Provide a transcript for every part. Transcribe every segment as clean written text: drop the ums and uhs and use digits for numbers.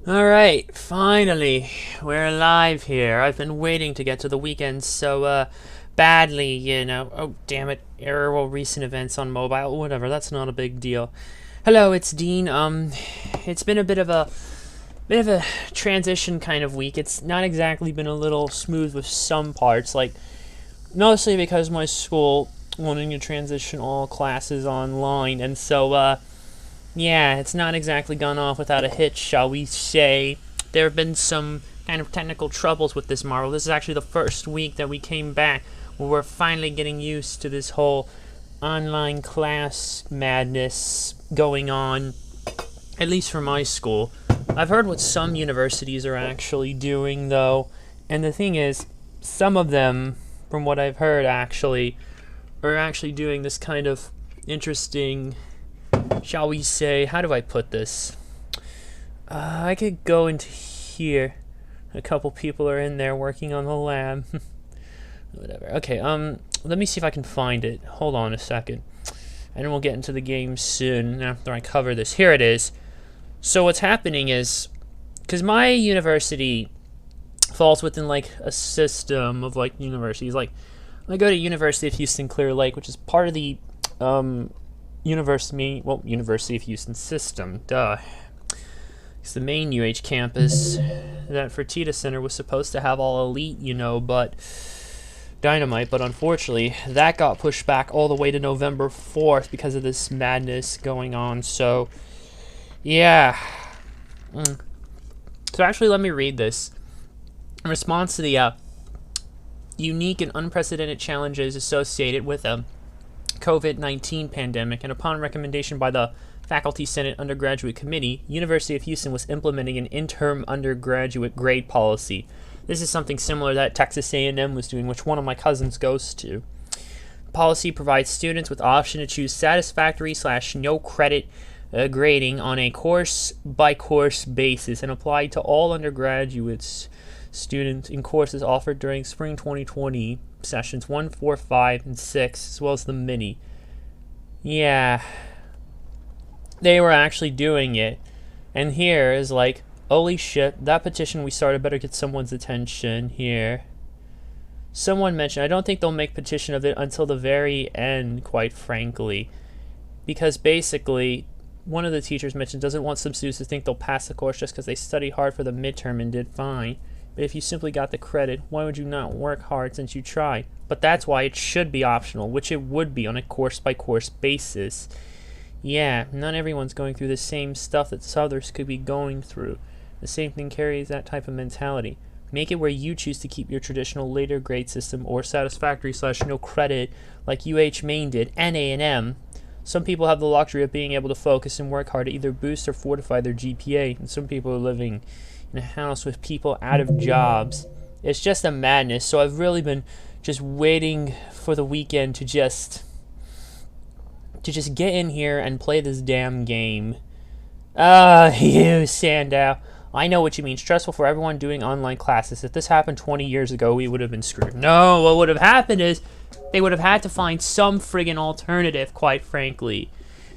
Alright, finally, we're alive here. I've been waiting to get to the weekend so, badly, you know. Oh, damn it. Error will recent events on mobile. Whatever, that's not a big deal. Hello, it's Dean. It's been a bit of a transition kind of week. It's not exactly been a little smooth with some parts, like, mostly because my school wanting to transition all classes online, and so, yeah, it's not exactly gone off without a hitch, shall we say. There have been some kind of technical troubles with this Marvel. This is actually the first week that we came back where we're finally getting used to this whole online class madness going on, at least for my school. I've heard what some universities are actually doing, though, and the thing is, some of them, from what I've heard, actually, are actually doing this kind of interesting, shall we say, how do I put this? I could go into here. A couple people are in there working on the lab. Whatever. Okay, let me see if I can find it. Hold on a second. And then we'll get into the game soon after I cover this. Here it is. So what's happening is, because my university falls within, like, a system of, like, universities. Like, I go to University of Houston Clear Lake, which is part of the, University of Houston system, duh. It's the main UH campus. That Fertitta Center was supposed to have all elite, you know, but dynamite, but unfortunately, that got pushed back all the way to November 4th because of this madness going on, so, yeah. So actually, let me read this. In response to the, unique and unprecedented challenges associated with COVID-19 pandemic, and upon recommendation by the Faculty Senate Undergraduate Committee, University of Houston was implementing an interim undergraduate grade policy. This is something similar that Texas A&M was doing, which one of my cousins goes to. The policy provides students with option to choose satisfactory/no credit grading on a course-by-course basis and applied to all undergraduates students in courses offered during spring 2020 sessions 1, 4, 5, and 6, as well as the mini. Yeah, they were actually doing it. And here is like, holy shit, that petition we started better get someone's attention here. Someone mentioned, I don't think they'll make petition of it until the very end, quite frankly. Because basically, one of the teachers mentioned doesn't want some students to think they'll pass the course just because they studied hard for the midterm and did fine. But if you simply got the credit, why would you not work hard since you tried? But that's why it should be optional, which it would be on a course-by-course basis. Yeah, not everyone's going through the same stuff that others could be going through. The same thing carries that type of mentality. Make it where you choose to keep your traditional later grade system or satisfactory/no credit like UH Maine did and A&M. Some people have the luxury of being able to focus and work hard to either boost or fortify their GPA, and some people are living in a house with people out of jobs. It's just a madness, so I've really been just waiting for the weekend to just get in here and play this damn game. You, Sandow. I know what you mean. Stressful for everyone doing online classes. If this happened 20 years ago, we would have been screwed. No, what would have happened is they would have had to find some friggin' alternative, quite frankly.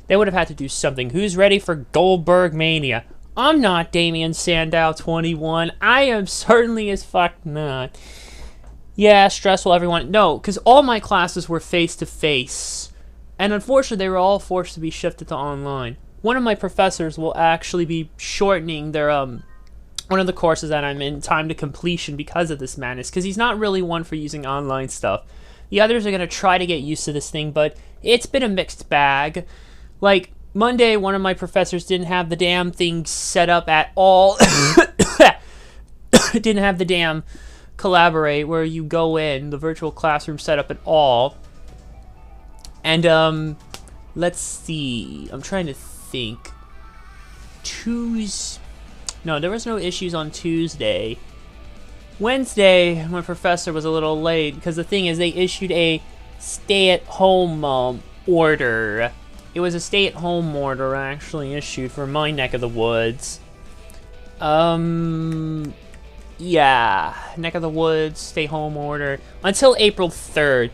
They would have had to do something. Who's ready for Goldberg Mania? I'm not Damian Sandow 21. I am certainly as fuck not. Yeah, stressful everyone. No, because all my classes were face-to-face. And unfortunately, they were all forced to be shifted to online. One of my professors will actually be shortening their, one of the courses that I'm in, time to completion because of this madness. Because he's not really one for using online stuff. The others are going to try to get used to this thing, but it's been a mixed bag. Like, Monday, one of my professors didn't have the damn thing set up at all. Didn't have the damn collaborate where you go in, the virtual classroom set up at all. And, let's see. I'm trying to think. No, there was no issues on Tuesday. Wednesday, my professor was a little late because the thing is they issued a stay-at-home order. It was a stay-at-home order actually issued for my neck of the woods. Yeah, neck of the woods, stay-home order until April 3rd.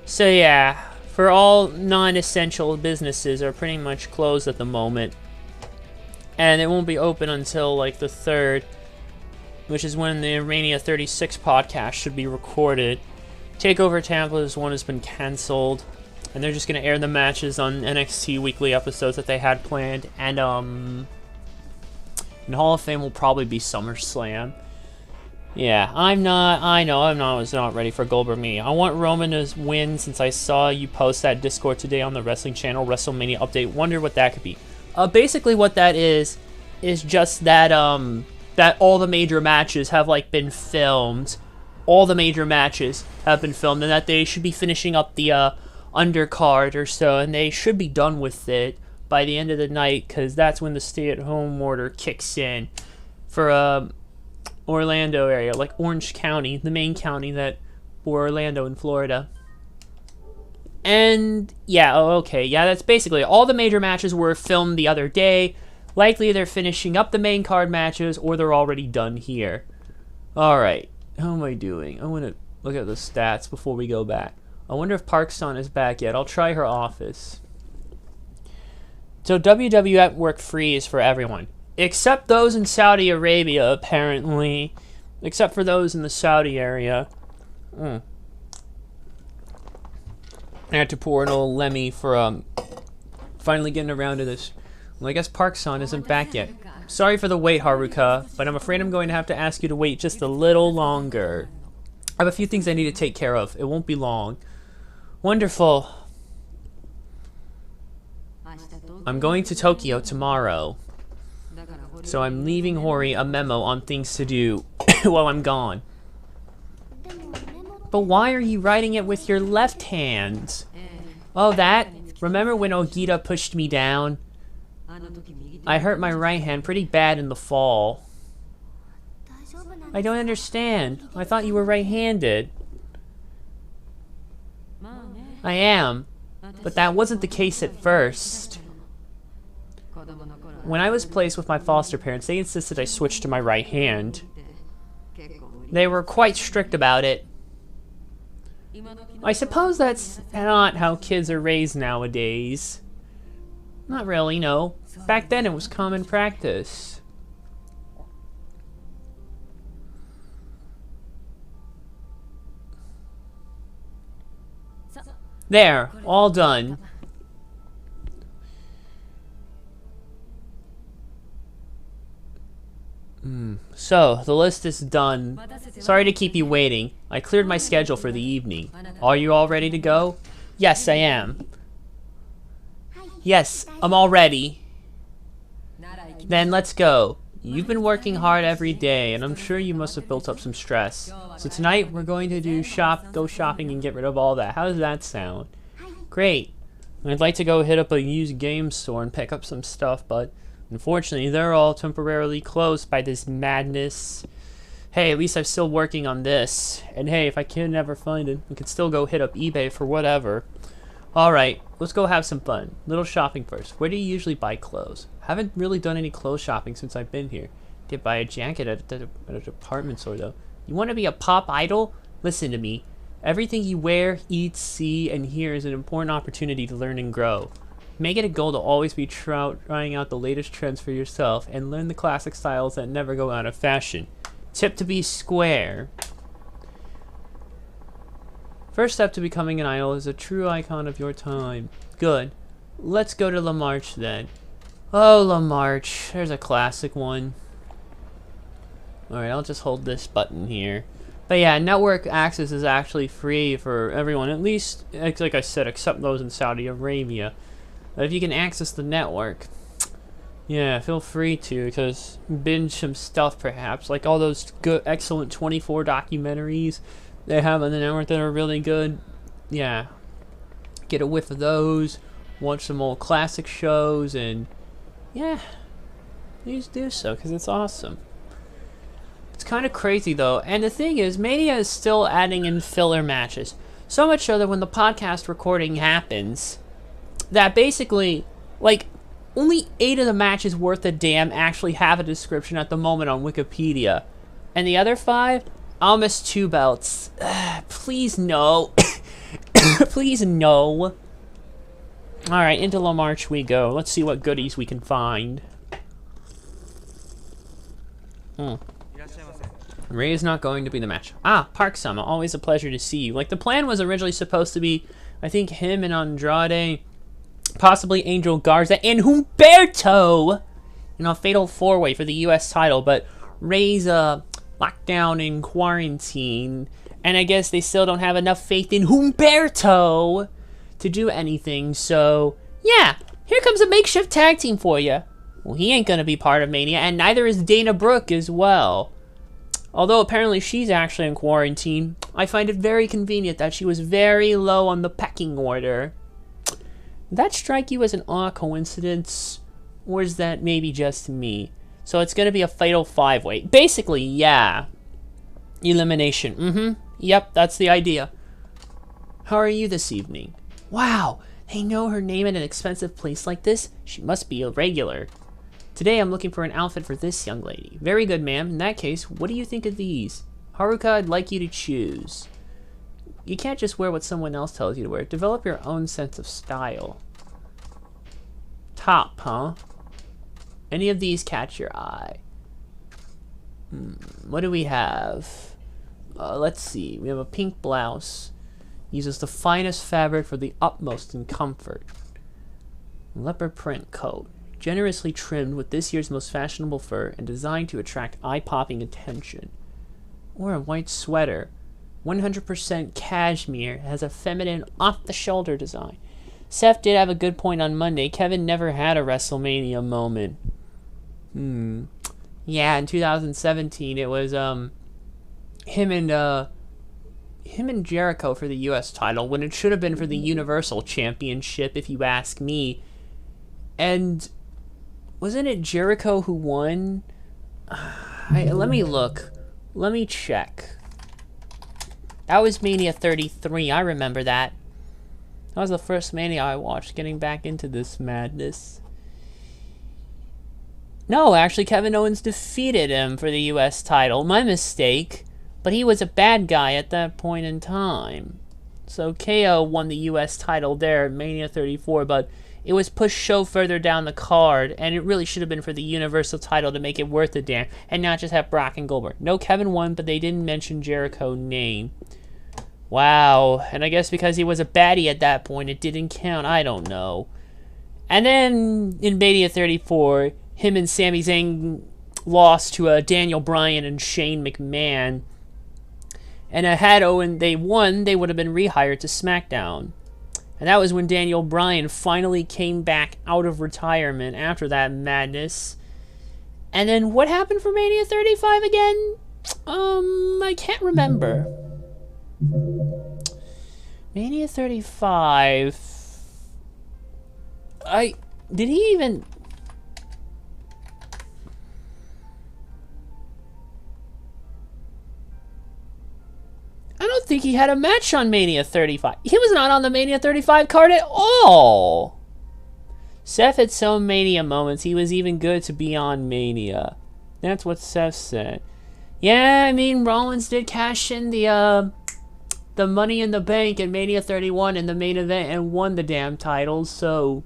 So yeah, for all non-essential businesses are pretty much closed at the moment. and it won't be open until like the 3rd, which is when the Mania 36 podcast should be recorded. TakeOver Tampa's one has been cancelled, and they're just going to air the matches on NXT weekly episodes that they had planned, and Hall of Fame will probably be SummerSlam. Yeah, I was not ready for Goldberg Mania. I want Roman to win since I saw you post that Discord today on the Wrestling Channel WrestleMania update. Wonder what that could be. Basically what that is just that, that all the major matches have, like, been filmed. All the major matches have been filmed, and that they should be finishing up the, undercard or so, and they should be done with it by the end of the night, because that's when the stay-at-home order kicks in for, Orlando area, like Orange County, the main county that for Orlando in Florida. And yeah, okay, yeah, that's basically all the major matches were filmed the other day. Likely they're finishing up the main card matches, or they're already done here. Alright, how am I doing? I want to look at the stats before we go back. I wonder if Park-san is back yet. I'll try her office. So WWE Network free is for everyone. Except those in Saudi Arabia, apparently. Except for those in the Saudi area. I had to pour an old Lemmy for, finally getting around to this. Well, I guess Park-san isn't back yet. Sorry for the wait, Haruka, but I'm afraid I'm going to have to ask you to wait just a little longer. I have a few things I need to take care of. It won't be long. Wonderful. I'm going to Tokyo tomorrow. So I'm leaving Hori a memo on things to do while I'm gone. But why are you writing it with your left hand? Oh, that? Remember when Ogita pushed me down? I hurt my right hand pretty bad in the fall. I don't understand. I thought you were right-handed. I am, but that wasn't the case at first. When I was placed with my foster parents, they insisted I switch to my right hand. They were quite strict about it. I suppose that's not how kids are raised nowadays. Not really, no. Back then it was common practice. There, all done. So, the list is done. Sorry to keep you waiting. I cleared my schedule for the evening. Are you all ready to go? Yes, I am. Yes, I'm all ready. Then let's go. You've been working hard every day, and I'm sure you must have built up some stress. So tonight, we're going to go shopping and get rid of all that. How does that sound? Great. I'd like to go hit up a used game store and pick up some stuff, but unfortunately, they're all temporarily closed by this madness. Hey, at least I'm still working on this. And hey, if I can never find it, we can still go hit up eBay for whatever. Alright, let's go have some fun. Little shopping first. Where do you usually buy clothes? Haven't really done any clothes shopping since I've been here. Did buy a jacket at a department store though. You want to be a pop idol? Listen to me. Everything you wear, eat, see, and hear is an important opportunity to learn and grow. Make it a goal to always be trying out the latest trends for yourself and learn the classic styles that never go out of fashion. Tip to be square. First step to becoming an idol is a true icon of your time. Good. Let's go to La Marche then. Oh, La Marche. There's a classic one. Alright, I'll just hold this button here. But yeah, network access is actually free for everyone, at least, like I said, except those in Saudi Arabia. But if you can access the network, yeah, feel free to, because binge some stuff perhaps, like all those good, excellent 24 documentaries they have on the network that are really good. Yeah, get a whiff of those, watch some old classic shows, and yeah, please do so, because it's awesome. It's kind of crazy though, and the thing is, Mania is still adding in filler matches, so much so that when the podcast recording happens, that basically, like, only 8 of the matches worth a damn actually have a description at the moment on Wikipedia. And the other 5, I'll miss 2 belts. Please no. Please no. Alright, into La Marche we go. Let's see what goodies we can find. Ray is not going to be the match. Ah, Park Sama, always a pleasure to see you. Like, the plan was originally supposed to be, I think, him and Andrade, possibly Angel Garza, and Humberto in a fatal four-way for the U.S. title, but Ray's locked down in quarantine, and I guess they still don't have enough faith in Humberto to do anything, so yeah, here comes a makeshift tag team for you. Well, he ain't gonna be part of Mania, and neither is Dana Brooke as well. Although apparently she's actually in quarantine, I find it very convenient that she was very low on the pecking order. Did that strike you as an odd coincidence? Or is that maybe just me? So it's gonna be a fatal five-way. Basically, yeah. Elimination. Yep, that's the idea. How are you this evening? Wow, they know her name at an expensive place like this? She must be a regular. Today I'm looking for an outfit for this young lady. Very good, ma'am. In that case, what do you think of these? Haruka, I'd like you to choose. You can't just wear what someone else tells you to wear. Develop your own sense of style. Top, huh? Any of these catch your eye? What do we have? Let's see. We have a pink blouse. Uses the finest fabric for the utmost in comfort. Leopard print coat. Generously trimmed with this year's most fashionable fur and designed to attract eye-popping attention. Or a white sweater. 100% cashmere. Has a feminine off-the-shoulder design. Seth did have a good point on Monday. Kevin never had a WrestleMania moment. Yeah, in 2017 it was him and Jericho for the US title when it should have been for the Universal Championship, if you ask me. And wasn't it Jericho who won? Let me look. Let me check. That was Mania 33. I remember that. That was the first Mania I watched, getting back into this madness. No, actually, Kevin Owens defeated him for the US title. My mistake. But he was a bad guy at that point in time. So KO won the US title there at Mania 34, but it was pushed so further down the card, and it really should have been for the Universal title to make it worth a damn, and not just have Brock and Goldberg. No, Kevin won, but they didn't mention Jericho's name. Wow, and I guess because he was a baddie at that point, it didn't count. I don't know. And then in Mania 34, him and Sami Zayn lost to Daniel Bryan and Shane McMahon. And had they won, they would have been rehired to SmackDown. And that was when Daniel Bryan finally came back out of retirement after that madness. And then what happened for Mania 35 again? I can't remember. Mania 35... Did he even... I don't think he had a match on Mania 35. He was not on the Mania 35 card at all. Seth had so Mania moments, he was even good to be on Mania. That's what Seth said. Yeah, I mean, Rollins did cash in the Money in the Bank in Mania 31 in the main event and won the damn title, so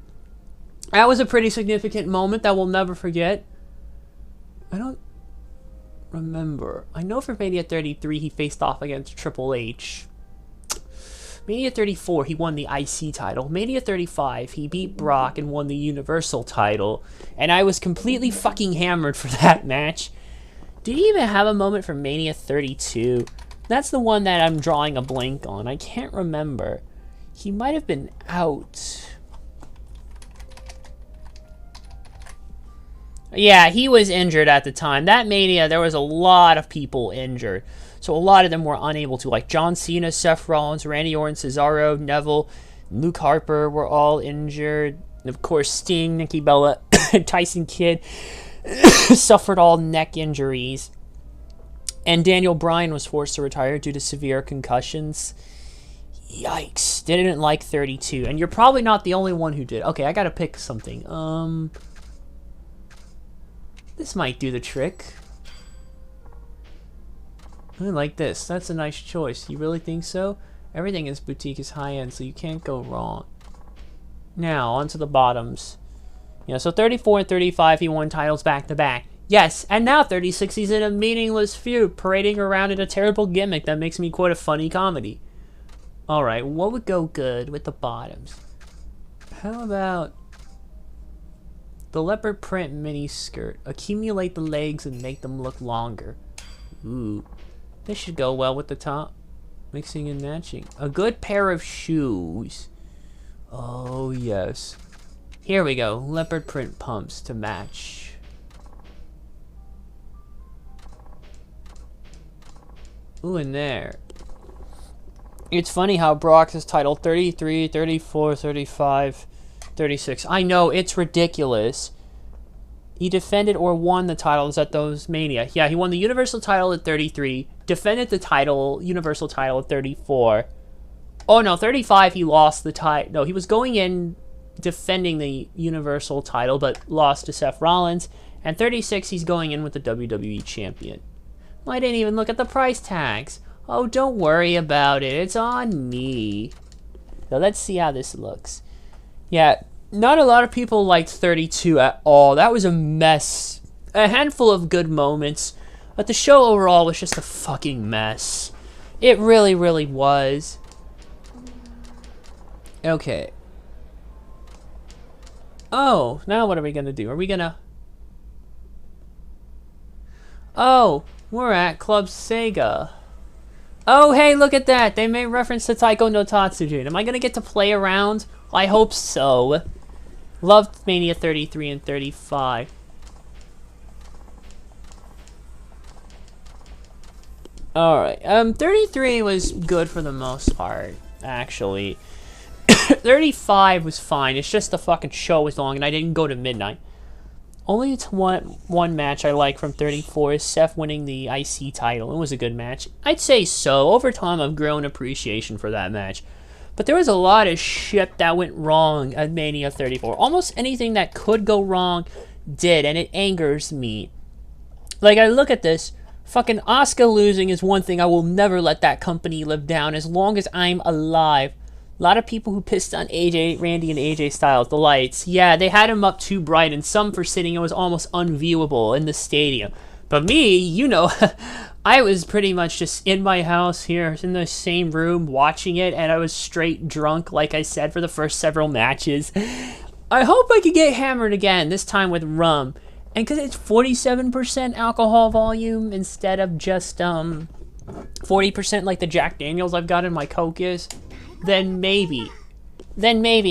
that was a pretty significant moment that we'll never forget. I don't remember. I know for Mania 33 he faced off against Triple H. Mania 34 he won the IC title. Mania 35 he beat Brock and won the Universal title. And I was completely fucking hammered for that match. Did he even have a moment for Mania 32? That's the one that I'm drawing a blank on. I can't remember. He might have been out. Yeah, he was injured at the time. That Mania, there was a lot of people injured. So a lot of them were unable to. Like John Cena, Seth Rollins, Randy Orton, Cesaro, Neville, Luke Harper were all injured. And of course, Sting, Nikki Bella, Tyson Kidd suffered all neck injuries. And Daniel Bryan was forced to retire due to severe concussions. Yikes. Didn't like 32. And you're probably not the only one who did. Okay, I gotta pick something. This might do the trick. I like this. That's a nice choice. You really think so? Everything in this boutique is high-end, so you can't go wrong. Now, onto the bottoms. Yeah, so 34 and 35, he won titles back-to-back. Yes, and now 36 he's in a meaningless feud, parading around in a terrible gimmick that makes me quote a funny comedy. Alright, what would go good with the bottoms? How about the leopard print mini skirt? Accumulate the legs and make them look longer. Ooh, this should go well with the top. Mixing and matching. A good pair of shoes. Oh, yes. Here we go. Leopard print pumps to match. Ooh, and there. It's funny how Brock is titled 33, 34, 35, 36. I know, it's ridiculous. He defended or won the titles at those Mania. Yeah, he won the Universal title at 33, defended the Universal title at 34. Oh no, 35 he lost the title. No, he was going in defending the Universal title, but lost to Seth Rollins. And 36 he's going in with the WWE Champion. I didn't even look at the price tags. Oh, don't worry about it. It's on me. So let's see how this looks. Yeah, not a lot of people liked 32 at all. That was a mess. A handful of good moments, but the show overall was just a fucking mess. It really, really was. Okay. Oh, now what are we gonna do? Are we gonna... Oh, we're at Club Sega. Oh, hey, look at that. They made reference to Taiko no Tatsujin. Am I gonna get to play around? I hope so. Loved Mania 33 and 35. Alright, 33 was good for the most part, actually. 35 was fine. It's just the fucking show was long and I didn't go to midnight. Only one match I like from 34 is Seth winning the IC title. It was a good match. I'd say so. Over time, I've grown appreciation for that match. But there was a lot of shit that went wrong at Mania 34. Almost anything that could go wrong did, and it angers me. Like, I look at this, fucking Asuka losing is one thing. I will never let that company live down as long as I'm alive. A lot of people who pissed on Randy and AJ Styles, the lights. Yeah, they had him up too bright, and some for sitting, it was almost unviewable in the stadium. But me, you know, I was pretty much just in my house here, in the same room, watching it, and I was straight drunk, like I said, for the first several matches. I hope I could get hammered again, this time with rum. And because it's 47% alcohol volume instead of just 40% like the Jack Daniels I've got in my Coke is, then maybe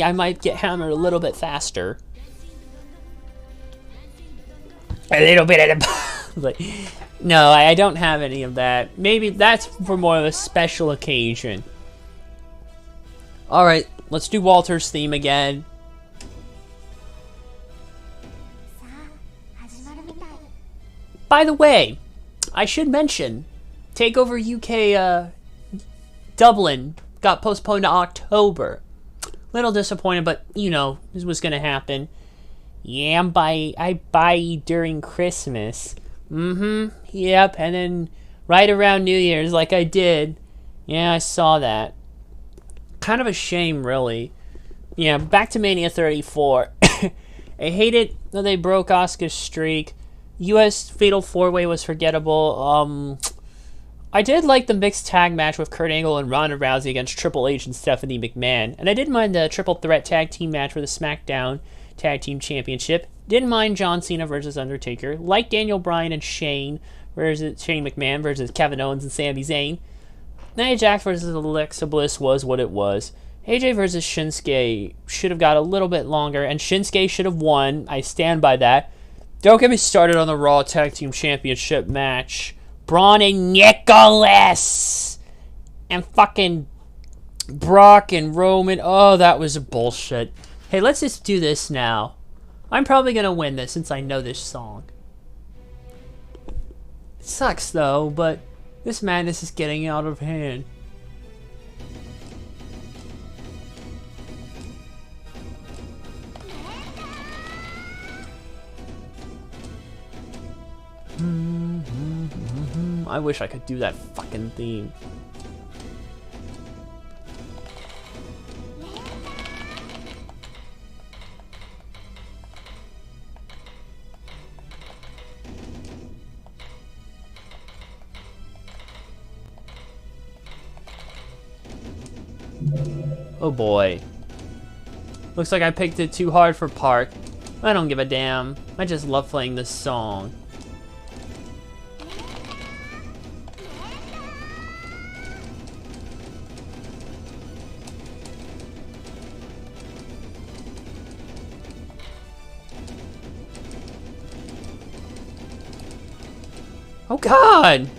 I might get hammered a little bit faster. A little bit at a... But no, I don't have any of that. Maybe that's for more of a special occasion. Alright, let's do Walter's theme again. By the way, I should mention, TakeOver UK Dublin got postponed to October. Little disappointed, but you know, this was gonna happen. Yeah, I buy during Christmas. Yep, and then right around New Year's like I did. Yeah, I saw that. Kind of a shame, really. Yeah, back to Mania 34. I hate it that they broke Asuka's streak. US Fatal 4-Way was forgettable. I did like the mixed tag match with Kurt Angle and Ronda Rousey against Triple H and Stephanie McMahon. And I didn't mind the triple threat tag team match for the SmackDown Tag Team Championship. Didn't mind John Cena versus Undertaker. Liked Daniel Bryan and Shane McMahon versus Kevin Owens and Sami Zayn. Nia Jax versus Alexa Bliss was what it was. AJ versus Shinsuke should have got a little bit longer, and Shinsuke should have won. I stand by that. Don't get me started on the Raw Tag Team Championship match. Braun and Nicholas! And fucking Brock and Roman. Oh, that was bullshit. Hey, let's just do this now. I'm probably gonna win this since I know this song. It sucks though, but this madness is getting out of hand. I wish I could do that fucking theme. Oh boy. Looks like I picked it too hard for Park. I don't give a damn. I just love playing this song. Oh God!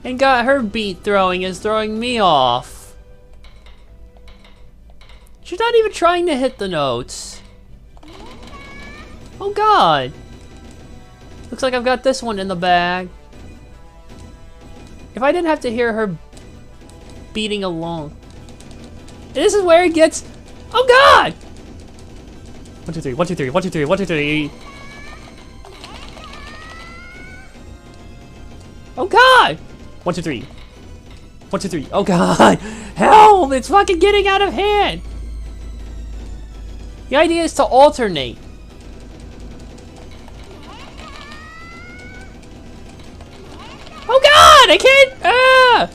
And got her beat throwing is throwing me off. She's not even trying to hit the notes. Oh God! Looks like I've got this one in the bag. If I didn't have to hear her beating along. This is where it gets... Oh God! 1, 2, 3, 1, 2, 3, 1, 2, 3, 1, 2, 3. Oh God! 1, 2, 3. 1, 2, 3. Oh God! Help! It's fucking getting out of hand! The idea is to alternate. Oh God! I can't... Ah!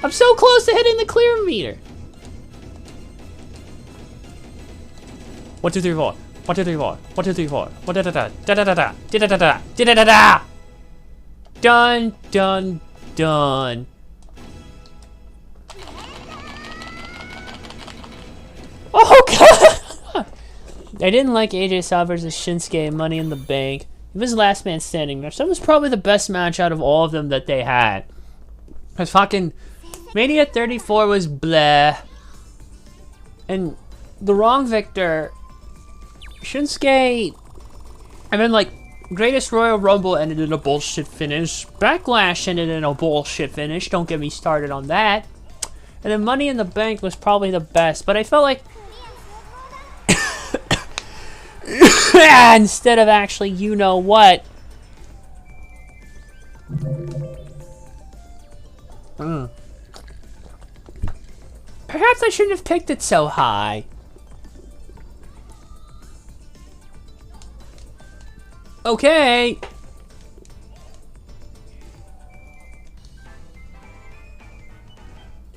I'm so close to hitting the clear meter. 1, 2, 3, 4. 1, 2, 3, 4. 1, 2, 3, 4. 1, da da da da da da da da da da da da da da. Done, done, done. Oh God! I didn't like AJ Styles versus Shinsuke and Money in the Bank. It was last man standing match. That was probably the best match out of all of them that they had. Cause fucking Mania 34 was bleh. And the wrong Victor, Shinsuke, I mean, like, Greatest Royal Rumble ended in a bullshit finish. Backlash ended in a bullshit finish. Don't get me started on that. And then Money in the Bank was probably the best, but I felt like instead of actually, you know what? Perhaps I shouldn't have picked it so high. Okay.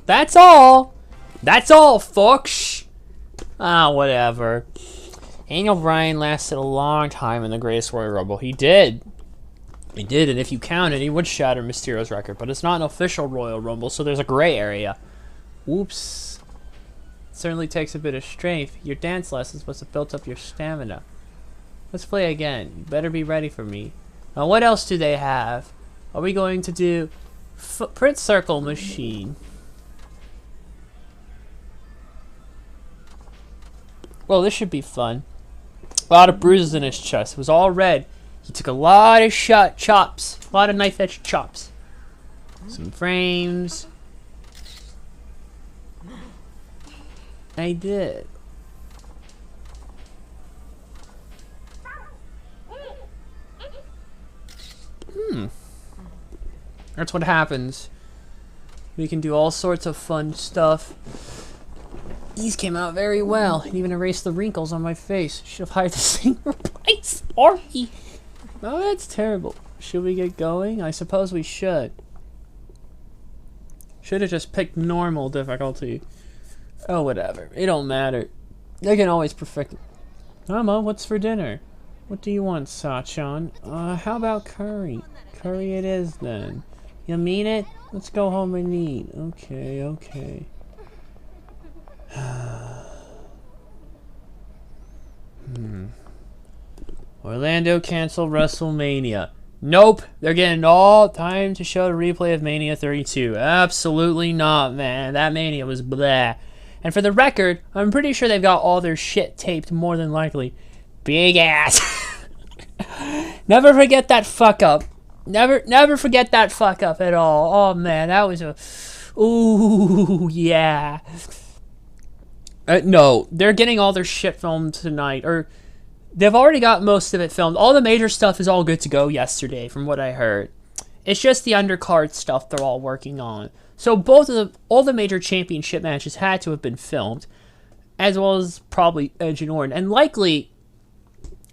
That's all. That's all, folks. Ah, whatever. Daniel Bryan lasted a long time in the Greatest Royal Rumble. He did. He did, and if you count it, he would shatter Mysterio's record. But it's not an official Royal Rumble, so there's a gray area. Oops. It certainly takes a bit of strength. Your dance lessons must have built up your stamina. Let's play again. You better be ready for me. Now, what else do they have? Are we going to do footprint circle machine? Well, this should be fun. A lot of bruises in his chest. It was all red. He took a lot of chops. A lot of knife-edge chops. Some frames. I did. That's what happens. We can do all sorts of fun stuff. These came out very well. It even erased the wrinkles on my face. Should have hired the same replace. Sorry. Oh, that's terrible. Should we get going? I suppose we should. Should have just picked normal difficulty. Oh, whatever. It don't matter. They can always perfect it. Mama, what's for dinner? What do you want, Sachan? How about curry? Curry it is, then. You mean it? Let's go home and eat. Okay, okay. Orlando cancel WrestleMania. Nope, they're getting all time to show the replay of Mania 32. Absolutely not, man. That Mania was blah. And for the record, I'm pretty sure they've got all their shit taped, more than likely. Big ass. Never forget that fuck up. Never forget that fuck up at all. Oh man, that was a... Ooh, yeah. No, they're getting all their shit filmed tonight, or they've already got most of it filmed. All the major stuff is all good to go yesterday, from what I heard. It's just the undercard stuff they're all working on. So all the major championship matches had to have been filmed, as well as probably Edge and Orton, and likely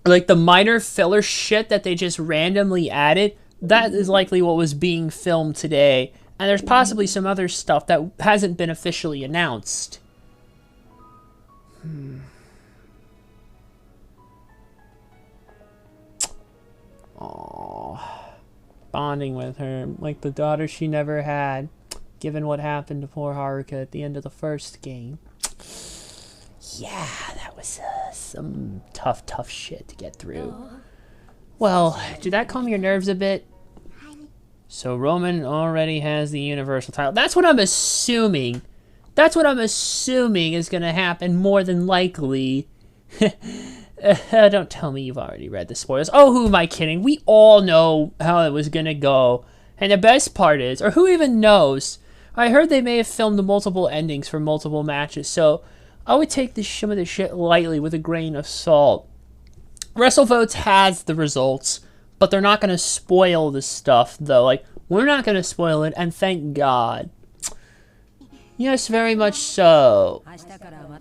Like the minor filler shit that they just randomly added, that is likely what was being filmed today. And there's possibly some other stuff that hasn't been officially announced. Aww. Bonding with her, like the daughter she never had, given what happened to poor Haruka at the end of the first game. Yeah, that was some tough shit to get through. Well, did that calm your nerves a bit? So Roman already has the universal title. That's what I'm assuming. That's what I'm assuming is going to happen more than likely. Don't tell me you've already read the spoilers. Oh, who am I kidding? We all know how it was going to go. And the best part is, or who even knows, I heard they may have filmed multiple endings for multiple matches, so I would take some of this shit lightly with a grain of salt. WrestleVotes has the results, but they're not going to spoil the stuff, though. Like, we're not going to spoil it, and thank God. Yes, very much so.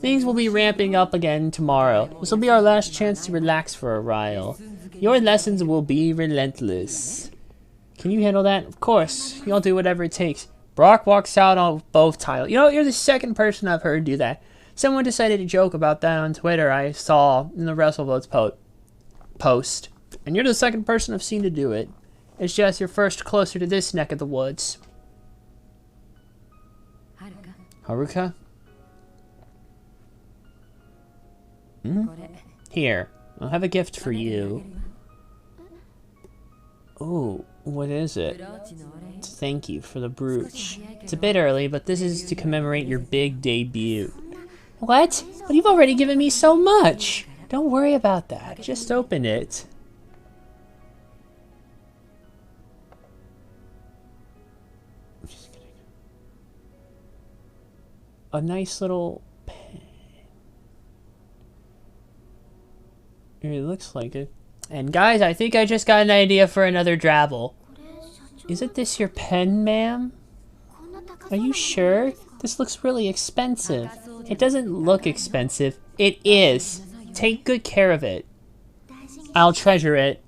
Things will be ramping up again tomorrow. This will be our last chance to relax for a while. Your lessons will be relentless. Can you handle that? Of course. You'll do whatever it takes. Brock walks out on both titles. You know, you're the second person I've heard do that. Someone decided to joke about that on Twitter, I saw in the WrestleVotes post. And you're the second person I've seen to do it. It's just you're first closer to this neck of the woods. Haruka? Here, I'll have a gift for you. Oh, what is it? Thank you for the brooch. It's a bit early, but this is to commemorate your big debut. What? But you've already given me so much! Don't worry about that. Just open it. I'm just kidding. A nice little pen. It looks like it. And guys, I think I just got an idea for another Drabble. Isn't this your pen, ma'am? Are you sure? This looks really expensive. It doesn't look expensive. It is. Take good care of it. I'll treasure it.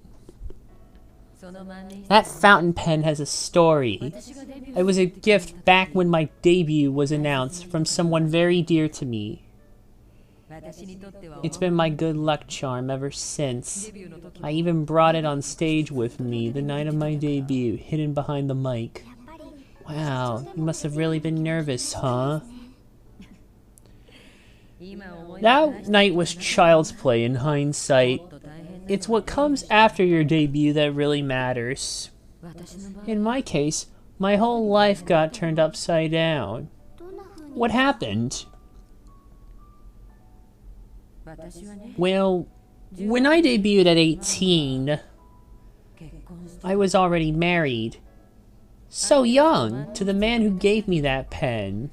That fountain pen has a story. It was a gift back when my debut was announced from someone very dear to me. It's been my good luck charm ever since. I even brought it on stage with me the night of my debut, hidden behind the mic. Wow, you must have really been nervous, huh? That night was child's play in hindsight. It's what comes after your debut that really matters. In my case, my whole life got turned upside down. What happened? Well, when I debuted at 18, I was already married. So young, to the man who gave me that pen.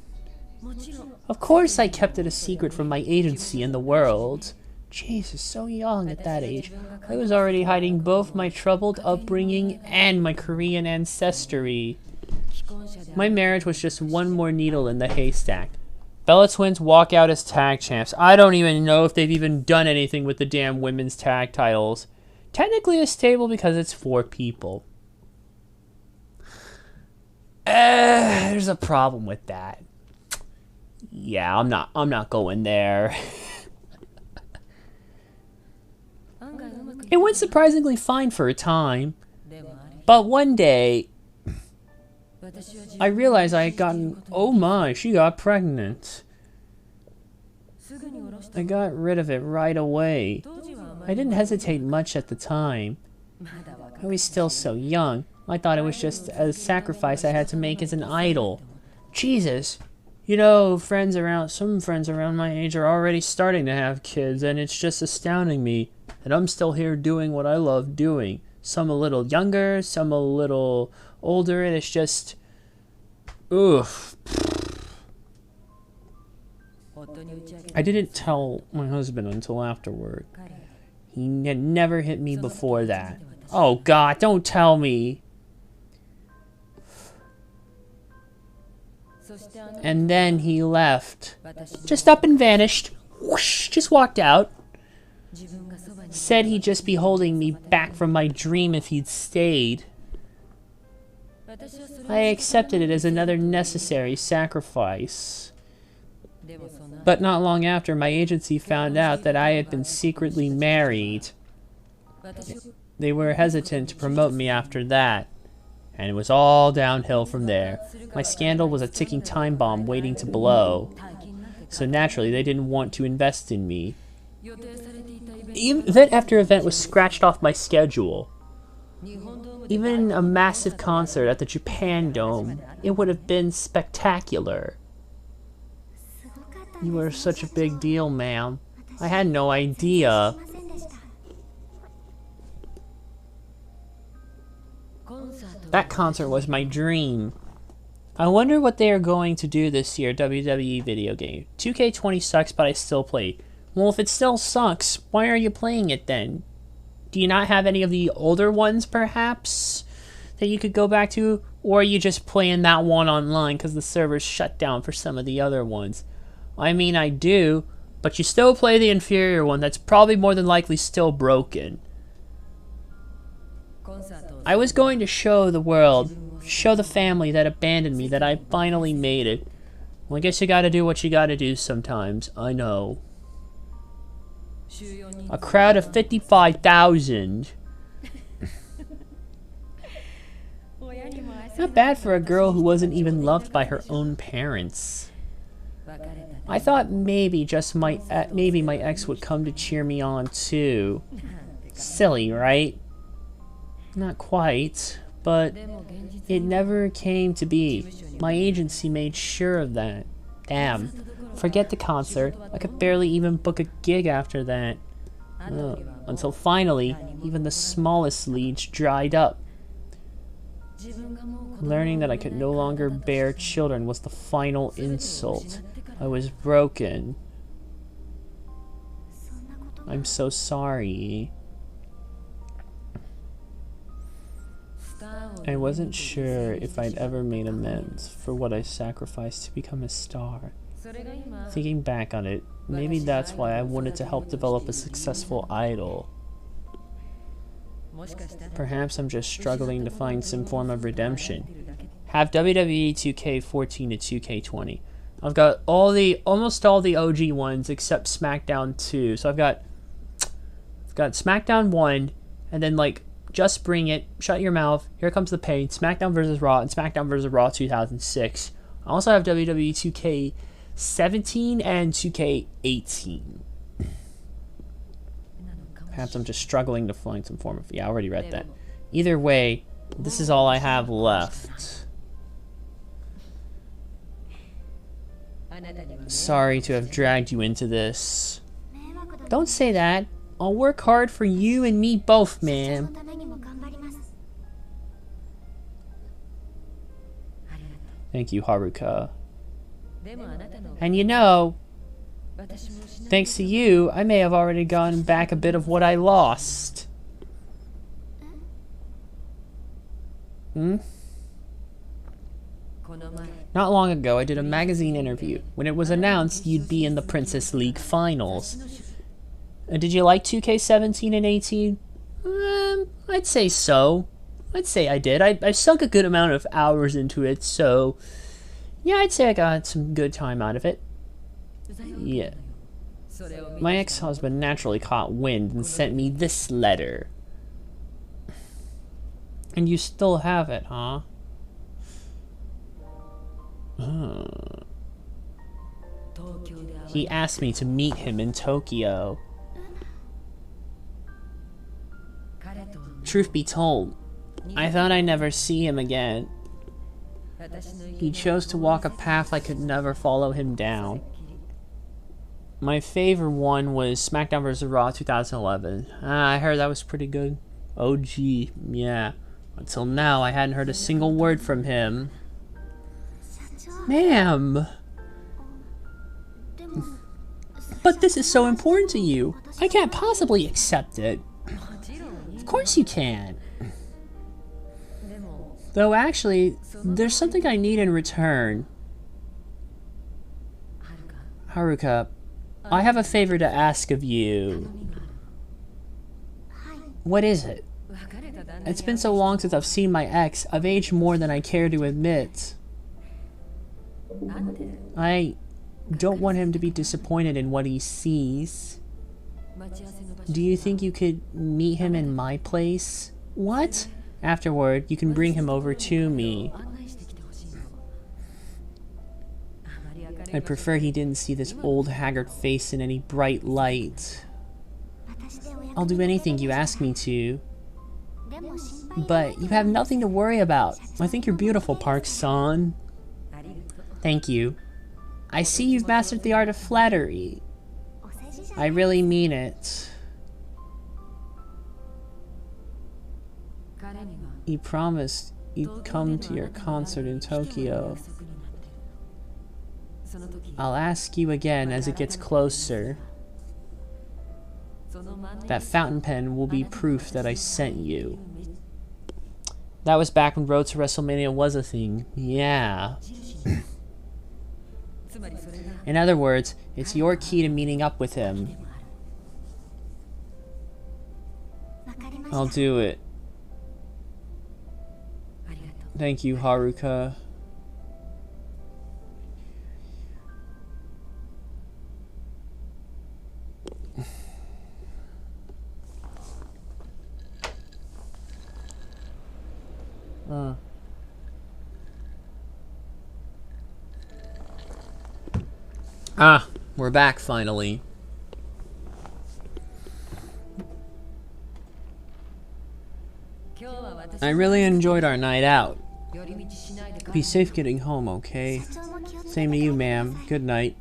Of course I kept it a secret from my agency and the world. Jesus, so young at that age. I was already hiding both my troubled upbringing and my Korean ancestry. My marriage was just one more needle in the haystack. Bella Twins walk out as tag champs. I don't even know if they've even done anything with the damn women's tag titles. Technically a stable because it's 4 people. There's a problem with that. Yeah, I'm not going there. It went surprisingly fine for a time. But one day, I realized I had gotten, oh my, she got pregnant. I got rid of it right away. I didn't hesitate much at the time. I was still so young. I thought it was just a sacrifice I had to make as an idol. Jesus. You know, some friends around my age are already starting to have kids, and it's just astounding me. And I'm still here doing what I love doing. Some a little younger, some a little older, and it's just... oof. I didn't tell my husband until afterward. He had never hit me before that. Oh God, don't tell me. And then he left. Just up and vanished. Whoosh, just walked out. Said he'd just be holding me back from my dream if he'd stayed. I accepted it as another necessary sacrifice. But not long after, my agency found out that I had been secretly married. They were hesitant to promote me after that, and it was all downhill from there. My scandal was a ticking time bomb waiting to blow, so naturally they didn't want to invest in me. Event after event was scratched off my schedule. Even a massive concert at the Japan Dome, it would have been spectacular. You were such a big deal, ma'am. I had no idea. That concert was my dream. I wonder what they are going to do this year, WWE video game. 2K20 sucks, but I still play. Well, if it still sucks, why are you playing it then? Do you not have any of the older ones, perhaps, that you could go back to? Or are you just playing that one online because the server's shut down for some of the other ones? I mean, I do, but you still play the inferior one that's probably more than likely still broken. I was going to show the world, show the family that abandoned me, that I finally made it. Well, I guess you gotta do what you gotta do sometimes, I know. A crowd of 55,000. Not bad for a girl who wasn't even loved by her own parents. I thought maybe maybe my ex would come to cheer me on too. Silly, right? Not quite, but it never came to be. My agency made sure of that. Damn. Forget the concert. I could barely even book a gig after that. Until finally, even the smallest leads dried up. Learning that I could no longer bear children was the final insult. I was broken. I'm so sorry. I wasn't sure if I'd ever made amends for what I sacrificed to become a star. Thinking back on it, maybe that's why I wanted to help develop a successful idol. Perhaps I'm just struggling to find some form of redemption. Have WWE 2K14 to 2K20. I've got almost all the OG ones except SmackDown 2. So I've got SmackDown 1, and then like Just Bring It, Shut Your Mouth, Here Comes the Pain, SmackDown vs. Raw, and SmackDown vs. Raw 2006. I also have WWE 2K17 and 2K18. Perhaps I'm just struggling to find some form of... Yeah, I already read that. Either way, this is all I have left. Sorry to have dragged you into this. Don't say that. I'll work hard for you and me both, ma'am. Thank you, Haruka. And you know, thanks to you, I may have already gotten back a bit of what I lost. Not long ago, I did a magazine interview. When it was announced you'd be in the Princess League finals. Did you like 2K17 and 18? I'd say so. I'd say I did. I sunk a good amount of hours into it, so... Yeah, I'd say I got some good time out of it. Yeah. My ex-husband naturally caught wind and sent me this letter. And you still have it, huh? He asked me to meet him in Tokyo. Truth be told, I thought I'd never see him again. He chose to walk a path I could never follow him down. My favorite one was SmackDown vs. Raw 2011. I heard that was pretty good. OG, yeah. Until now, I hadn't heard a single word from him. Ma'am! But this is so important to you. I can't possibly accept it. Of course you can. Though actually, there's something I need in return. Haruka, I have a favor to ask of you. What is it? It's been so long since I've seen my ex. I've aged more than I care to admit. I don't want him to be disappointed in what he sees. Do you think you could meet him in my place? What? Afterward, you can bring him over to me. I prefer he didn't see this old haggard face in any bright light. I'll do anything you ask me to. But you have nothing to worry about. I think you're beautiful, Park-san. Thank you. I see you've mastered the art of flattery. I really mean it. You promised you'd come to your concert in Tokyo. I'll ask you again as it gets closer. That fountain pen will be proof that I sent you. That was back when Road to WrestleMania was a thing. Yeah. In other words, it's your key to meeting up with him. I'll do it. Thank you, Haruka. We're back finally. I really enjoyed our night out. Be safe getting home, okay? Same to you, ma'am. Good night.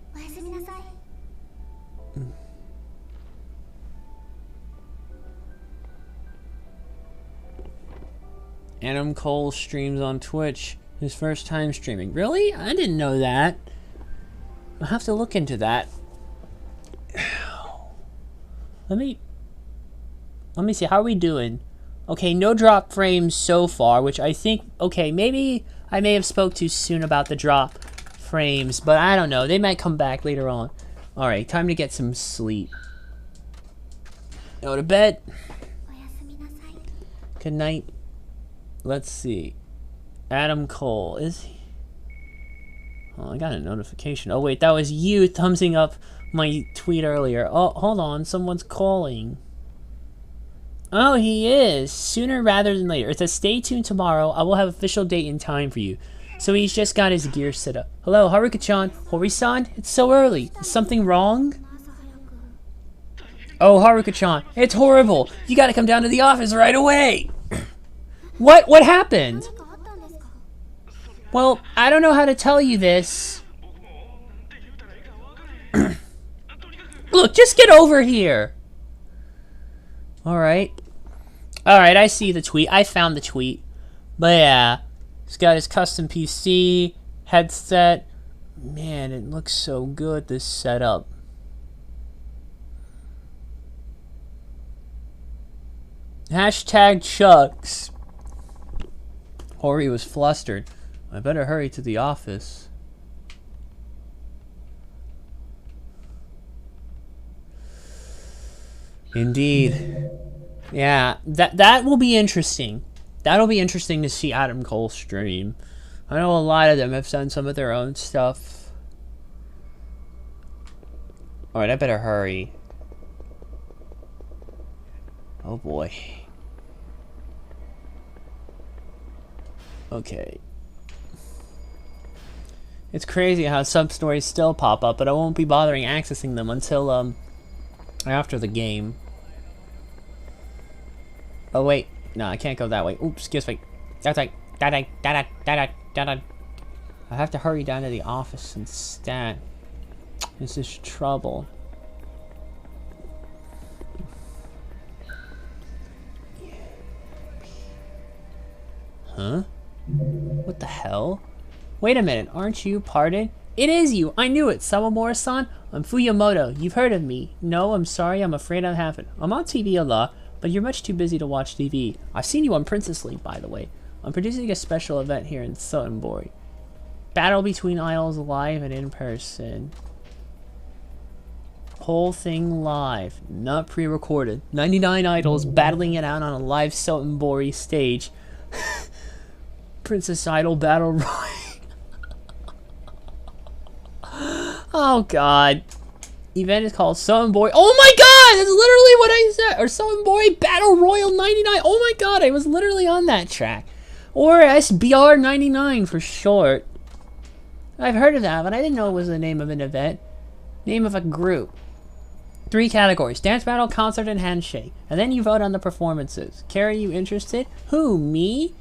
Adam Cole streams on Twitch. His first time streaming. Really? I didn't know that. I'll have to look into that. Let me see. How are we doing? Okay, no drop frames so far, which I think... Okay, maybe I may have spoke too soon about the drop frames, but I don't know. They might come back later on. Alright, time to get some sleep. Go to bed. Good night. Let's see. Adam Cole, is he? Oh, I got a notification. Oh wait, that was you thumbsing up my tweet earlier. Oh, hold on, someone's calling. Oh, he is. Sooner rather than later. It says stay tuned tomorrow. I will have official date and time for you. So he's just got his gear set up. Hello, Haruka-chan. Hori-san? It's so early. Is something wrong? Oh, Haruka-chan. It's horrible. You gotta come down to the office right away. What? What happened? Well, I don't know how to tell you this. Look, just get over here. Alright. Alright, I see the tweet. I found the tweet. But yeah. He's got his custom PC, headset. Man, it looks so good, this setup. Hashtag Chucks. Hori was flustered. I better hurry to the office. Indeed. Yeah, that will be interesting. That'll be interesting to see Adam Cole stream. I know a lot of them have done some of their own stuff. Alright, I better hurry. Oh boy. Okay. It's crazy how some stories still pop up, but I won't be bothering accessing them until after the game. Oh wait, no, I can't go that way. Oops, excuse me. That's like I have to hurry down to the office instead. This is trouble. Huh? What the hell? Wait a minute, aren't you Pardon? It is you! I knew it! Sawamura-san? I'm Fuyamoto. You've heard of me. No, I'm sorry, I'm afraid I haven't. I'm on TV a lot, but you're much too busy to watch TV. I've seen you on Princess League, by the way. I'm producing a special event here in Sotenborg. Battle between idols live and in person. Whole thing live, not pre-recorded. 99 idols battling it out on a live Sotenbori stage. Princess Idol Battle Royale. Oh god. Event is called Sotenbori. Oh my god! That's literally what I said! Or Sotenbori Battle Royal 99. Oh my god, I was literally on that track. Or SBR 99 for short. I've heard of that, but I didn't know it was the name of an event. Name of a group. 3 categories: dance battle, concert, and handshake. And then you vote on the performances. Carrie, you interested? Who, me?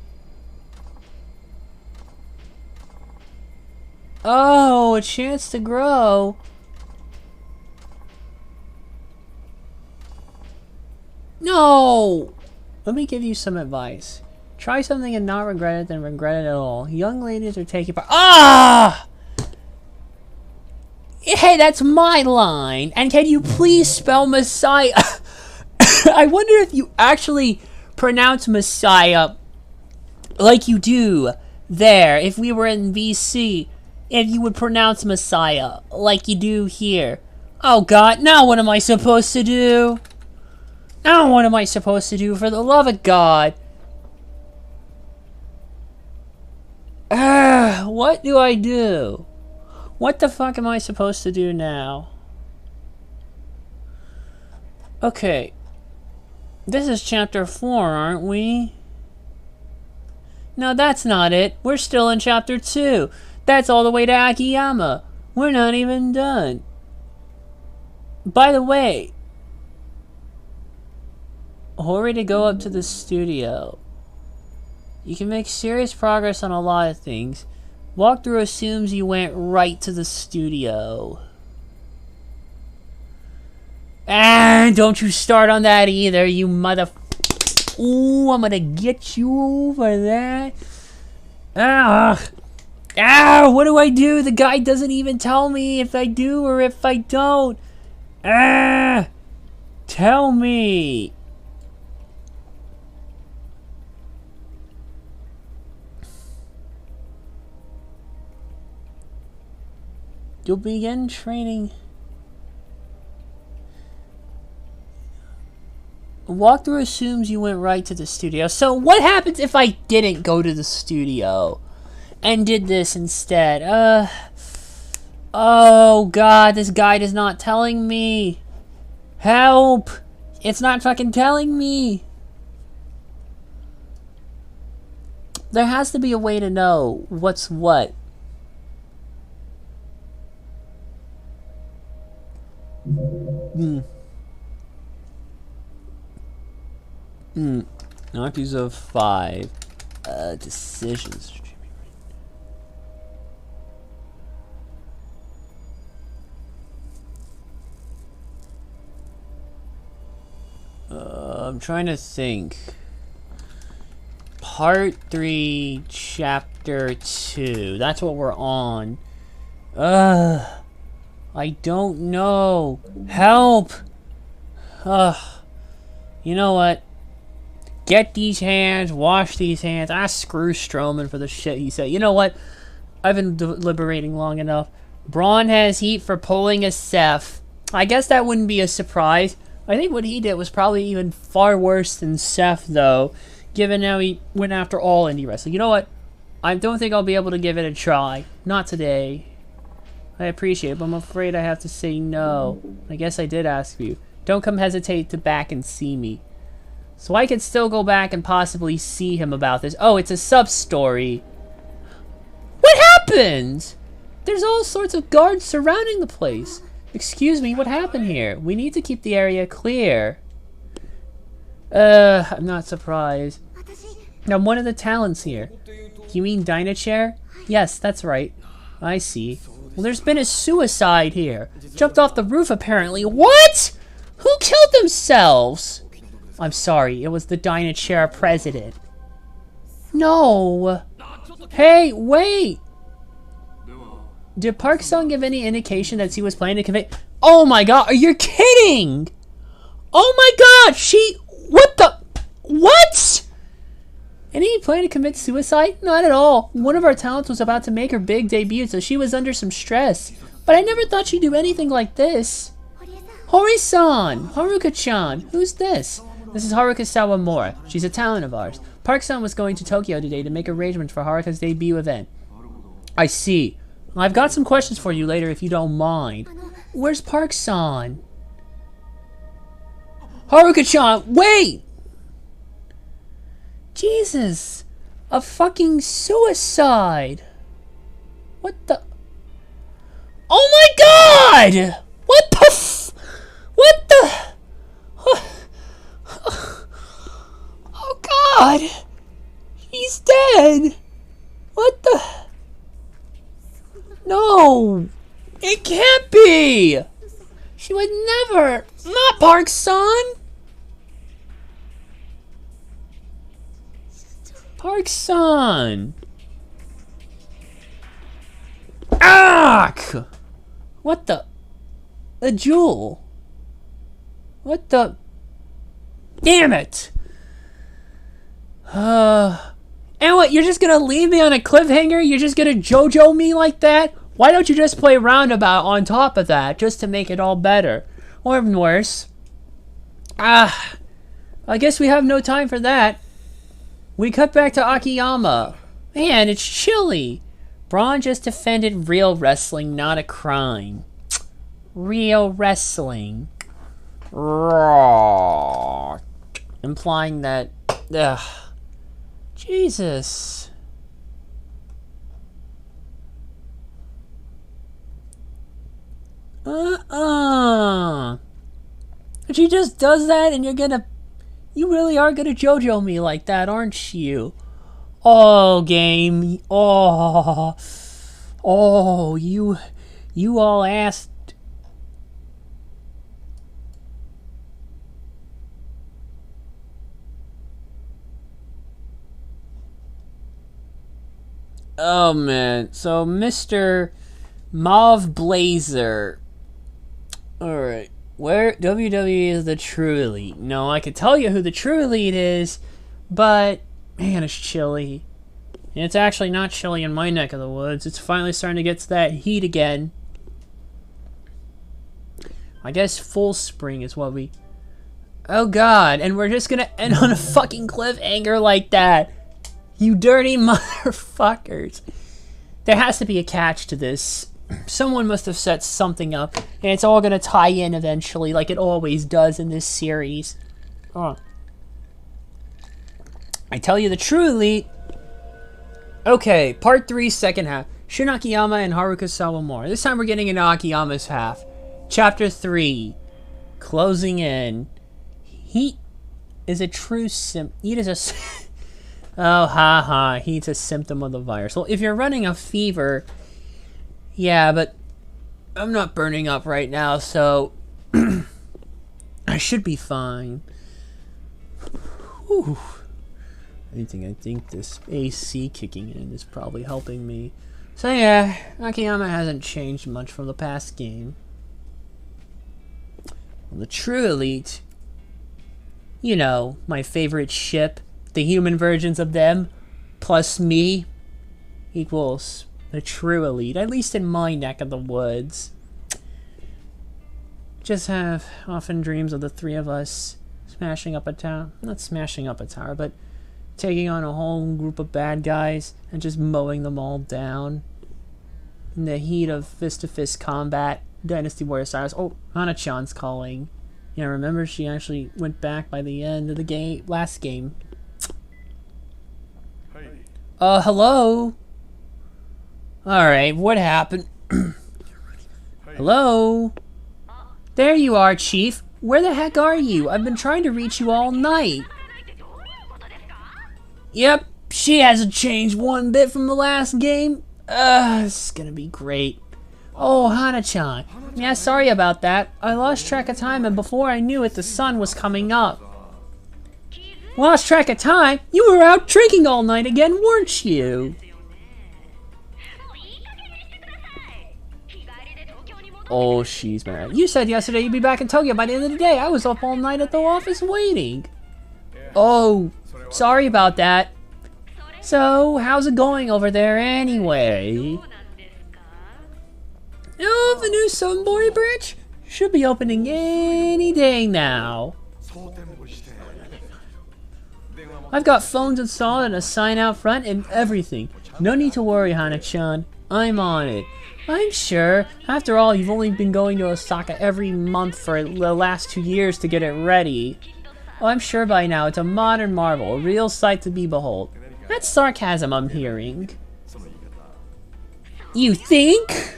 Oh, a chance to grow. No! Let me give you some advice. Try something and not regret it, then regret it at all. Young ladies are taking part. Ah! Hey, that's my line. And can you please spell Messiah? I wonder if you actually pronounce Messiah like you do there. If we were in VC, if you would pronounce Messiah like you do here. Oh god, now what am I supposed to do? Now what am I supposed to do, for the love of God? What do I do? What the fuck am I supposed to do now? Okay. This is chapter 4, aren't we? No, that's not it. We're still in chapter 2. That's all the way to Akiyama. We're not even done. By the way, hurry to go up to the studio. You can make serious progress on a lot of things. Walkthrough assumes you went right to the studio. And don't you start on that either, you mother... Ooh, I'm gonna get you for that. What do I do? The guy doesn't even tell me if I do or if I don't. Tell me. You'll begin training. Walkthrough assumes you went right to the studio. So what happens if I didn't go to the studio and did this instead? Oh god, this guide is not telling me. Help! It's not fucking telling me. There has to be a way to know what's what. Yakuza 5. Decisions. I'm trying to think. Part 3, Chapter 2. That's what we're on. I don't know. Help! You know what? Get these hands, wash these hands. Screw Strowman for the shit he said. You know what? I've been deliberating long enough. Braun has heat for pulling a Seth. I guess that wouldn't be a surprise. I think what he did was probably even far worse than Seth, though, given how he went after all indie wrestling. You know what? I don't think I'll be able to give it a try. Not today. I appreciate it, but I'm afraid I have to say no. I guess I did ask you. Don't come hesitate to back and see me. So I could still go back and possibly see him about this. Oh, it's a sub-story. What happened? There's all sorts of guards surrounding the place. Excuse me, what happened here? We need to keep the area clear. I'm not surprised. I'm one of the talents here. You mean Dynachair? Yes, that's right. I see. Well, there's been a suicide here. Jumped off the roof, apparently. What? Who killed themselves? I'm sorry, it was the Dynachair president. No. Hey, wait. Did Park Sung give any indication that she was planning to commit? Oh my god, are you kidding? Oh my god, what the? What? Any plan to commit suicide? Not at all. One of our talents was about to make her big debut, so she was under some stress. But I never thought she'd do anything like this. Hori-san! Haruka-chan! Who's this? This is Haruka Sawamura. She's a talent of ours. Park-san was going to Tokyo today to make arrangements for Haruka's debut event. I see. I've got some questions for you later if you don't mind. Where's Park-san? Haruka-chan, wait! Jesus! A fucking suicide! What the? Oh my god! What the what the? Oh god! He's dead! What the? No! It can't be! She would never! Not Park-san! Park-san! Ah! What the? A jewel? What the? Damn it! And what, you're just gonna leave me on a cliffhanger? You're just gonna JoJo me like that? Why don't you just play roundabout on top of that, just to make it all better? Or even worse. I guess we have no time for that. We cut back to Akiyama. Man, it's chilly. Braun just defended real wrestling, not a crime. Real wrestling. Raw. Implying that... Jesus. She just does that and you're gonna... You really are gonna JoJo me like that, aren't you? Oh, game. Oh. Oh, you all asked. Oh, man. So, Mr. Mauve Blazer. Alright. Where WWE is the true elite? No, I could tell you who the true elite is, but man, it's chilly. And it's actually not chilly in my neck of the woods. It's finally starting to get to that heat again. I guess full spring is what we... Oh god, and we're just gonna end on a fucking cliffhanger like that. You dirty motherfuckers. There has to be a catch to this. Someone must have set something up, and it's all gonna tie in eventually, like it always does in this series. I tell you the true elite. Okay, part 3, second half. Shun Akiyama and Haruka Sawamura. This time we're getting into Akiyama's half. Chapter 3. Closing in. Heat is a true Heat is a... Oh, haha. Heat's a symptom of the virus. Well, if you're running a fever... Yeah, but I'm not burning up right now, so I should be fine. Whew. I think this AC kicking in is probably helping me. So yeah, Akiyama hasn't changed much from the past game. Well, the true elite, you know, my favorite ship, the human versions of them, plus me, equals... the true elite, at least in my neck of the woods. Just have often dreams of the three of us smashing up a tower. Not smashing up a tower, but taking on a whole group of bad guys and just mowing them all down. In the heat of fist-to-fist combat, Dynasty Warrior Cyrus. Oh, Hana-chan's calling. Yeah, remember she actually went back by the end of the game, last game. Hey. Hello? Alright, what happened? Hello? There you are, Chief. Where the heck are you? I've been trying to reach you all night. Yep, she hasn't changed one bit from the last game. This is gonna be great. Oh, Hana-chan. Yeah, sorry about that. I lost track of time, and before I knew it, the sun was coming up. Lost track of time? You were out drinking all night again, weren't you? Oh, she's mad. You said yesterday you'd be back in Tokyo by the end of the day. I was up all night at the office waiting. Oh, sorry about that. So, how's it going over there anyway? Oh, the new Sunboy branch? Should be opening any day now. I've got phones installed and a sign out front and everything. No need to worry, Hana-chan. I'm on it. I'm sure. After all, you've only been going to Osaka every month for the last 2 years to get it ready. Oh, I'm sure by now it's a modern marvel, a real sight to be behold. That's sarcasm I'm hearing. You think?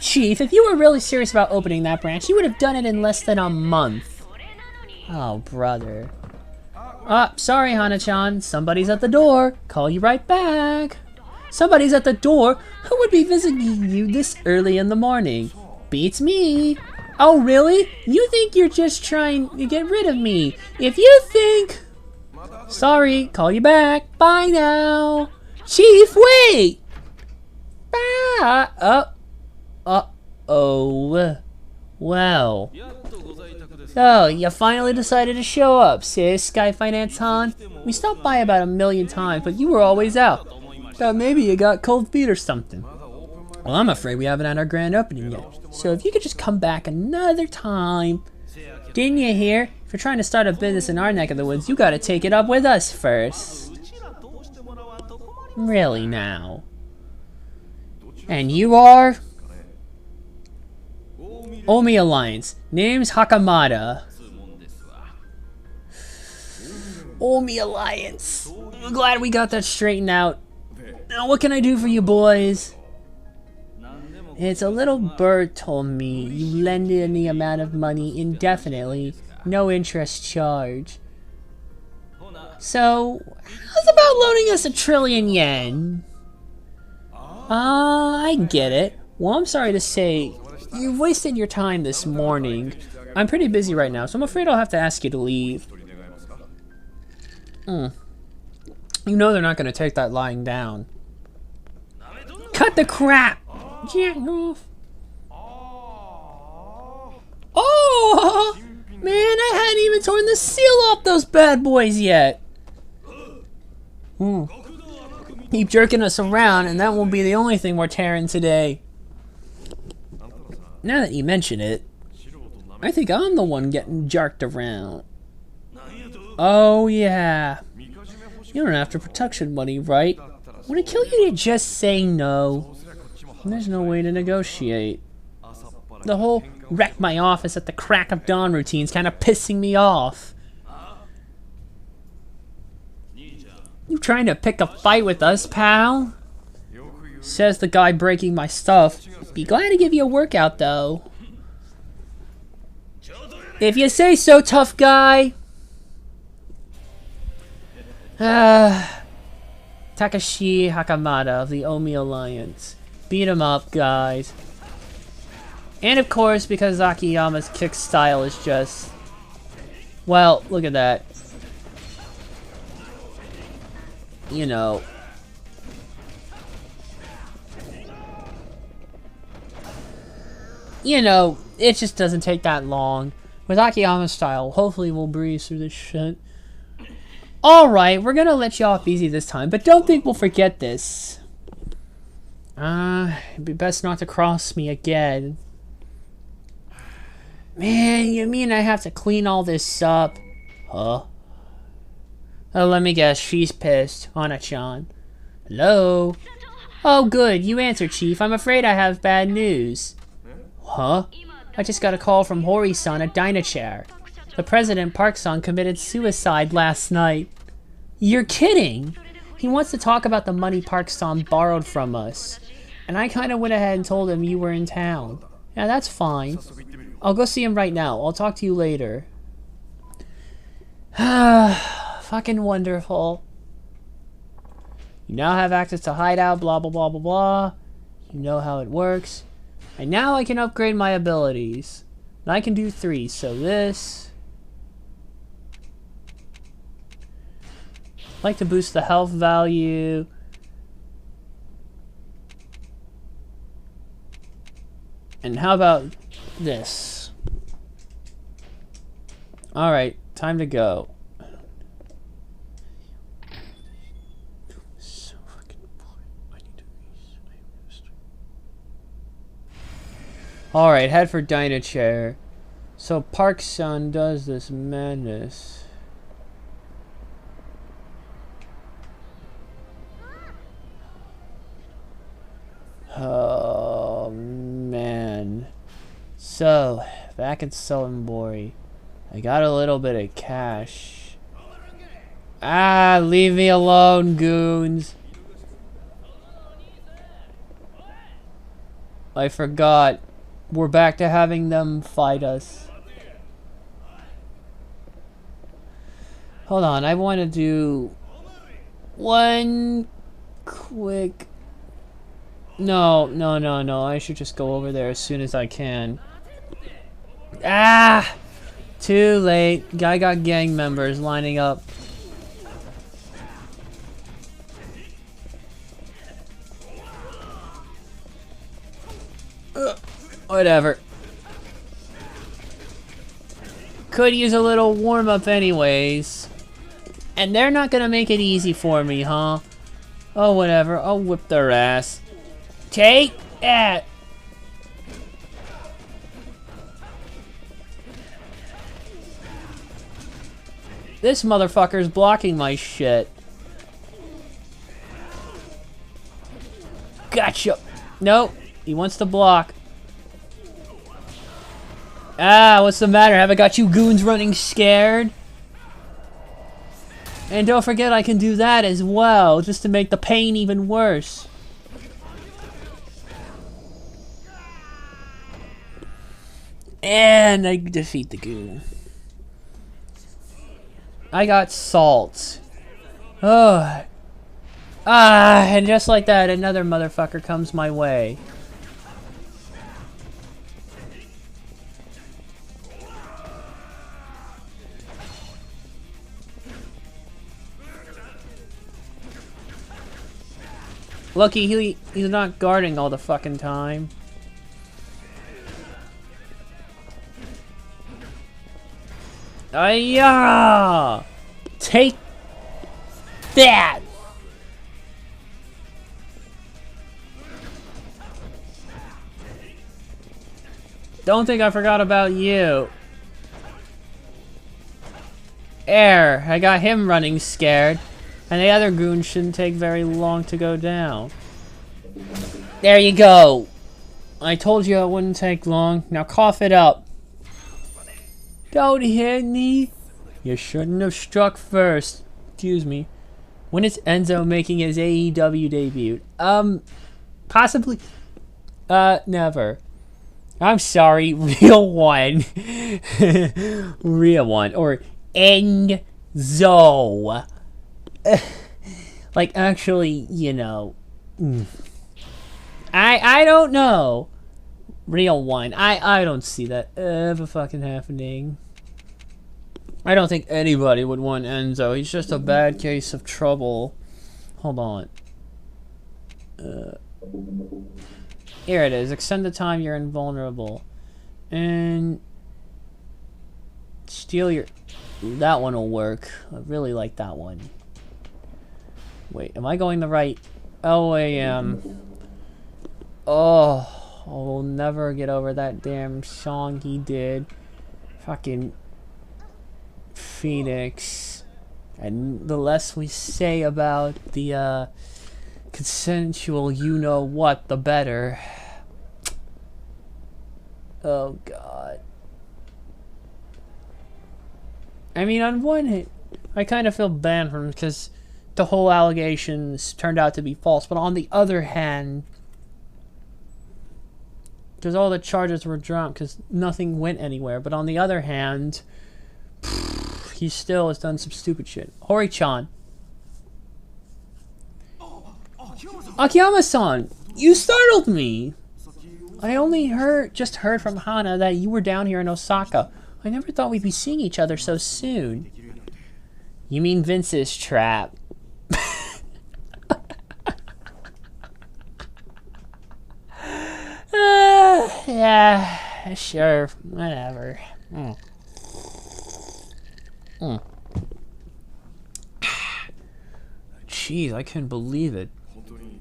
Chief, if you were really serious about opening that branch, you would have done it in less than a month. Oh, brother. Sorry, Hana-chan. Somebody's at the door. Call you right back. Somebody's at the door? Who would be visiting you this early in the morning? Beats me. Oh, really? You think you're just trying to get rid of me? If you think... Sorry, call you back. Bye now. Chief, wait! Uh-oh. Well. Oh, you finally decided to show up, sis, Sky Finance Han. We stopped by about 1,000,000 times, but you were always out. Thought maybe you got cold feet or something. Well, I'm afraid we haven't had our grand opening yet. So if you could just come back another time. Didn't you hear? If you're trying to start a business in our neck of the woods, you gotta take it up with us first. Really now. And you are? Omi Alliance. Name's Hakamada. Omi Alliance. I'm glad we got that straightened out. Now what can I do for you boys? It's a little bird told me you lend any amount of money indefinitely, no interest charge. So, how's about loaning us 1,000,000,000 yen? I get it. Well, I'm sorry to say, you've wasted your time this morning. I'm pretty busy right now, so I'm afraid I'll have to ask you to leave. You know they're not going to take that lying down. Cut the crap! Jack off. Oh! Man, I hadn't even torn the seal off those bad boys yet. Keep jerking us around, and that won't be the only thing we're tearing today. Now that you mention it, I think I'm the one getting jerked around. Oh yeah. You don't have to protection money, right? Would it kill you to just say no? There's no way to negotiate. The whole wreck my office at the crack of dawn routine's kind of pissing me off. You trying to pick a fight with us, pal? Says the guy breaking my stuff. Be glad to give you a workout, though. If you say so, tough guy. Takashi Hakamada of the Omi Alliance. Beat him up, guys. And of course, because Akiyama's kick style is just... Well, look at that. You know. It just doesn't take that long. With Akiyama's style, hopefully we'll breeze through this shit. Alright, we're gonna let you off easy this time, but don't think we'll forget this. It'd be best not to cross me again. Man, you mean I have to clean all this up? Huh? Oh, let me guess, she's pissed. Hana-chan. Hello? Oh, good, you answered, Chief. I'm afraid I have bad news. Huh? I just got a call from Hori-san at Dynachair. The president, Park-san, committed suicide last night. You're kidding! He wants to talk about the money Park-san borrowed from us. And I kinda went ahead and told him you were in town. Yeah, that's fine. I'll go see him right now. I'll talk to you later. Fucking wonderful. You now have access to hideout, blah blah blah blah blah. You know how it works. And now I can upgrade my abilities. And I can do 3, so this. I like to boost the health value. And how about this? Alright, time to go. So fucking boring. I need to Alright, head for Dynachair. So Park-san does this madness. Oh, man. So, back at Sullenbury. I got a little bit of cash. Ah, leave me alone, goons. I forgot. We're back to having them fight us. Hold on, I want to do one quick... No. I should just go over there as soon as I can. Ah! Too late. Guy got gang members lining up. Whatever. Could use a little warm-up anyways. And they're not gonna make it easy for me, huh? Oh, whatever. I'll whip their ass. Take that! This motherfucker's blocking my shit. Gotcha! Nope. He wants to block. Ah, what's the matter? Haven't got you goons running scared? And don't forget I can do that as well, just to make the pain even worse. And I defeat the goon. I got salt. Oh. Ah, and just like that, another motherfucker comes my way. Lucky he's not guarding all the fucking time. Ayah! Take that! Don't think I forgot about you. Air, I got him running scared. And the other goons shouldn't take very long to go down. There you go. I told you it wouldn't take long. Now cough it up. Don't hit me. You shouldn't have struck first. Excuse me. When is Enzo making his AEW debut? Possibly. Never. I'm sorry. Real one. Real one. Or Enzo. Like, actually, you know. I don't know. Real one. I don't see that ever fucking happening. I don't think anybody would want Enzo. He's just a bad case of trouble. Hold on. Here it is. Extend the time you're invulnerable. And steal your... That one will work. I really like that one. Wait, am I going the right... Oh, I am. Oh, I'll never get over that damn song he did. Fucking Phoenix. And the less we say about the consensual you-know-what, the better. Oh, God. I mean, on one hand, I kind of feel bad for him because the whole allegations turned out to be false. But on the other hand, because all the charges were dropped because nothing went anywhere. But on the other hand, he still has done some stupid shit. Hori-chan. Akiyama-san, you startled me. I only just heard from Hana that you were down here in Osaka. I never thought we'd be seeing each other so soon. You mean Vince's trap. Yeah, sure, whatever. Jeez, I couldn't believe it.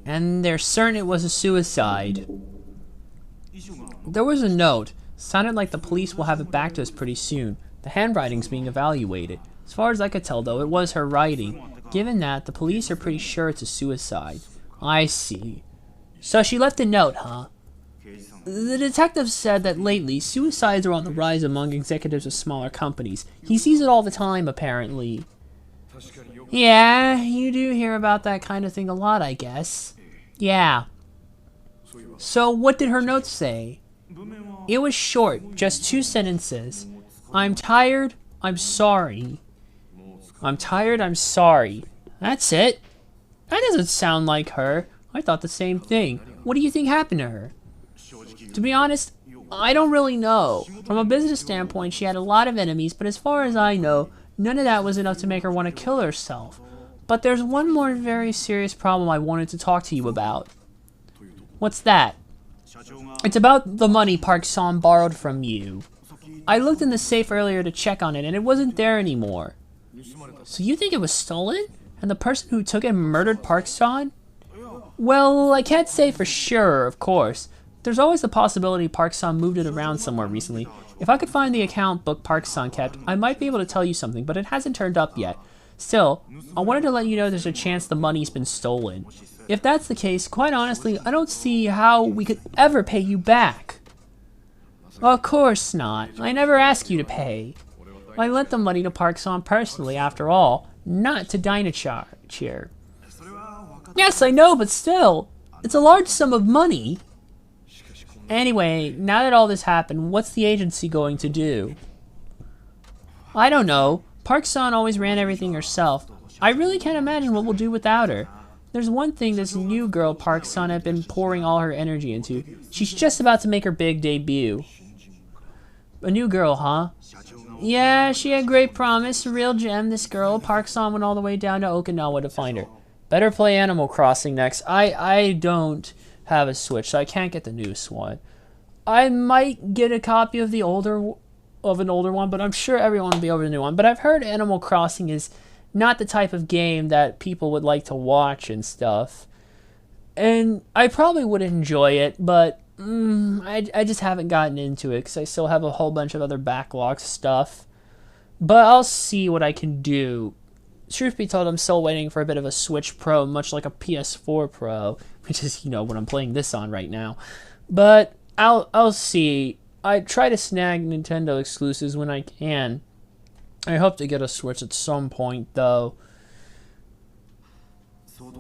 And they're certain it was a suicide. There was a note. Sounded like the police will have it back to us pretty soon. The handwriting's being evaluated. As far as I could tell, though, it was her writing. Given that, the police are pretty sure it's a suicide. I see. So she left a note, huh? The detective said that lately, suicides are on the rise among executives of smaller companies. He sees it all the time, apparently. Yeah, you do hear about that kind of thing a lot, I guess. Yeah. So what did her note say? It was short, just 2 sentences. I'm tired, I'm sorry. I'm tired, I'm sorry. That's it. That doesn't sound like her. I thought the same thing. What do you think happened to her? To be honest, I don't really know. From a business standpoint, she had a lot of enemies, but as far as I know, none of that was enough to make her want to kill herself. But there's one more very serious problem I wanted to talk to you about. What's that? It's about the money Park San borrowed from you. I looked in the safe earlier to check on it, and it wasn't there anymore. So you think it was stolen? And the person who took it murdered Park San? Well, I can't say for sure, of course. There's always the possibility Park San moved it around somewhere recently. If I could find the account book Park San kept, I might be able to tell you something, but it hasn't turned up yet. Still, I wanted to let you know there's a chance the money's been stolen. If that's the case, quite honestly, I don't see how we could ever pay you back. Of course not. I never asked you to pay. I lent the money to Park San personally, after all, not to Dynachair. Yes, I know, but still, it's a large sum of money. Anyway, now that all this happened, what's the agency going to do? I don't know. Park San always ran everything herself. I really can't imagine what we'll do without her. There's one thing this new girl Park San had been pouring all her energy into. She's just about to make her big debut. A new girl, huh? Yeah, she had great promise, a real gem, this girl. Park San went all the way down to Okinawa to find her. Better play Animal Crossing next. I don't have a Switch, so I can't get the newest one. I might get a copy of an older one, but I'm sure everyone will be over the new one. But I've heard Animal Crossing is not the type of game that people would like to watch and stuff. And I probably would enjoy it, but I just haven't gotten into it because I still have a whole bunch of other backlog stuff. But I'll see what I can do. Truth be told, I'm still waiting for a bit of a Switch Pro, much like a PS4 Pro, which is, what I'm playing this on right now. But I'll see. I try to snag Nintendo exclusives when I can. I hope to get a Switch at some point, though.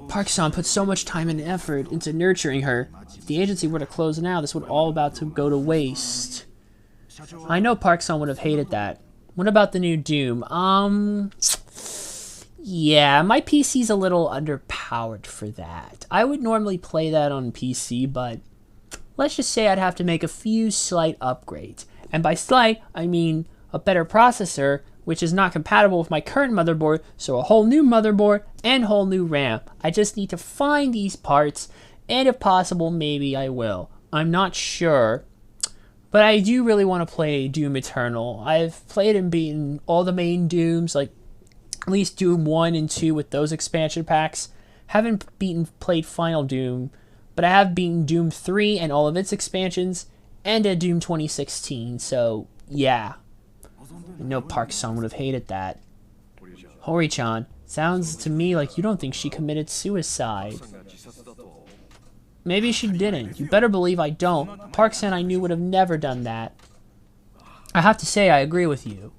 Park San put so much time and effort into nurturing her. If the agency were to close now, this would all about to go to waste. I know Park San would have hated that. What about the new Doom? Yeah, my PC's a little underpowered for that. I would normally play that on PC, but let's just say I'd have to make a few slight upgrades. And by slight, I mean a better processor, which is not compatible with my current motherboard, so a whole new motherboard and whole new RAM. I just need to find these parts, and if possible, maybe I will. I'm not sure, but I do really want to play Doom Eternal. I've played and beaten all the main Dooms, like at least Doom 1 and 2 with those expansion packs. Haven't played Final Doom, but I have beaten Doom 3 and all of its expansions, and a Doom 2016, so yeah. I know Park San would have hated that. Hori-chan, sounds to me like you don't think she committed suicide. Maybe she didn't. You better believe I don't. Park San I knew would have never done that. I have to say I agree with you.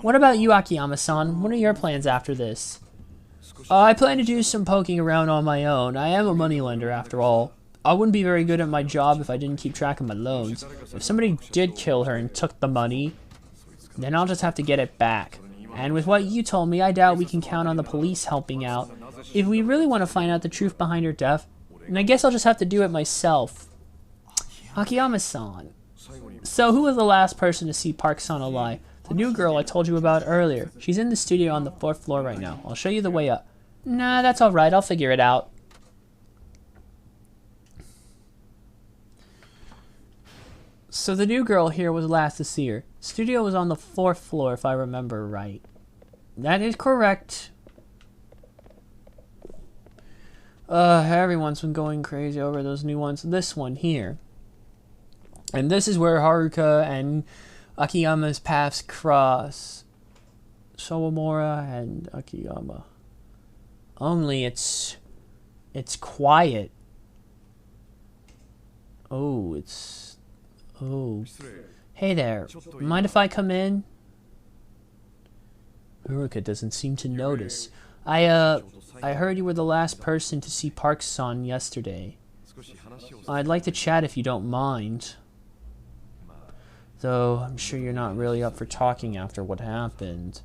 What about you, Akiyama-san? What are your plans after this? I plan to do some poking around on my own. I am a moneylender after all. I wouldn't be very good at my job if I didn't keep track of my loans. If somebody did kill her and took the money, then I'll just have to get it back. And with what you told me, I doubt we can count on the police helping out. If we really want to find out the truth behind her death, then I guess I'll just have to do it myself. Akiyama-san. So who was the last person to see Park San alive? The new girl I told you about earlier. She's in the studio on the 4th floor right now. I'll show you the way up. Nah, that's alright. I'll figure it out. So the new girl here was last to see her. Studio was on the 4th floor, if I remember right. That is correct. Everyone's been going crazy over those new ones. This one here. And this is where Haruka and Akiyama's paths cross. Sawamura and Akiyama. Only it's quiet. Oh, hey there. Mind if I come in? Haruka doesn't seem to notice. I heard you were the last person to see Park-san yesterday. I'd like to chat if you don't mind. Though, I'm sure you're not really up for talking after what happened.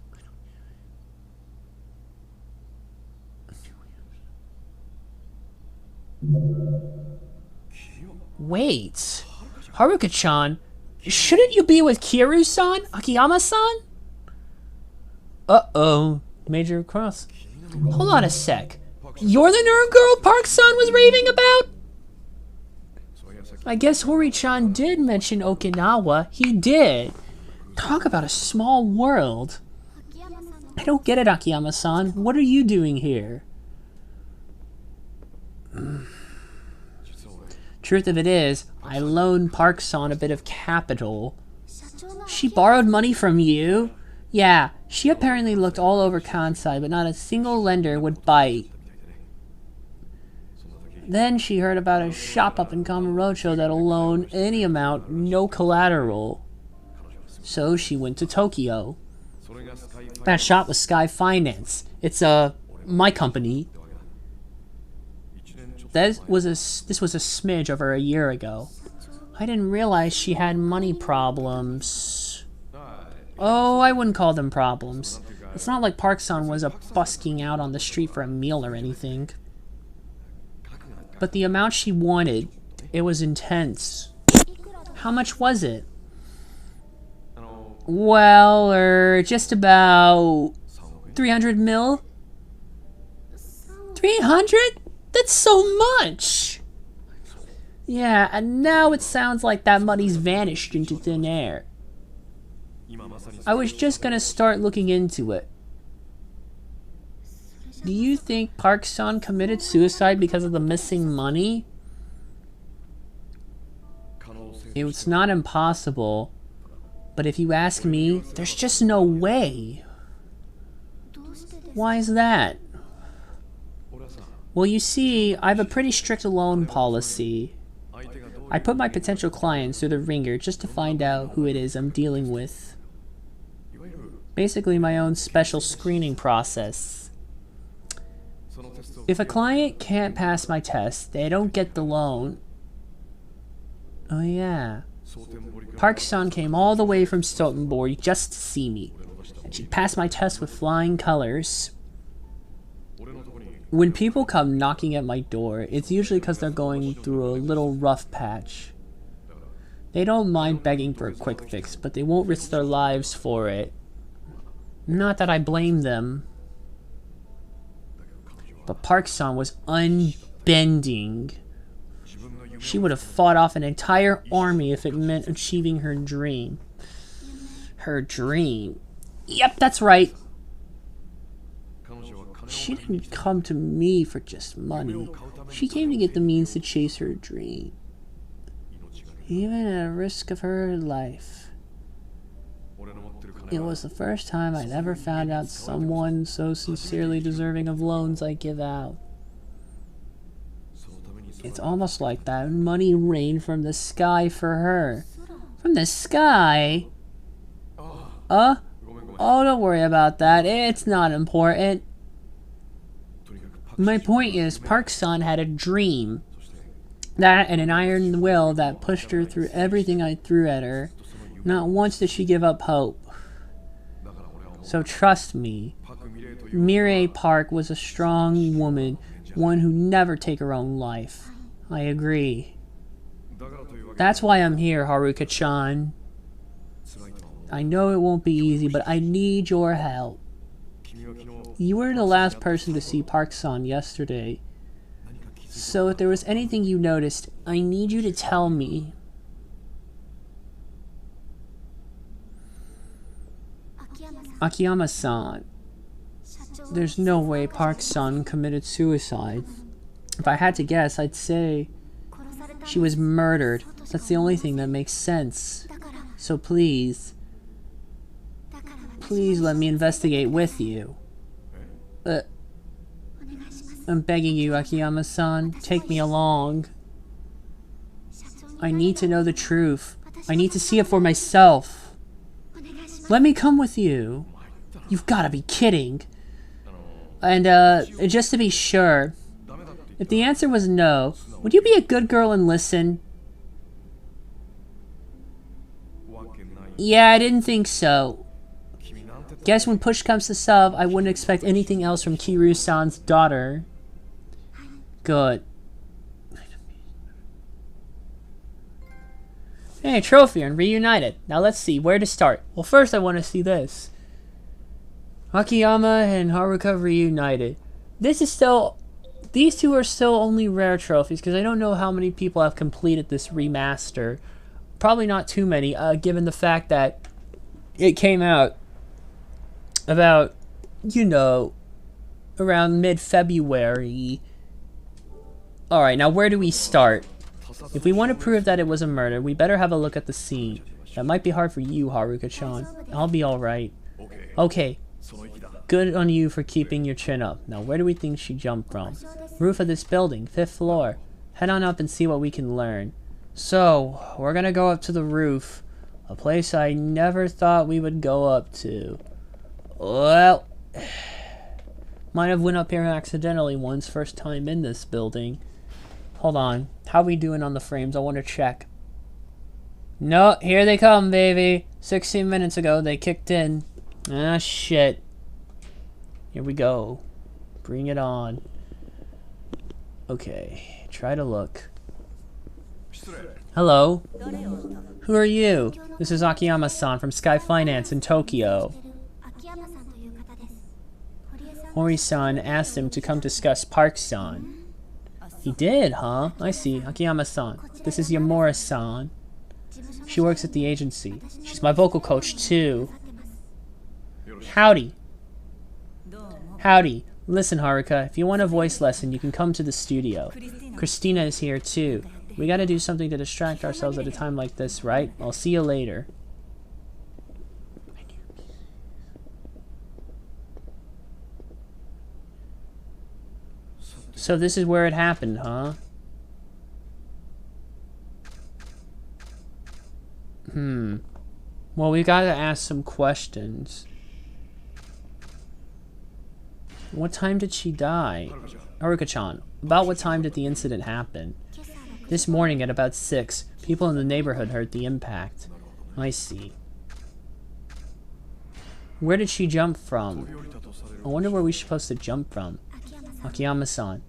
Wait. Haruka-chan, shouldn't you be with Kiryu-san? Akiyama-san? Uh-oh. Major cross. Hold on a sec. You're the nerd girl Park-san was raving about? I guess Hori-chan did mention Okinawa. He did. Talk about a small world. I don't get it, Akiyama-san. What are you doing here? Truth of it is, I loaned Park-san a bit of capital. She borrowed money from you? Yeah, she apparently looked all over Kansai, but not a single lender would bite. Then she heard about a shop up in Kamurocho that'll loan any amount, no collateral. So she went to Tokyo. That shop was Sky Finance. It's my company. This was a smidge over a year ago. I didn't realize she had money problems. Oh, I wouldn't call them problems. It's not like Park-san was busking out on the street for a meal or anything. But the amount she wanted, it was intense. How much was it? Well, just about 300 mil? 300? That's so much! Yeah, and now it sounds like that money's vanished into thin air. I was just gonna start looking into it. Do you think Park-san committed suicide because of the missing money? It's not impossible, but if you ask me, there's just no way. Why is that? Well, you see, I have a pretty strict loan policy. I put my potential clients through the ringer just to find out who it is I'm dealing with. Basically my own special screening process. If a client can't pass my test, they don't get the loan. Oh yeah. Park-san came all the way from Stoughtonbury just to see me, and she passed my test with flying colors. When people come knocking at my door, it's usually because they're going through a little rough patch. They don't mind begging for a quick fix, but they won't risk their lives for it. Not that I blame them. But Park-san was unbending. She would have fought off an entire army if it meant achieving her dream. Her dream. Yep, that's right. She didn't come to me for just money. She came to get the means to chase her dream. Even at a risk of her life. It was the first time I'd ever found out someone so sincerely deserving of loans I give out. It's almost like that money rained from the sky for her. From the sky? Oh, don't worry about that. It's not important. My point is, Park-san had a dream. That and an iron will that pushed her through everything I threw at her. Not once did she give up hope. So trust me, Mireille Park was a strong woman, one who'd never take her own life. I agree. That's why I'm here, Haruka-chan. I know it won't be easy, but I need your help. You were the last person to see Park-san yesterday. So if there was anything you noticed, I need you to tell me. Akiyama-san, there's no way Park-san committed suicide. If I had to guess, I'd say she was murdered. That's the only thing that makes sense. So please let me investigate with you. I'm begging you, Akiyama-san, take me along. I need to know the truth. I need to see it for myself. Let me come with you. You've got to be kidding. And, just to be sure, if the answer was no, would you be a good girl and listen? Yeah, I didn't think so. Guess when push comes to shove, I wouldn't expect anything else from Kiryu-san's daughter. Good. Hey, trophy and reunited. Now let's see, where to start? Well, first I want to see this. Akiyama and Haruka reunited. These two are still only rare trophies, because I don't know how many people have completed this remaster. Probably not too many, given the fact that it came out about, you know, around mid-February. Alright, now where do we start? If we want to prove that it was a murder, we better have a look at the scene. That might be hard for you, Haruka-chan. I'll be alright. Okay. Good on you for keeping your chin up. Now, where do we think she jumped from? Roof of this building, 5th floor. Head on up and see what we can learn. So, we're gonna go up to the roof. A place I never thought we would go up to. Well, might have went up here accidentally once, first time in this building. Hold on. How we doing on the frames? I want to check. No, here they come, baby. 16 minutes ago, they kicked in. Ah, shit. Here we go. Bring it on. Okay, try to look. Hello. Who are you? This is Akiyama-san from Sky Finance in Tokyo. Hori-san asked him to come discuss Park-san. He did, huh? I see. Akiyama-san. This is Yamura-san. She works at the agency. She's my vocal coach, too. Howdy. Howdy. Listen, Haruka, if you want a voice lesson, you can come to the studio. Christina is here, too. We gotta do something to distract ourselves at a time like this, right? I'll see you later. So this is where it happened, huh? Well, we gotta ask some questions. What time did she die? Haruka-chan, about what time did the incident happen? This morning at about 6. People in the neighborhood heard the impact. I see. Where did she jump from? I wonder where we're supposed to jump from. Akiyama-san.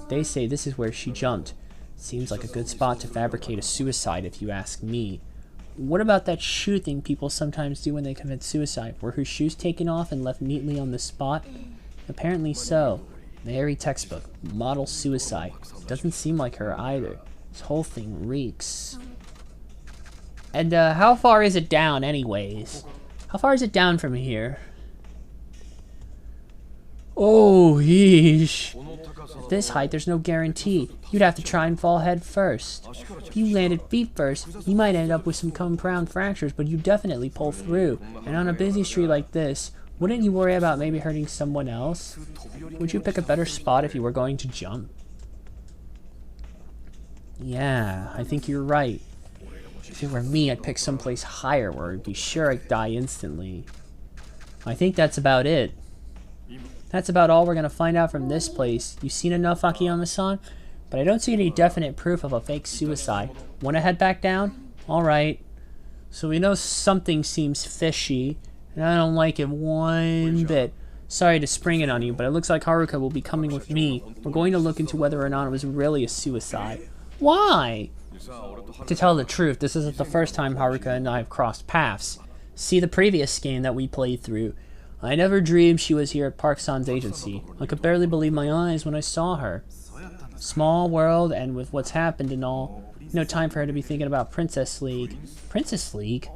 They say this is where she jumped. Seems like a good spot to fabricate a suicide if you ask me. What about that shoe thing people sometimes do when they commit suicide? Were her shoes taken off and left neatly on the spot? Apparently so. Very textbook. Model suicide. Doesn't seem like her either. This whole thing reeks. And how far is it down anyways? How far is it down from here? Oh, yeesh. At this height, there's no guarantee. You'd have to try and fall head first. If you landed feet first, you might end up with some compound fractures, but you definitely pull through. And on a busy street like this, wouldn't you worry about maybe hurting someone else? Would you pick a better spot if you were going to jump? Yeah, I think you're right. If it were me, I'd pick someplace higher where I'd be sure I'd die instantly. I think that's about it. That's about all we're gonna find out from this place. You've seen enough, Akiyama-san? But I don't see any definite proof of a fake suicide. Wanna head back down? Alright. So we know something seems fishy, and I don't like it one bit. Sorry to spring it on you, but it looks like Haruka will be coming with me. We're going to look into whether or not it was really a suicide. Why? To tell the truth, this isn't the first time Haruka and I have crossed paths. See the previous game that we played through. I never dreamed she was here at Park-san's agency. I could barely believe my eyes when I saw her. Small world, and with what's happened and all, no time for her to be thinking about Princess League. Princess League?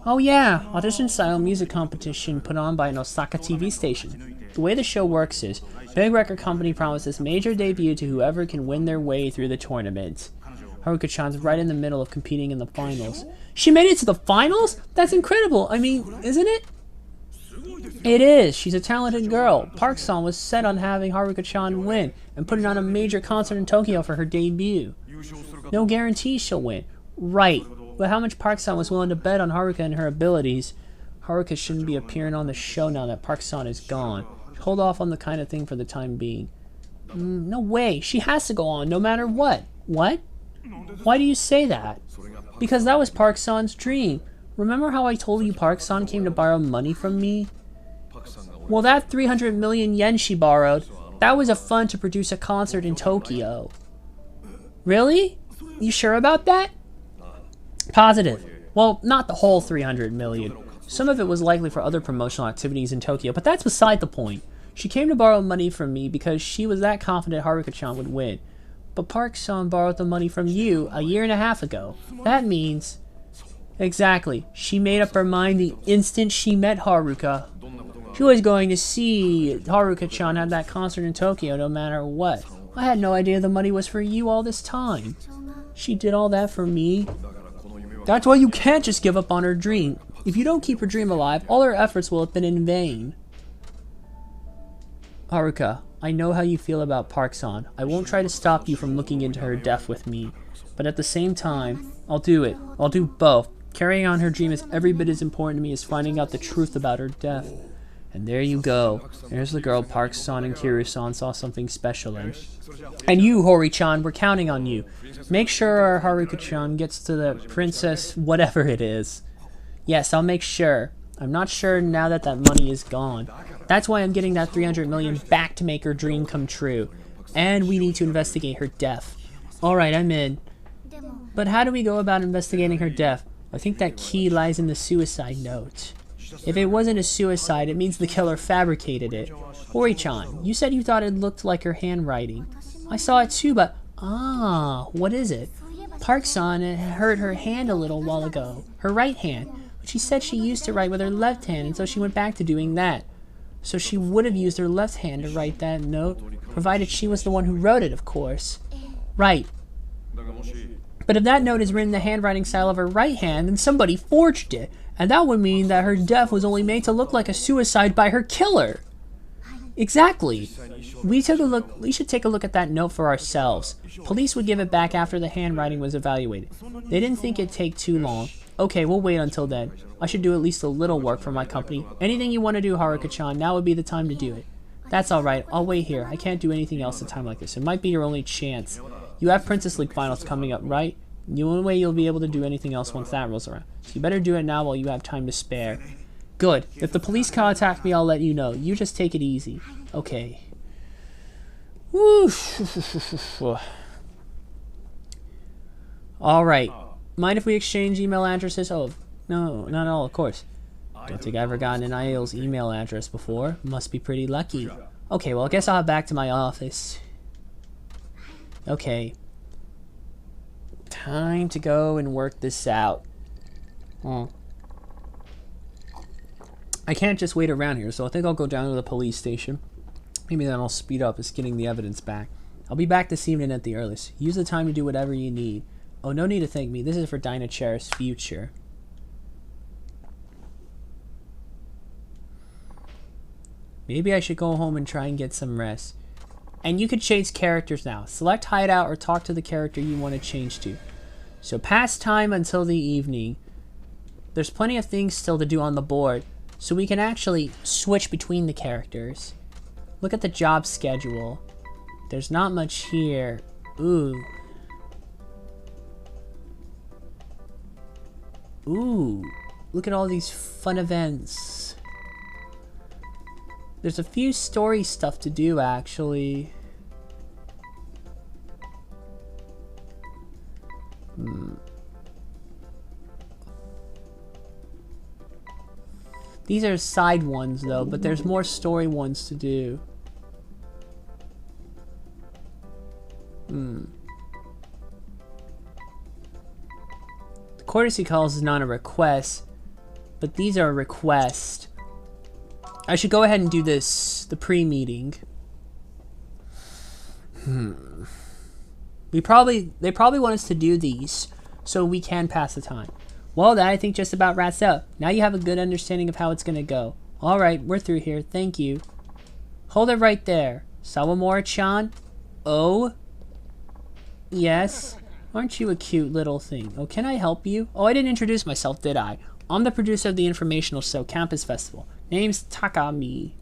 Oh yeah, audition-style music competition put on by an Osaka TV station. The way the show works is, big record company promises major debut to whoever can win their way through the tournament. Haruka-chan's right in the middle of competing in the finals. She made it to the finals? That's incredible. I mean, isn't it? It is. She's a talented girl. Park-san was set on having Haruka-chan win and putting on a major concert in Tokyo for her debut. No guarantee she'll win. Right. But how much Park-san was willing to bet on Haruka and her abilities? Haruka shouldn't be appearing on the show now that Park-san is gone. Hold off on the kind of thing for the time being. No way. She has to go on no matter what. What? Why do you say that? Because that was Park-san's dream. Remember how I told you Park-san came to borrow money from me? Well, that 300 million yen she borrowed, that was a fund to produce a concert in Tokyo. Really? You sure about that? Positive. Well, not the whole 300 million. Some of it was likely for other promotional activities in Tokyo, but that's beside the point. She came to borrow money from me because she was that confident Haruka-chan would win. But Park-san borrowed the money from you a year and a half ago. That means... Exactly. She made up her mind the instant she met Haruka. She was going to see Haruka-chan at that concert in Tokyo no matter what. I had no idea the money was for you all this time. She did all that for me. That's why you can't just give up on her dream. If you don't keep her dream alive, all her efforts will have been in vain. Haruka, I know how you feel about Park-san. I won't try to stop you from looking into her death with me. But at the same time, I'll do it. I'll do both. Carrying on her dream is every bit as important to me as finding out the truth about her death. And there you go. There's the girl Park-san and Kiryu-san saw something special in. And you, Hori-chan, we're counting on you. Make sure our Haruka-chan gets to the princess whatever it is. Yes, I'll make sure. I'm not sure now that that money is gone. That's why I'm getting that 300 million back to make her dream come true. And we need to investigate her death. Alright, I'm in. But how do we go about investigating her death? I think that key lies in the suicide note. If it wasn't a suicide, it means the killer fabricated it. Hori-chan, you said you thought it looked like her handwriting. I saw it too, but... Ah, what is it? Park-san hurt her hand a little while ago. Her right hand. But she said she used to write with her left hand, and so she went back to doing that. So she would have used her left hand to write that note, provided she was the one who wrote it, of course. Right. But if that note is written in the handwriting style of her right hand, then somebody forged it. And that would mean that her death was only made to look like a suicide by her killer. Exactly. We should take a look at that note for ourselves. Police would give it back after the handwriting was evaluated. They didn't think it'd take too long. Okay, we'll wait until then. I should do at least a little work for my company. Anything you want to do, Haruka-chan, now would be the time to do it. That's alright, I'll wait here. I can't do anything else at a time like this. It might be your only chance. You have Princess League finals coming up, right? The only way you'll be able to do anything else once that rolls around. So you better do it now while you have time to spare. Good. If the police contact me, I'll let you know. You just take it easy. Okay. Woo. Alright. Mind if we exchange email addresses? Oh, no, not at all, of course. Don't think I've ever gotten an IAL's email address before. Must be pretty lucky. Okay, well, I guess I'll head back to my office. Okay. Time to go and work this out. I can't just wait around here, so I think I'll go down to the police station. Maybe that'll speed up us getting the evidence back. I'll be back this evening at the earliest. Use the time to do whatever you need. Oh, no need to thank me. This is for Dinah Cher's future. Maybe I should go home and try and get some rest. And you can change characters now. Select hideout or talk to the character you want to change to. So pass time until the evening. There's plenty of things still to do on the board, so we can actually switch between the characters. Look at the job schedule. There's not much here. Ooh. Ooh. Look at all these fun events. There's a few story stuff to do, actually. These are side ones, though, but there's more story ones to do. The courtesy calls is not a request, but these are a request. I should go ahead and do this, the pre-meeting. We They probably want us to do these so we can pass the time. Well, that I think just about wraps up. Now you have a good understanding of how it's gonna go. Alright, we're through here. Thank you. Hold it right there. Sawamura-chan? Oh? Yes? Aren't you a cute little thing? Oh, can I help you? Oh, I didn't introduce myself, did I? I'm the producer of the informational show, Campus Festival. Name's Takami.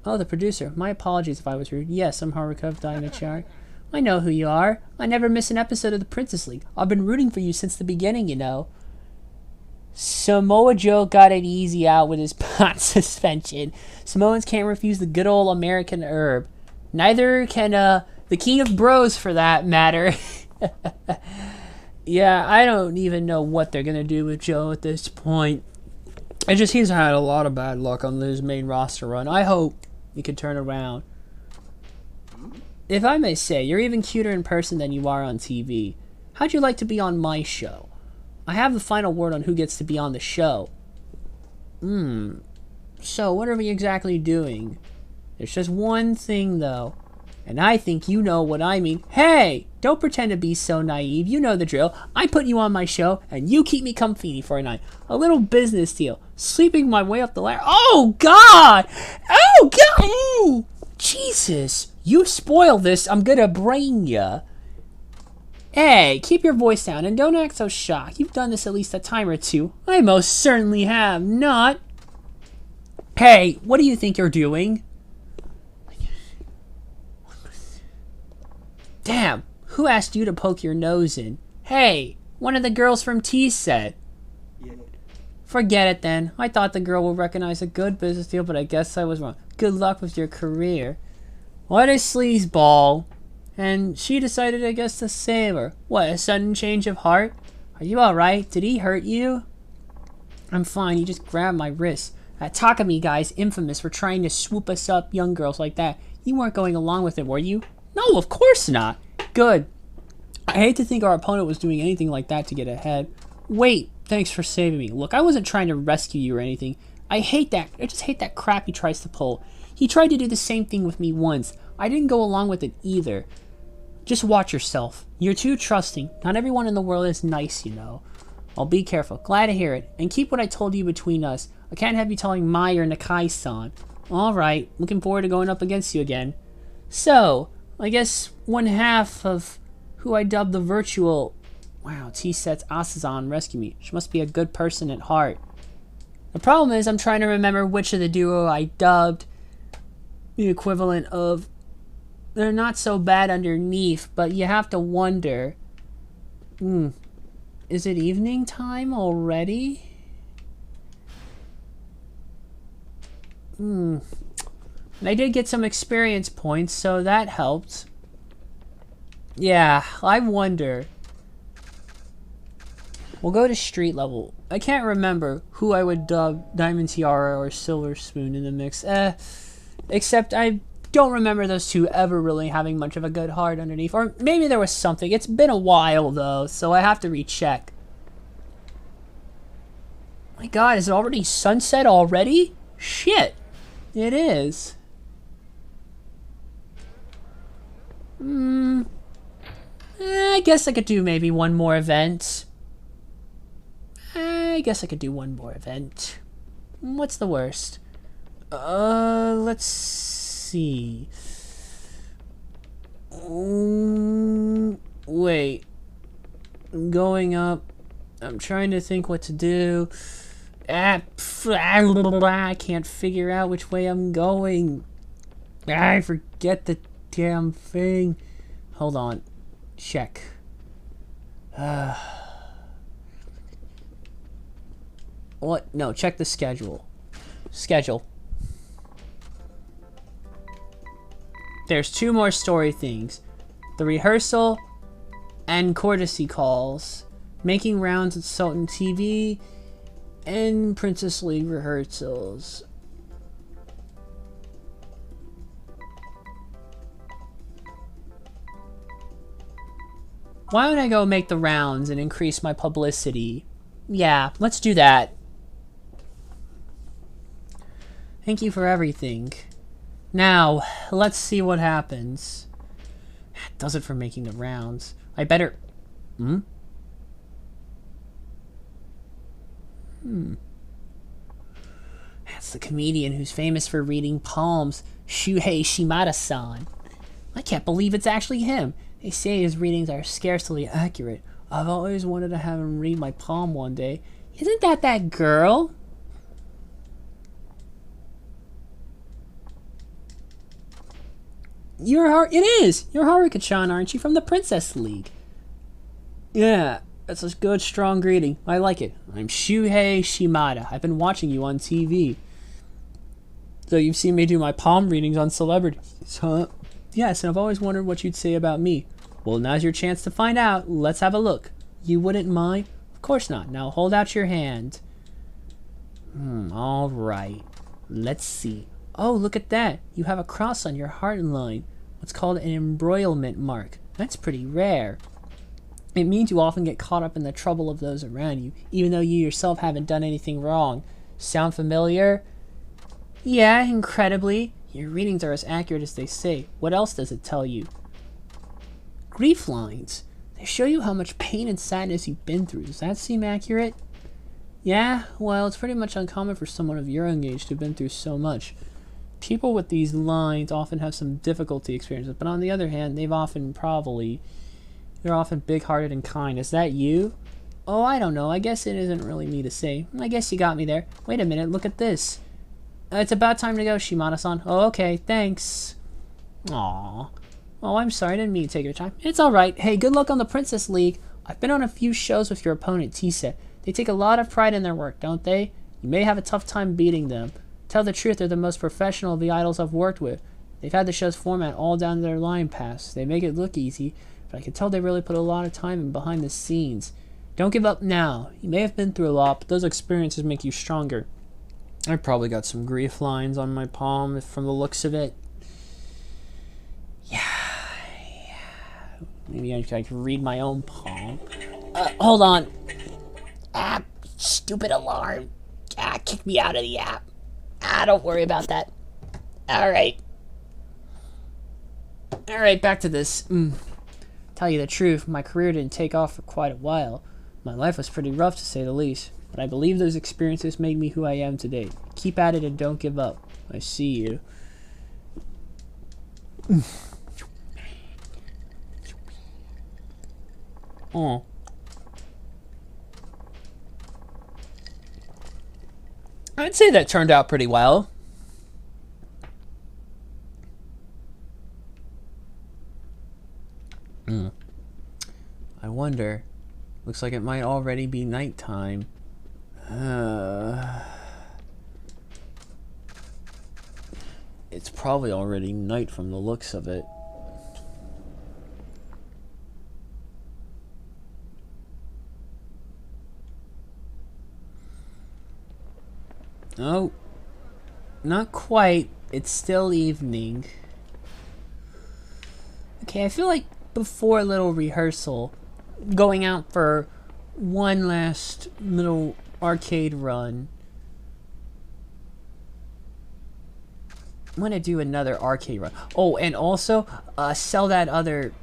Oh, the producer. My apologies if I was rude. Yes, I'm Haruka of Dynachar. I know who you are. I never miss an episode of the Princess League. I've been rooting for you since the beginning, you know. Samoa Joe got it easy out with his pot suspension. Samoans can't refuse the good old American herb. Neither can, the King of Bros for that matter. Yeah, I don't even know what they're gonna do with Joe at this point. He's had a lot of bad luck on his main roster run. I hope he can turn around. If I may say, you're even cuter in person than you are on TV. How'd you like to be on my show? I have the final word on who gets to be on the show. So, what are we exactly doing? There's just one thing, though. And I think you know what I mean. Hey! Don't pretend to be so naive. You know the drill. I put you on my show, and you keep me comfy for a night. A little business deal. Sleeping my way up the ladder. Oh, God! Oh, God! Ooh. Jesus! You spoil this, I'm gonna brain ya. Hey, keep your voice down and don't act so shocked. You've done this at least a time or two. I most certainly have not. Hey, what do you think you're doing? Damn, who asked you to poke your nose in? Hey, one of the girls from T-Set. Forget it then. I thought the girl would recognize a good business deal, but I guess I was wrong. Good luck with your career. What a sleazeball. And she decided, I guess, to save her. What, a sudden change of heart? Are you alright? Did he hurt you? I'm fine, he just grabbed my wrist. That Takami guy's infamous for trying to swoop us up young girls like that. You weren't going along with it, were you? No, of course not. Good. I hate to think our opponent was doing anything like that to get ahead. Wait, thanks for saving me. Look, I wasn't trying to rescue you or anything. I just hate that crap he tries to pull. He tried to do the same thing with me once. I didn't go along with it either. Just watch yourself. You're too trusting. Not everyone in the world is nice, you know. I'll be careful. Glad to hear it. And keep what I told you between us. I can't have you telling Mai or Nakai-san. Alright, looking forward to going up against you again. So, I guess one half of who I dubbed the virtual... Wow, T-Set's Asazan rescued me. She must be a good person at heart. The problem is I'm trying to remember which of the duo I dubbed the equivalent of... They're not so bad underneath, but you have to wonder... Is it evening time already? And I did get some experience points, so that helped. Yeah, I wonder. We'll go to street level. I can't remember who I would dub Diamond Tiara or Silver Spoon in the mix. Except I don't remember those two ever really having much of a good heart underneath. Or maybe there was something. It's been a while, though, so I have to recheck. My god, is it already sunset already? Shit. It is. I guess I could do maybe one more event. I guess I could do one more event. What's the worst? Let's see. Wait. I'm going up. I'm trying to think what to do. I can't figure out which way I'm going. I forget the damn thing. Hold on. Check. What? No, check the schedule. Schedule. There's two more story things. The rehearsal and courtesy calls. Making rounds at Sultan TV and Princess League rehearsals. Why don't I go make the rounds and increase my publicity? Yeah, let's do that. Thank you for everything. Now, let's see what happens. Does it for making the rounds. I better... That's the comedian who's famous for reading palms, Shuhei Shimada-san. I can't believe it's actually him. They say his readings are scarcely accurate. I've always wanted to have him read my palm one day. Isn't that girl? It is! You're Haruka-chan, aren't you, from the Princess League? Yeah, that's a good, strong greeting. I like it. I'm Shuhei Shimada. I've been watching you on TV. So you've seen me do my palm readings on celebrities, huh? Yes, and I've always wondered what you'd say about me. Well, now's your chance to find out. Let's have a look. You wouldn't mind? Of course not. Now hold out your hand. All right. Let's see. Oh, look at that. You have a cross on your heart line. What's called an embroilment mark. That's pretty rare. It means you often get caught up in the trouble of those around you, even though you yourself haven't done anything wrong. Sound familiar? Yeah, incredibly. Your readings are as accurate as they say. What else does it tell you? Grief lines. They show you how much pain and sadness you've been through. Does that seem accurate? Yeah, well, it's pretty much uncommon for someone of your own age to have been through so much. People with these lines often have some difficulty experiences, but on the other hand, they're often big-hearted and kind. Is that you? Oh, I don't know. I guess it isn't really me to say. I guess you got me there. Wait a minute, look at this. It's about time to go, Shimada-san. Oh, okay, thanks. Aww. Oh, I'm sorry, I didn't mean to take your time. It's alright. Hey, good luck on the Princess League. I've been on a few shows with your opponent, Tisa. They take a lot of pride in their work, don't they? You may have a tough time beating them. Tell the truth, they're the most professional of the idols I've worked with. They've had the show's format all down to their line pass. They make it look easy, but I can tell they really put a lot of time in behind the scenes. Don't give up now. You may have been through a lot, but those experiences make you stronger. I probably got some grief lines on my palm from the looks of it. Yeah. Maybe I can read my own palm. Hold on. Stupid alarm. Kick me out of the app. Don't worry about that. Alright, back to this. Tell you the truth, my career didn't take off for quite a while. My life was pretty rough, to say the least. But I believe those experiences made me who I am today. Keep at it and don't give up. I see you. Oh. I'd say that turned out pretty well. I wonder. Looks like it might already be nighttime. It's probably already night from the looks of it. Oh, not quite. It's still evening. Okay, I feel like before a little rehearsal, going out for one last little arcade run. I'm gonna do another arcade run. Oh, and also sell that other,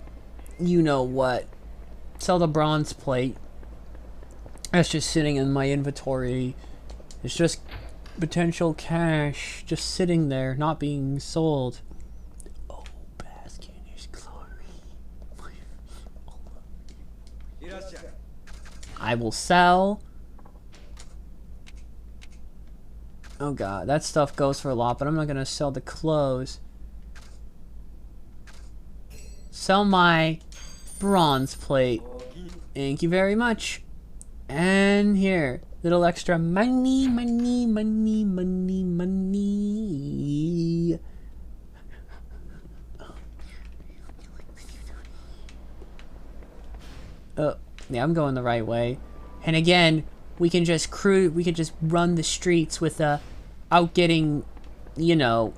you know what, sell the bronze plate. That's just sitting in my inventory. It's just potential cash just sitting there, not being sold. Oh, bask in his glory. I will sell. Oh god, that stuff goes for a lot, but I'm not gonna sell the clothes. Sell my bronze plate. Thank you very much. And here, little extra money, money, money, money, money. Oh, yeah, I'm going the right way. And again, we can just run the streets without getting, you know.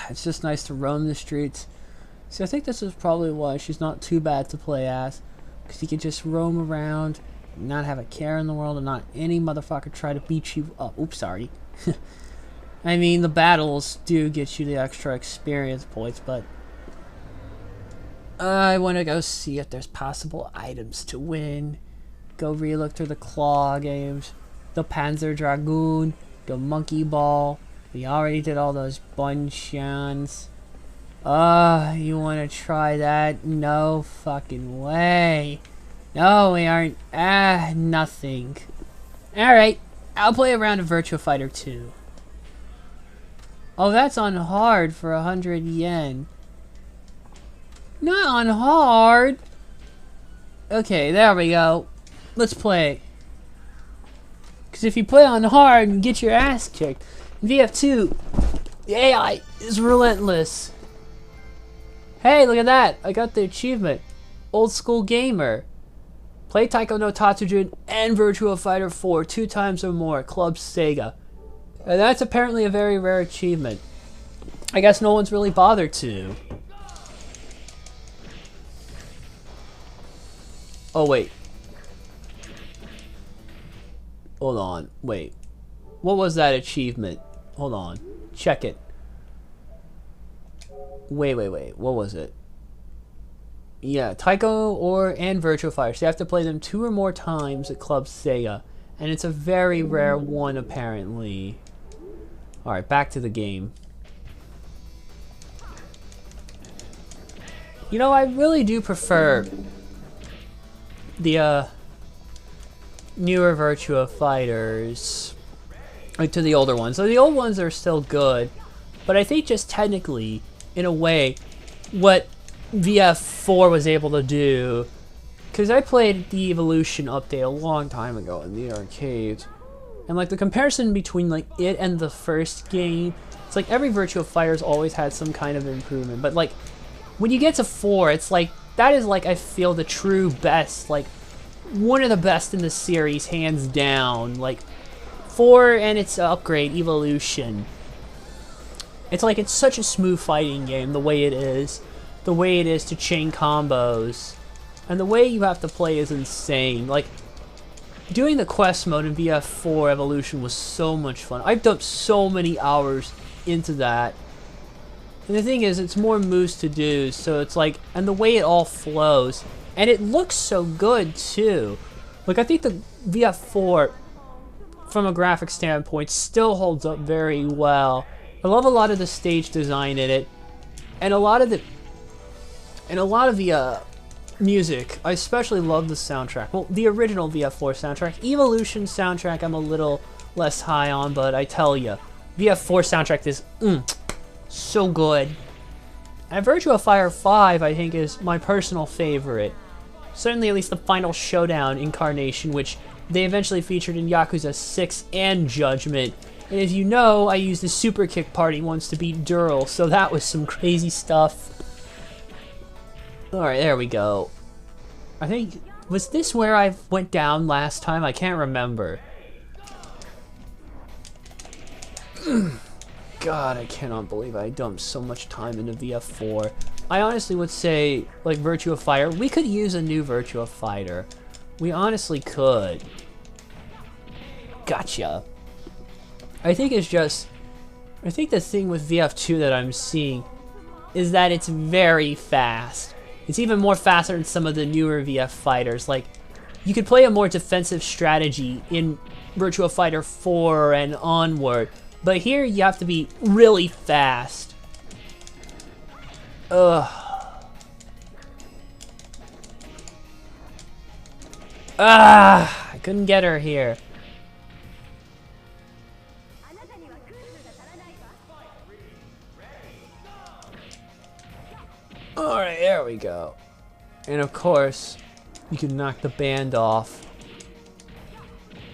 It's just nice to roam the streets. See, I think this is probably why she's not too bad to play as. Because you can just roam around, and not have a care in the world, and not any motherfucker try to beat you up. Oops, sorry. I mean, the battles do get you the extra experience points, but I want to go see if there's possible items to win. Go relook through the claw games, the Panzer Dragoon, the Monkey Ball. We already did all those Bunchans. You want to try that? No fucking way. No, we aren't. Nothing. Alright, I'll play a round of Virtua Fighter 2. Oh, that's on hard for 100 yen. Not on hard. Okay, there we go. Let's play. Because if you play on hard and get your ass kicked, in VF2, the AI is relentless. Hey, look at that. I got the achievement. Old School Gamer. Play Taiko no Tatsujin and Virtua Fighter 4 2 times or more. Club Sega. And that's apparently a very rare achievement. I guess no one's really bothered to. Oh, wait. Hold on. Wait. What was that achievement? Hold on. Check it. Wait. What was it? Yeah, Taiko and Virtua Fighter. So you have to play them 2 or more times at Club Sega. And it's a very rare one, apparently. Alright, back to the game. You know, I really do prefer the newer Virtua Fighters like to the older ones. So the old ones are still good, but I think just technically, in a way, what VF4 was able to do, because I played the Evolution update a long time ago in the arcades, and like the comparison between like it and the first game, it's like every Virtua Fighter's always had some kind of improvement, but like when you get to 4, it's like that is like I feel the true best, like one of the best in the series, hands down. Like 4 and its upgrade, Evolution. It's like it's such a smooth fighting game, the way it is to chain combos, and the way you have to play is insane. Like doing the quest mode in VF4 Evolution was so much fun. I've dumped so many hours into that. And the thing is, it's more moves to do, so it's like, and the way it all flows, and it looks so good too. Like I think the VF4, from a graphic standpoint, still holds up very well. I love a lot of the stage design in it, and a lot of the music. I especially love the soundtrack. Well, the original VF4 soundtrack. Evolution soundtrack I'm a little less high on, but I tell ya, VF4 soundtrack is so good. And Virtua Fighter 5, I think, is my personal favorite. Certainly at least the Final Showdown incarnation, which they eventually featured in Yakuza 6 and Judgment. And as you know, I used the Super Kick Party once to beat Dural, so that was some crazy stuff. Alright, there we go. I think, was this where I went down last time? I can't remember. God, I cannot believe I dumped so much time into VF4. I honestly would say, like Virtua Fighter, we could use a new Virtua Fighter. We honestly could. Gotcha. I think it's just, I think the thing with VF2 that I'm seeing is that it's very fast. It's even more faster than some of the newer VF fighters. Like, you could play a more defensive strategy in Virtua Fighter 4 and onward, but here you have to be really fast. Ugh. I couldn't get her here. Alright, there we go. And of course, you can knock the band off.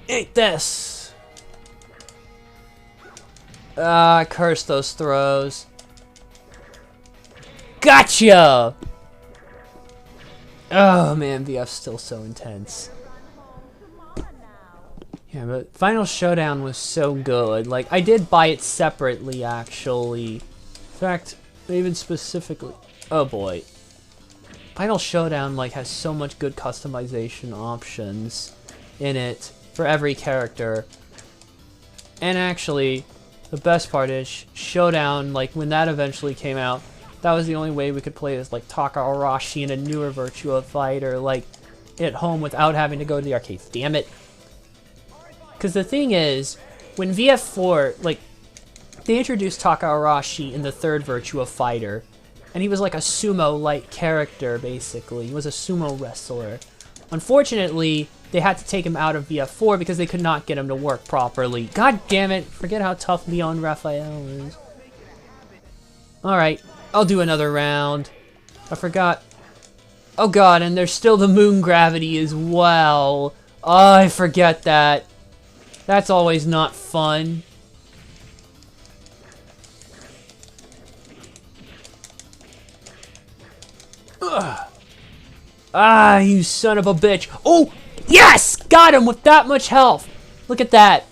Eat this! Curse those throws. Gotcha! Oh man, VF's still so intense. Yeah, but Final Showdown was so good. Like, I did buy it separately, actually. In fact, even specifically... Oh boy. Final Showdown, like, has so much good customization options in it for every character. And actually, The best part is Showdown, like when that eventually came out, that was the only way we could play as like Taka Arashi in a newer Virtua Fighter, like at home without having to go to the arcades. Damn it. Because the thing is, when VF4, like, they introduced Taka Arashi in the third Virtua Fighter, and he was like a sumo-like character, basically. He was a sumo wrestler. Unfortunately, they had to take him out of VF4 because they could not get him to work properly. God damn it! Forget how tough Leon Raphael is. Alright, I'll do another round. I forgot. Oh god, and there's still the moon gravity as well. Oh, I forget that. That's always not fun. Ugh. Ah, you son of a bitch. Oh, yes! Got him with that much health. Look at that.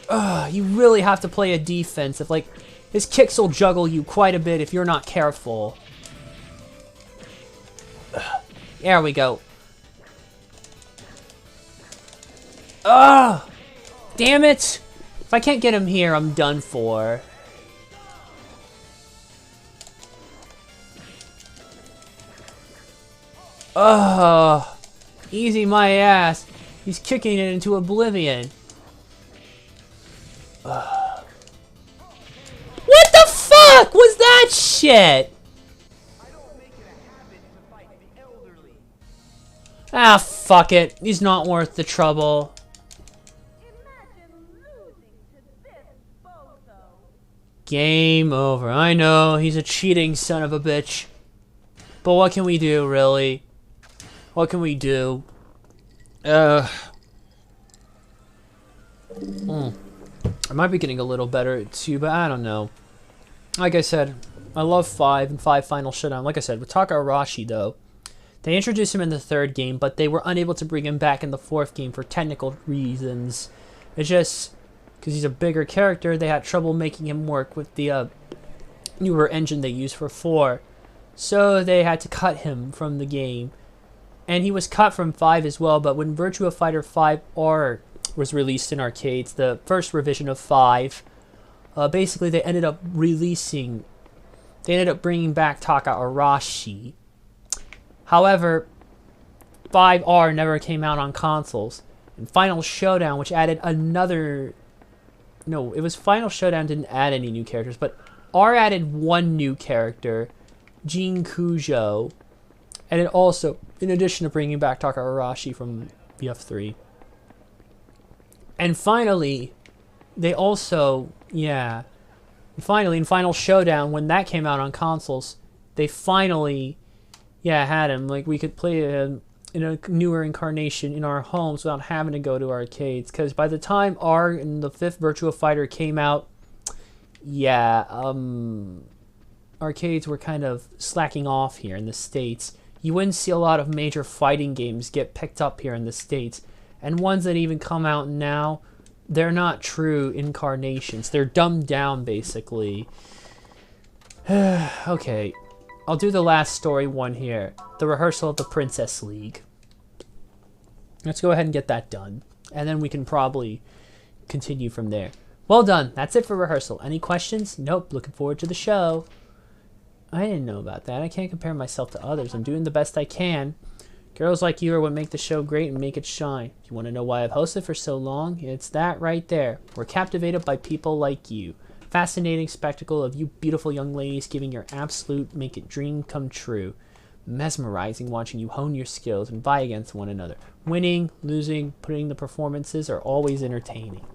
Ugh, you really have to play a defensive. Like, his kicks will juggle you quite a bit if you're not careful. Ugh. There we go. Ugh! Damn it! If I can't get him here, I'm done for. Ugh! Easy my ass. He's kicking it into oblivion. Ugh. What the fuck was that shit? Ah, fuck it. He's not worth the trouble. Game over. I know, he's a cheating son of a bitch. But what can we do, really? What can we do? I might be getting a little better too, but I don't know. Like I said, I love 5 and 5 Final Showdown. Like I said, with Taka Arashi, though, they introduced him in the 3rd game, but they were unable to bring him back in the 4th game for technical reasons. It's just because he's a bigger character, they had trouble making him work with the newer engine they use for 4. So they had to cut him from the game. And he was cut from 5 as well, but when Virtua Fighter 5R was released in arcades, the first revision of 5, basically they ended up bringing back Taka Arashi. However, 5R never came out on consoles. And Final Showdown, which added another... No, it was Final Showdown didn't add any new characters, but R added one new character, Jin Kujo. And it also, in addition to bringing back Taka Arashi from BF3. And finally, they also, finally, in Final Showdown, when that came out on consoles, they finally, had him. Like, we could play him in a newer incarnation in our homes without having to go to arcades. Because by the time R and the 5th Virtua Fighter came out, arcades were kind of slacking off here in the States. You wouldn't see a lot of major fighting games get picked up here in the States. And ones that even come out now, they're not true incarnations. They're dumbed down, basically. Okay, I'll do the last story one here. The rehearsal of the Princess League. Let's go ahead and get that done. And then we can probably continue from there. Well done. That's it for rehearsal. Any questions? Nope. Looking forward to the show. I didn't know about that. I can't compare myself to others. I'm doing the best I can. Girls like you are what make the show great and make it shine. If you want to know why I've hosted for so long, it's that right there. We're captivated by people like you. Fascinating spectacle of you beautiful young ladies giving your absolute make it dream come true. Mesmerizing watching you hone your skills and vie against one another. Winning, losing, putting the performances are always entertaining.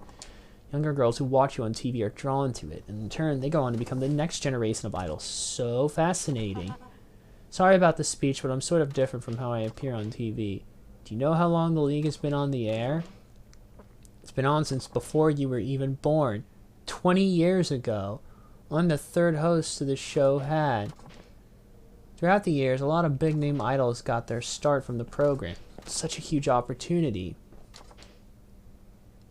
Younger girls who watch you on TV are drawn to it, and in turn, they go on to become the next generation of idols. So fascinating. Sorry about the speech, but I'm sort of different from how I appear on TV. Do you know how long the league has been on the air? It's been on since before you were even born. 20 years ago. I'm the 3rd host the show had. Throughout the years, a lot of big-name idols got their start from the program. It's such a huge opportunity.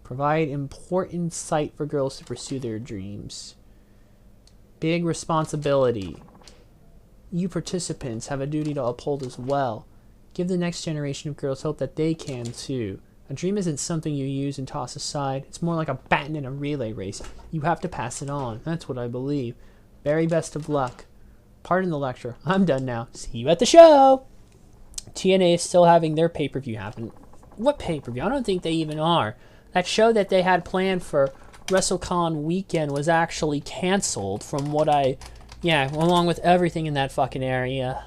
Provide important site for girls to pursue their dreams. Big responsibility. You participants have a duty to uphold as well. Give the next generation of girls hope that they can too. A dream isn't something you use and toss aside. It's more like a baton in a relay race. You have to pass it on. That's what I believe. Very best of luck. Pardon the lecture. I'm done now. See you at the show! TNA is still having their pay-per-view happen. What pay-per-view? I don't think they even are. That show that they had planned for WrestleCon weekend was actually canceled from what yeah, along with everything in that fucking area.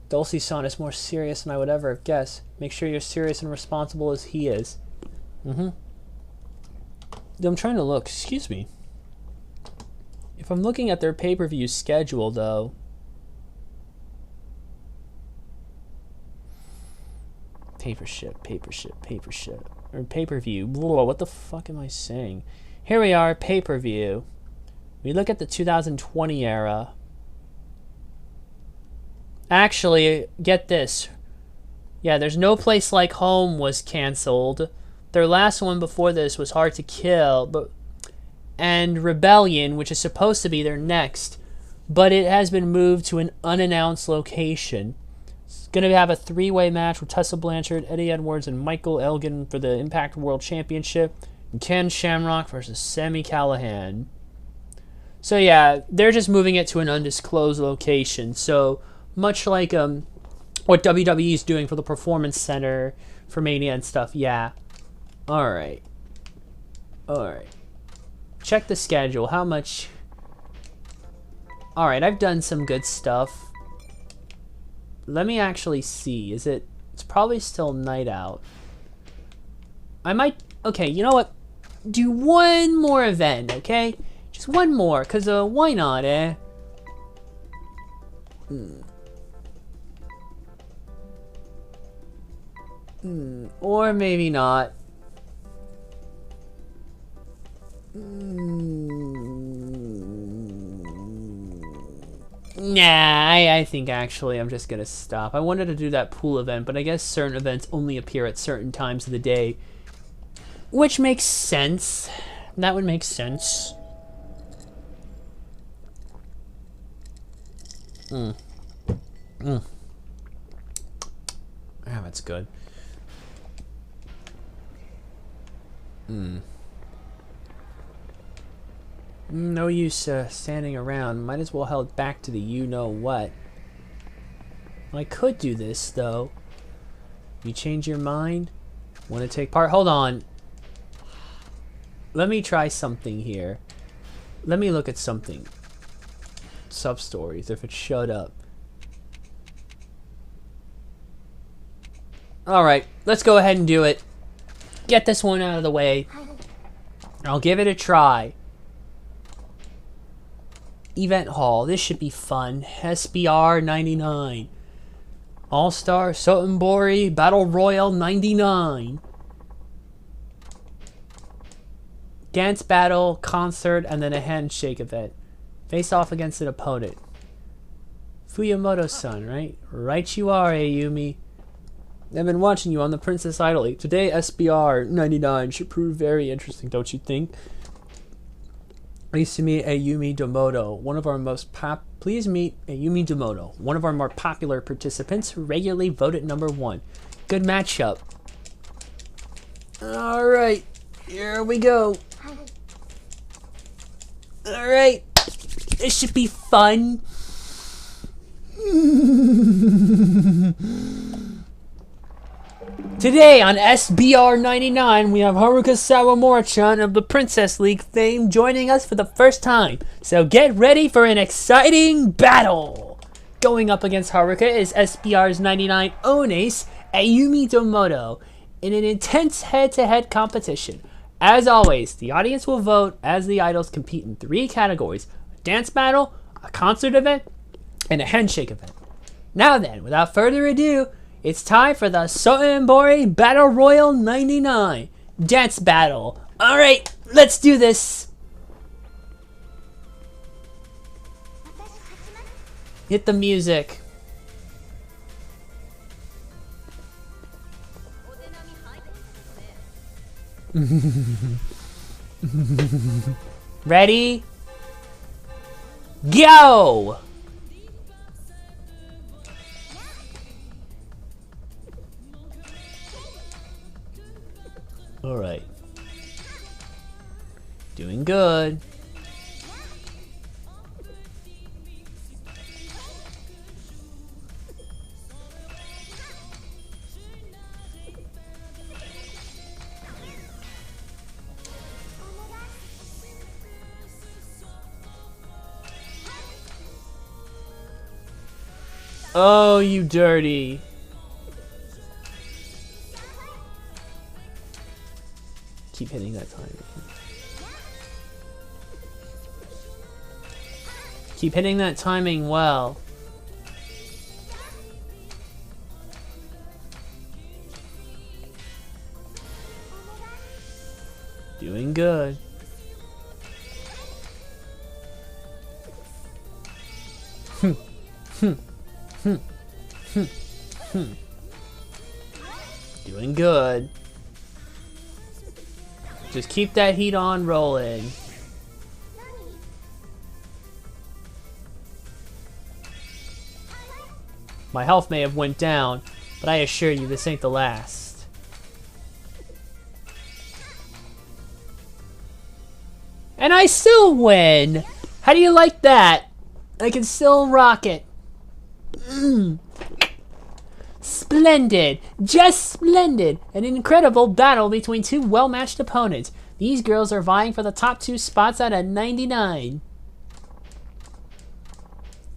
Dulce-san is more serious than I would ever have guessed. Make sure you're serious and responsible as he is. I'm trying to look. Excuse me. If I'm looking at their pay-per-view schedule, though... Paper ship. Or pay-per-view. Whoa, what the fuck am I saying? Here we are, pay-per-view. We look at the 2020 era. Actually, get this. Yeah, There's No Place Like Home was canceled. Their last one before this was Hard to Kill, and Rebellion, which is supposed to be their next, but it has been moved to an unannounced location. It's going to have a three-way match with Tessa Blanchard, Eddie Edwards, and Michael Elgin for the Impact World Championship, and Ken Shamrock versus Sami Callihan. So yeah, they're just moving it to an undisclosed location. So much like what WWE is doing for the Performance Center for Mania and stuff. Yeah. All right. Check the schedule. How much? All right, I've done some good stuff. Let me actually see. It's probably still night out. I might. Okay, you know what? Do one more event, okay? Just one more, cause why not, eh? Or maybe not. Nah, I think actually I'm just gonna stop. I wanted to do that pool event, but I guess certain events only appear at certain times of the day. Which makes sense. That would make sense. Yeah, that's good. No use standing around. Might as well head back to the you-know-what. I could do this, though. You change your mind? Want to take part? Hold on. Let me try something here. Let me look at something. Sub-stories, if it showed up. Alright, let's go ahead and do it. Get this one out of the way. I'll give it a try. Event Hall. This should be fun. SBR 99. All-Star Sotenbori Battle Royal 99. Dance battle, concert, and then a handshake event. Face off against an opponent. Fuyamoto-san, right? Right you are, Ayumi. I've been watching you on the Princess Idol League. Today, SBR 99 should prove very interesting, don't you think? Please meet Ayumi Domoto, one of our most Please meet Ayumi Domoto, one of our more popular participants, who regularly voted #1. Good matchup. Alright, here we go. Alright, this should be fun. Today on SBR 99, we have Haruka Sawamura-chan of the Princess League fame joining us for the first time. So get ready for an exciting battle! Going up against Haruka is SBR's 99 own ace, Ayumi Domoto, in an intense head-to-head competition. As always, the audience will vote as the idols compete in 3 categories: a dance battle, a concert event, and a handshake event. Now then, without further ado, it's time for the Sotenbori Battle Royal 99 Dance Battle. Alright, let's do this. Hit the music. Ready? Go! Alright. Doing good. Oh, you dirty. Keep hitting that timing. Keep hitting that timing well. Doing good. Doing good. Just keep that heat on rolling. My health may have went down, but I assure you this ain't the last. And I still win! How do you like that? I can still rock it. Splendid! Just splendid! An incredible battle between two well-matched opponents. These girls are vying for the top 2 spots out of 99.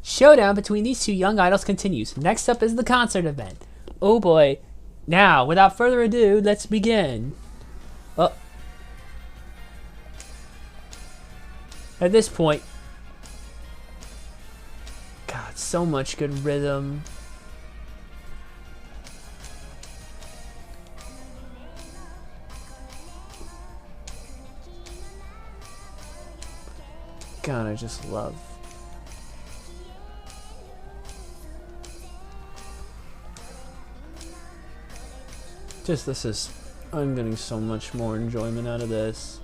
Showdown between these two young idols continues. Next up is the concert event. Oh boy. Now, without further ado, let's begin. Oh. At this point... God, so much good rhythm. God, I just love. I'm getting so much more enjoyment out of this.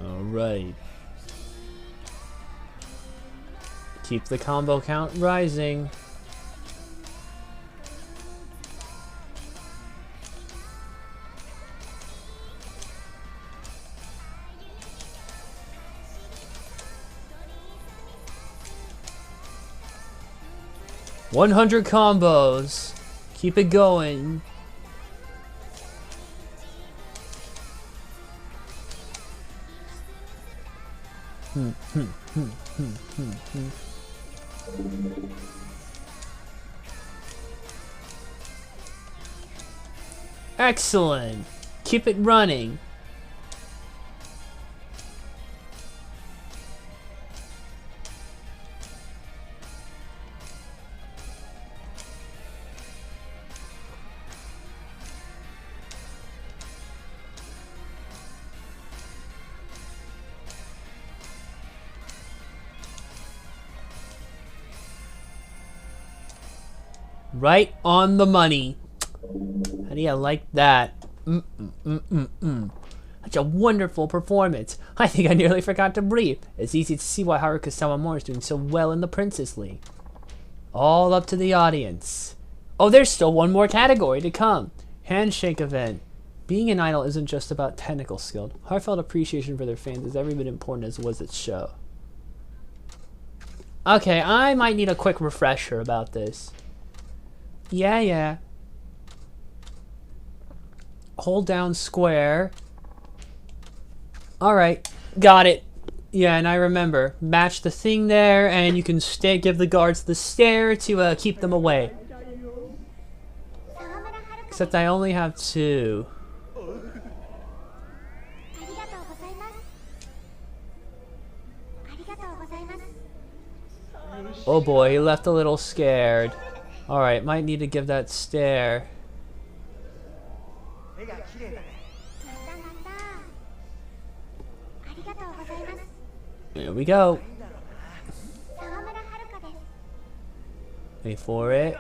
All right. Keep the combo count rising. $100 combos. Keep it going. Excellent. Keep it running. Right on the money. How do you like that? Such a wonderful performance. I think I nearly forgot to breathe. It's easy to see why Haruka Sawamura is doing so well in the Princess League. All up to the audience. Oh, there's still one more category to come. Handshake event. Being an idol isn't just about technical skill. Heartfelt appreciation for their fans is every bit important as was its show. Okay, I might need a quick refresher about this. Yeah. Hold down square. Alright, got it. Yeah, and I remember. Match the thing there, and you can give the guards the stare to keep them away. Except I only have 2. Oh boy, he left a little scared. Alright, might need to give that stare. Here we go. Wait for it.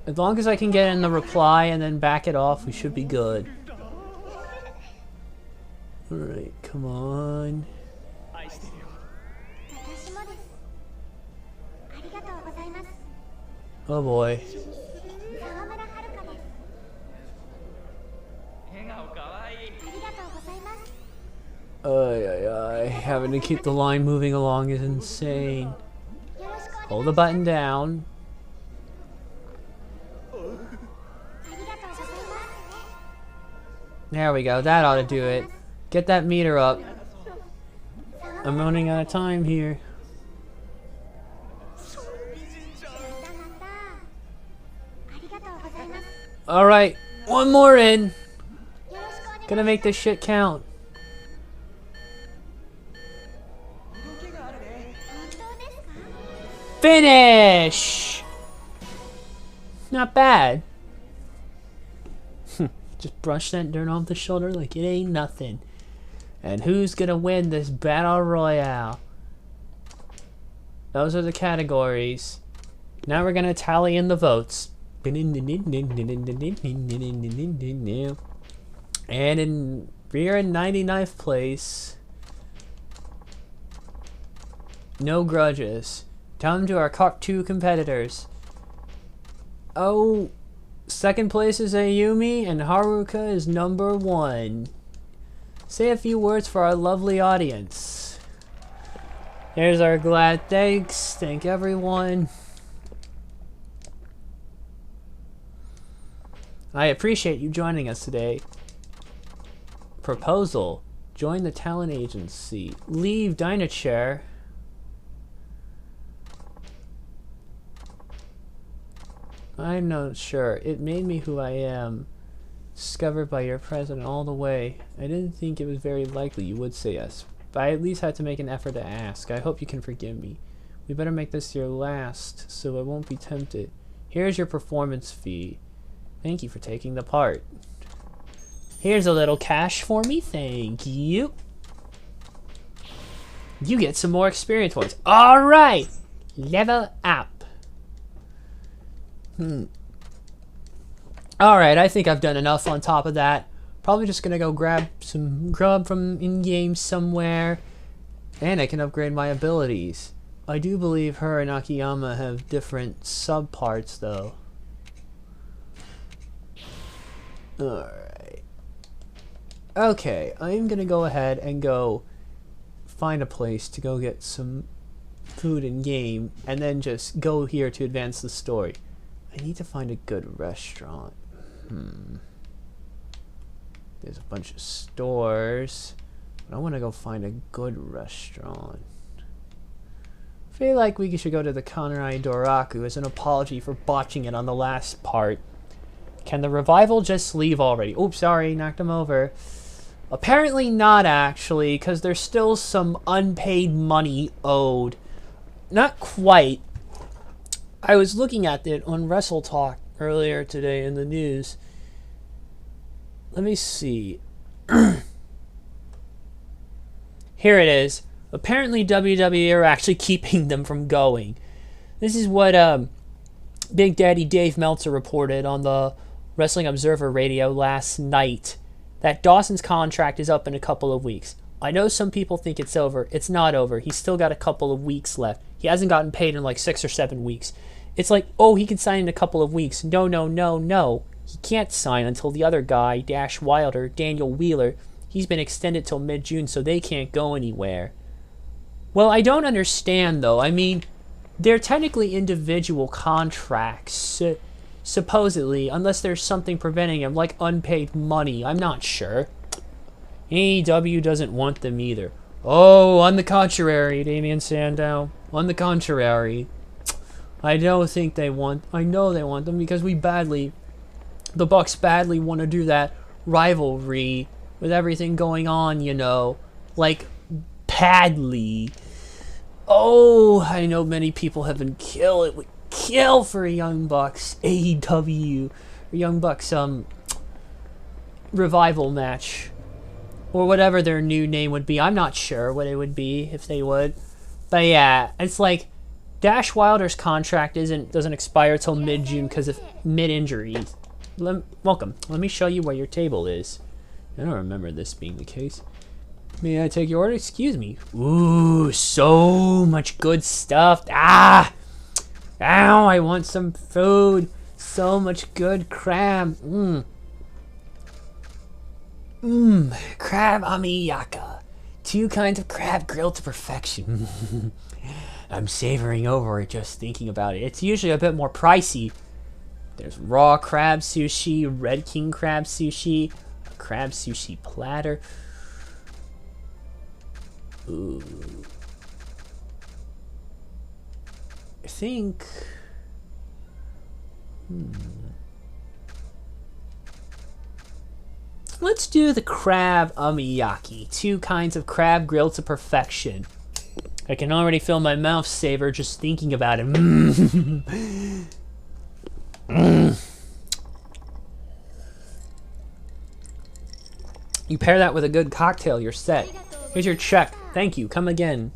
As long as I can get in the reply and then back it off, we should be good. Alright, come on. Oh boy. Having to keep the line moving along is insane. Hold the button down. There we go, that ought to do it. Get that meter up. I'm running out of time here. Alright, one more in. Gonna make this shit count. Finish! Not bad. Just brush that dirt off the shoulder like it ain't nothing. And who's gonna win this battle royale? Those are the categories. Now we're gonna tally in the votes. And we're in 99th place. No grudges. Down to our top 2 competitors. Oh, second place is Ayumi and Haruka is number 1. Say a few words for our lovely audience. Here's our glad thanks. Thank everyone. I appreciate you joining us today. Proposal. Join the talent agency. Leave Dynachair. I'm not sure. It made me who I am. Discovered by your president all the way. I didn't think it was very likely you would say yes, but I at least had to make an effort to ask. I hope you can forgive me. We better make this your last, so I won't be tempted. Here's your performance fee. Thank you for taking the part. Here's a little cash for me. Thank you. You get some more experience points. All right. Level up. Alright, I think I've done enough on top of that. Probably just gonna go grab some grub from in-game somewhere. And I can upgrade my abilities. I do believe her and Akiyama have different subparts though. Alright. Okay, I'm gonna go ahead and go find a place to go get some food in game and then just go here to advance the story. I need to find a good restaurant. There's a bunch of stores, but I want to go find a good restaurant. I feel like we should go to the Kanrai Doraku as an apology for botching it on the last part. Can the revival just leave already? Oops, sorry, knocked him over. Apparently not, actually, because there's still some unpaid money owed. Not quite. I was looking at it on Wrestle Talk earlier today in the news. Let me see. Here it is. Apparently WWE are actually keeping them from going. This is what Big Daddy Dave Meltzer reported on the Wrestling Observer Radio last night. That Dawson's contract is up in a couple of weeks. I know some people think it's over. It's not over. He's still got a couple of weeks left. He hasn't gotten paid in like 6 or 7 weeks. It's like, oh, he can sign in a couple of weeks. No, no, no, no. He can't sign until the other guy, Dash Wilder, Daniel Wheeler, he's been extended till mid-June, so they can't go anywhere. Well, I don't understand, though. I mean, they're technically individual contracts, supposedly, unless there's something preventing them, like unpaid money. I'm not sure. AEW doesn't want them either. Oh, on the contrary, Damian Sandow. On the contrary. I know they want them because the Bucks badly want to do that rivalry with everything going on, you know, like badly. Oh, I know many people have been would kill for a Young Bucks AEW or Young Bucks revival match or whatever their new name would be. I'm not sure what it would be if they would, but yeah, it's like Dash Wilder's contract doesn't expire till mid-June because of mid-injuries. Welcome. Let me show you where your table is. I don't remember this being the case. May I take your order? Excuse me. Ooh, so much good stuff. Ah! Ow, I want some food. So much good crab. Crab amiyaka. 2 kinds of crab grilled to perfection. I'm savoring over it just thinking about it. It's usually a bit more pricey. There's raw crab sushi, red king crab sushi, a crab sushi platter. Ooh. I think... Let's do the crab amiyaki. 2 kinds of crab grilled to perfection. I can already feel my mouth savor just thinking about it. You pair that with a good cocktail, you're set. Here's your check. Thank you. Come again.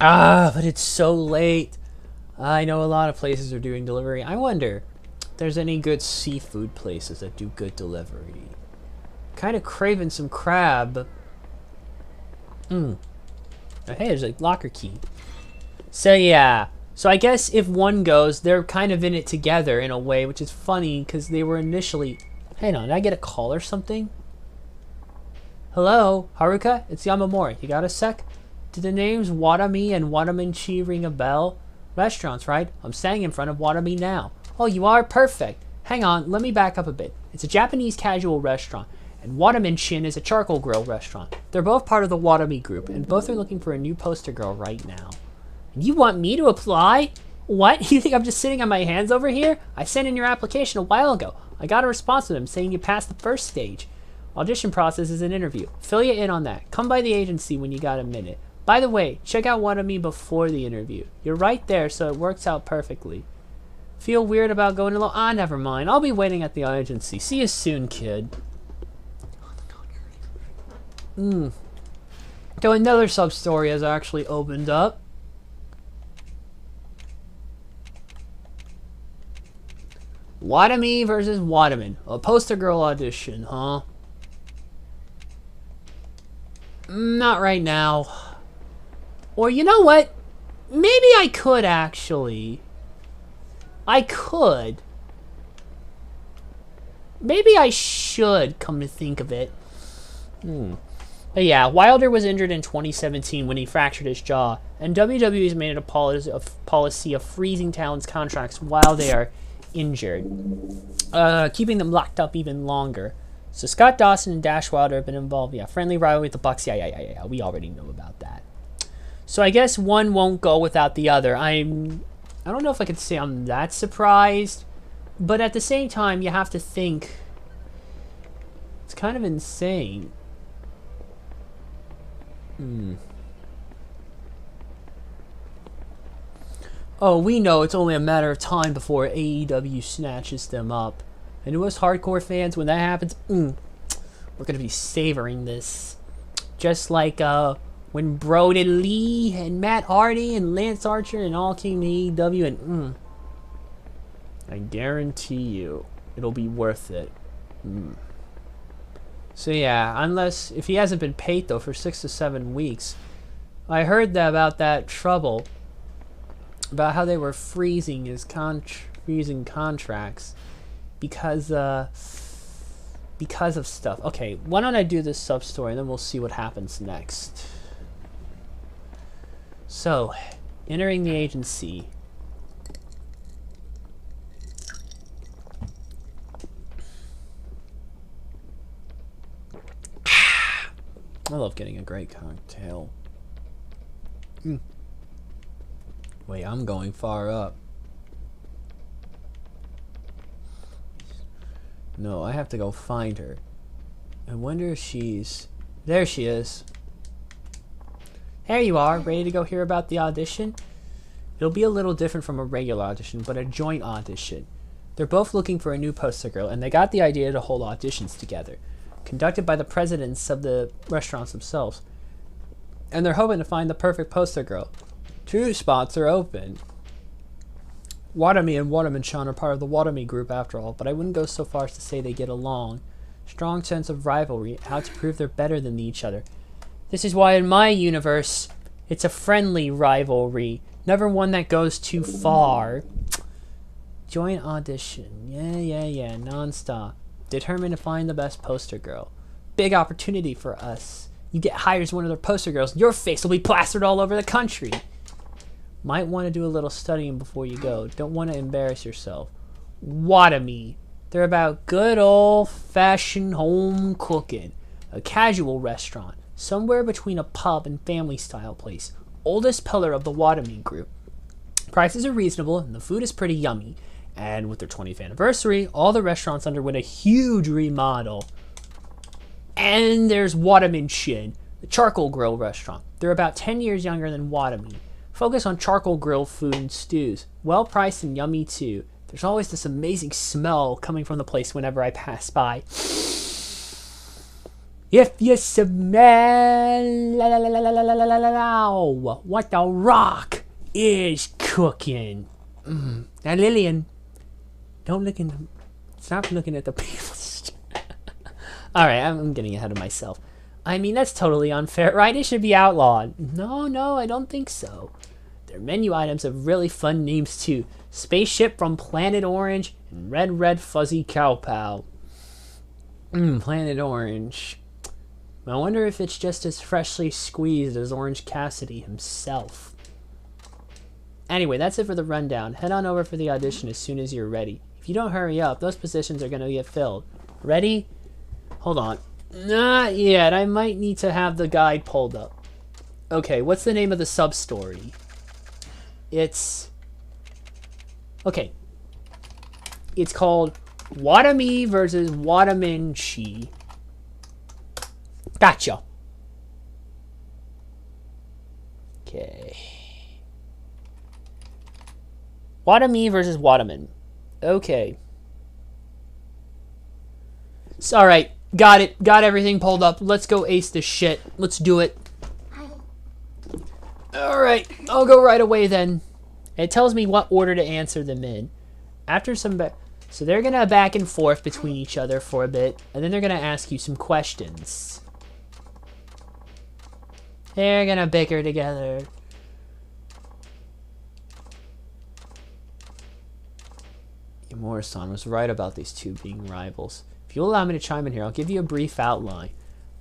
Ah, but it's so late. I know a lot of places are doing delivery. I wonder if there's any good seafood places that do good delivery. Kind of craving some crab. Oh, hey, there's a locker key. So yeah. So I guess if one goes, they're kind of in it together in a way, which is funny because they were initially... Hang on, did I get a call or something? Hello, Haruka? It's Yamamori. You got a sec? Do the names Watami and Wataminchi ring a bell? Restaurants, right? I'm standing in front of Watami now. Oh, you are? Perfect. Hang on, let me back up a bit. It's a Japanese casual restaurant, and Wataminchin is a charcoal grill restaurant. They're both part of the Watami group, and both are looking for a new poster girl right now. And you want me to apply? What? You think I'm just sitting on my hands over here? I sent in your application a while ago. I got a response from them saying you passed the first stage. Audition process is an interview. Fill you in on that. Come by the agency when you got a minute. By the way, check out Watami before the interview. You're right there, so it works out perfectly. Feel weird about going alone? Ah, never mind. I'll be waiting at the agency. See you soon, kid. So another sub-story has actually opened up. Watami versus Watamin. A poster girl audition, huh? Not right now. Or you know what? Maybe I could actually. I could. Maybe I should, come to think of it. But yeah, Wilder was injured in 2017 when he fractured his jaw, and WWE's made it a policy of freezing talents' contracts while they are injured, keeping them locked up even longer. So Scott Dawson and Dash Wilder have been involved. Yeah, friendly rivalry with the Bucks. Yeah. We already know about that. So I guess one won't go without the other. I don't know if I could say I'm that surprised, but at the same time, you have to think it's kind of insane. Oh, we know it's only a matter of time before AEW snatches them up. And to us hardcore fans, when that happens, we're going to be savoring this. Just like when Brodie Lee and Matt Hardy and Lance Archer and all came to AEW, and I guarantee you it'll be worth it. So yeah, if he hasn't been paid though for 6 to 7 weeks. I heard about that trouble, about how they were freezing his contracts because of stuff. Okay, why don't I do this sub story and then we'll see what happens next. So, entering the agency. I love getting a great cocktail. Wait, I'm going far up. No, I have to go find her. I wonder if she's... There she is. There you are, ready to go hear about the audition? It'll be a little different from a regular audition, but a joint audition. They're both looking for a new poster girl, and they got the idea to hold auditions together, conducted by the presidents of the restaurants themselves. And they're hoping to find the perfect poster girl. 2 spots are open. Watami and Waterman-chan are part of the Watami group after all, but I wouldn't go so far as to say they get along. Strong sense of rivalry, how to prove they're better than each other. This is why in my universe, it's a friendly rivalry, never one that goes too far. Joint audition, yeah, non-stop. Determined to find the best poster girl. Big opportunity for us. You get hired as one of their poster girls, your face will be plastered all over the country. Might want to do a little studying before you go. Don't want to embarrass yourself. Watami. They're about good old-fashioned home cooking. A casual restaurant. Somewhere between a pub and family-style place. Oldest pillar of the Watami group. Prices are reasonable and the food is pretty yummy. And with their 20th anniversary, all the restaurants underwent a huge remodel. And there's Watamin-shin, the charcoal grill restaurant. They're about 10 years younger than Watami. Focus on charcoal grill food and stews. Well priced and yummy too. There's always this amazing smell coming from the place whenever I pass by. If you smell what the rock is cooking. Now Lillian, don't look in. Stop looking at the people. Alright, I'm getting ahead of myself. I mean, that's totally unfair, right? It should be outlawed. No, I don't think so. Their menu items have really fun names too. Spaceship from Planet Orange and Red Fuzzy Cow Pal. Planet Orange. I wonder if it's just as freshly squeezed as Orange Cassidy himself. Anyway, that's it for the rundown. Head on over for the audition as soon as you're ready. If you don't hurry up, those positions are going to get filled. Ready? Hold on. Not yet. I might need to have the guide pulled up. Okay, what's the name of the sub-story? It's... Okay. It's called Watami versus Watamin-chi. Gotcha. Okay. Watami versus Watamin. Okay. So, alright. Got it. Got everything pulled up. Let's go ace this shit. Let's do it. Alright. I'll go right away then. It tells me what order to answer them in. After some... So they're going to back and forth between each other for a bit. And then they're going to ask you some questions. They're going to bicker together. Imura-san was right about these two being rivals. If you'll allow me to chime in here, I'll give you a brief outline.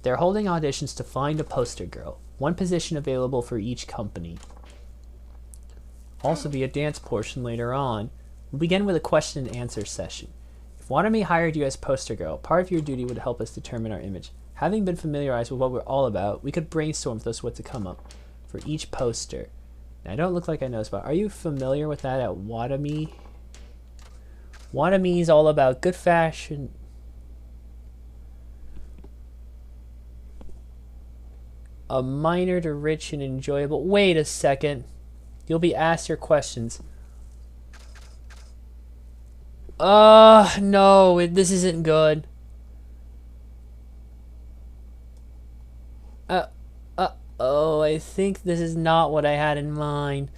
They're holding auditions to find a poster girl. One position available for each company. Also be a dance portion later on. We'll begin with a question and answer session. If Watami hired you as poster girl, part of your duty would help us determine our image. Having been familiarized with what we're all about, we could brainstorm with us what to come up for each poster. Now, I don't look like I know this, but are you familiar with that at Watami? Watami's all about good fashion. A minor to rich and enjoyable. Wait a second. You'll be asked your questions. No, this isn't good. Uh-oh, I think this is not what I had in mind.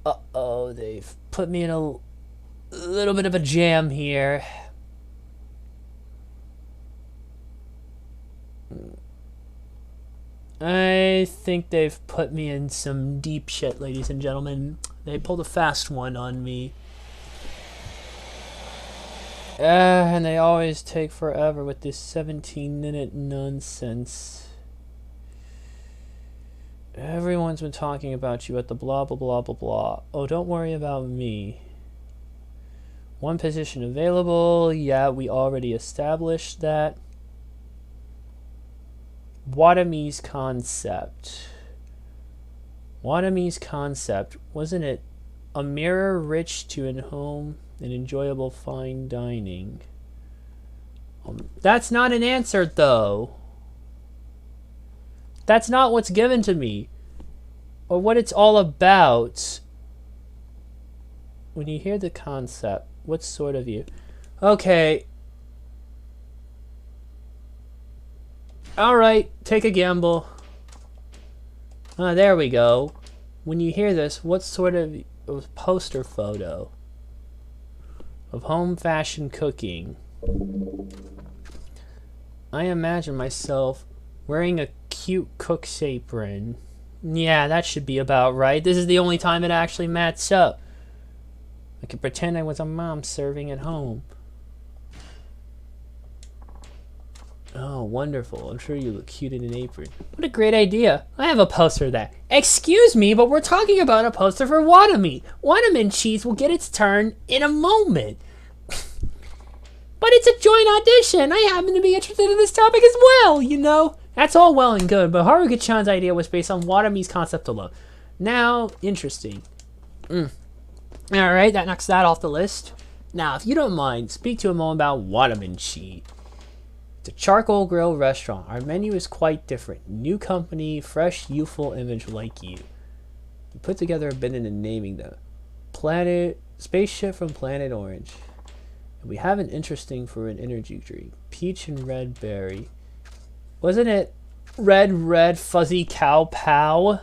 Uh-oh, they've put me in a little bit of a jam here. I think they've put me in some deep shit, ladies and gentlemen. They pulled a fast one on me. And they always take forever with this 17-minute nonsense. Everyone's been talking about you at the blah blah blah blah blah. Oh, don't worry about me. One position available. Yeah, we already established that. Watami's concept. Watami's concept. Wasn't it a mirror rich to an home and enjoyable fine dining? That's not an answer, though. That's not what's given to me. Or what it's all about. When you hear the concept, what sort of you? Okay. Alright, take a gamble. There we go. when you hear this, what sort of poster photo of home fashion cooking? I imagine myself wearing a cute cook's apron. Yeah, that should be about right. This is the only time it actually matches up. I could pretend I was a mom serving at home. Oh, wonderful. I'm sure you look cute in an apron. What a great idea. I have a poster of that. Excuse me, but we're talking about a poster for Watameat. Watameat cheese will get its turn in a moment. But it's a joint audition. I happen to be interested in this topic as well, you know. That's all well and good, but Haruka-chan's idea was based on Watameat's concept alone. Now, interesting. Alright, that knocks that off the list. Now, if you don't mind, speak to a moment about Watameat. It's a charcoal grill restaurant. Our menu is quite different. New company, fresh, youthful image like you. We put together a bit into naming them. Spaceship from Planet Orange. We have an interesting for an energy drink. Peach and red berry. Wasn't it red fuzzy cow pow?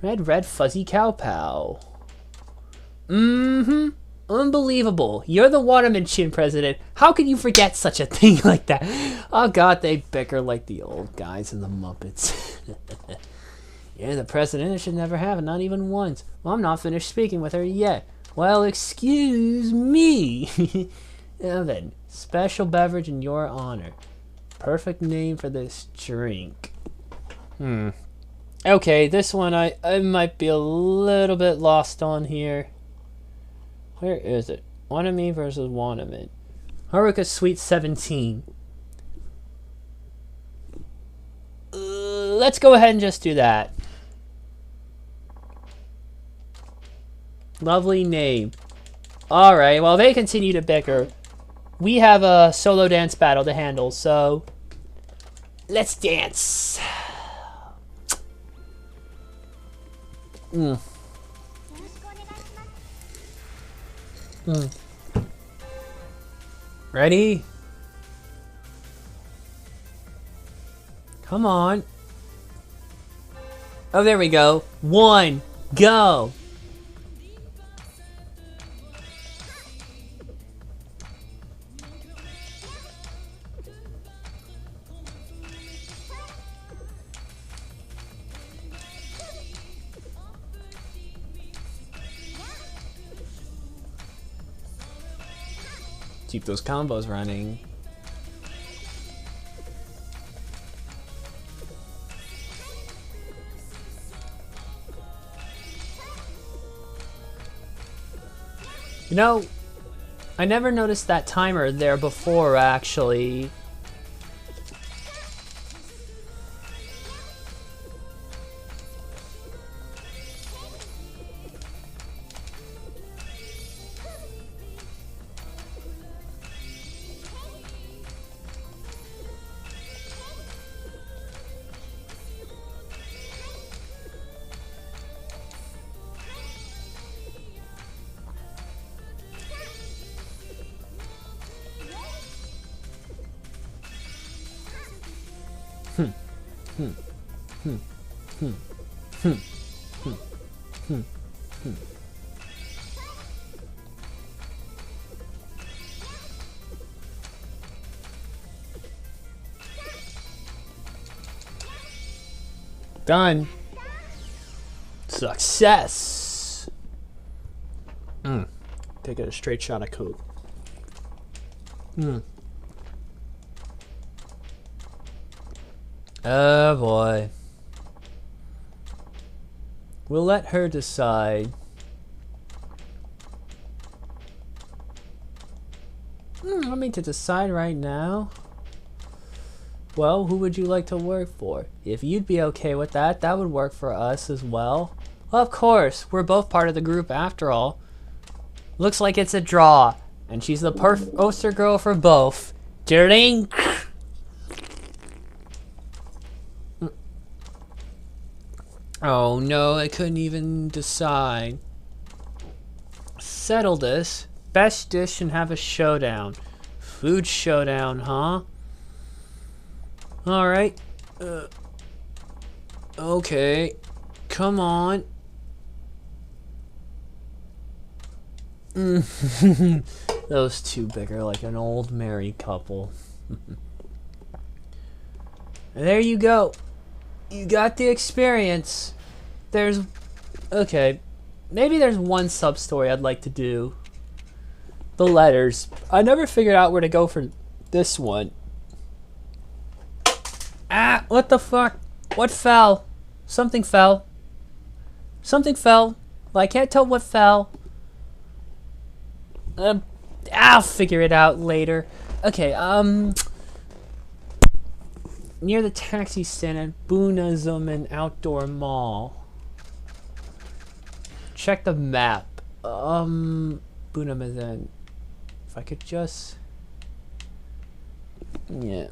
Red fuzzy cow pow. Unbelievable. You're the Watameat president. How can you forget such a thing like that? Oh god, they bicker like the old guys in the Muppets. You're the president. I should never have it, not even once. Well, I'm not finished speaking with her yet. Well, excuse me. Now then, special beverage in your honor. Perfect name for this drink. Okay, this one I might be a little bit lost on here. Where is it? Watameat versus Watameat. Haruka Sweet 17. Let's go ahead and just do that. Lovely name. Alright, while they continue to bicker, we have a solo dance battle to handle, so let's dance. Ready? Come on. Oh, there we go. 1, go. Keep those combos running. You know, I never noticed that timer there before, actually. Done. Success. Take a straight shot of Coke. Oh boy. We'll let her decide. I mean, to decide right now. Well, who would you like to work for? If you'd be okay with that, that would work for us as well. Of course, we're both part of the group after all. Looks like it's a draw, and she's the poster girl for both. Drink. Oh no, I couldn't even decide. Settle this. Best dish and have a showdown. Food showdown, huh? Alright. Okay. Come on. Those two bigger like an old married couple. There you go. You got the experience. There's... Okay. Maybe there's one sub-story I'd like to do. The letters. I never figured out where to go for this one. Ah! What the fuck? What fell? Something fell. Something fell. Well, I can't tell what fell. I'll figure it out later. Okay, near the taxi stand at Bunazuman Outdoor Mall. Check the map. Bunazuman. If I could just... Yeah.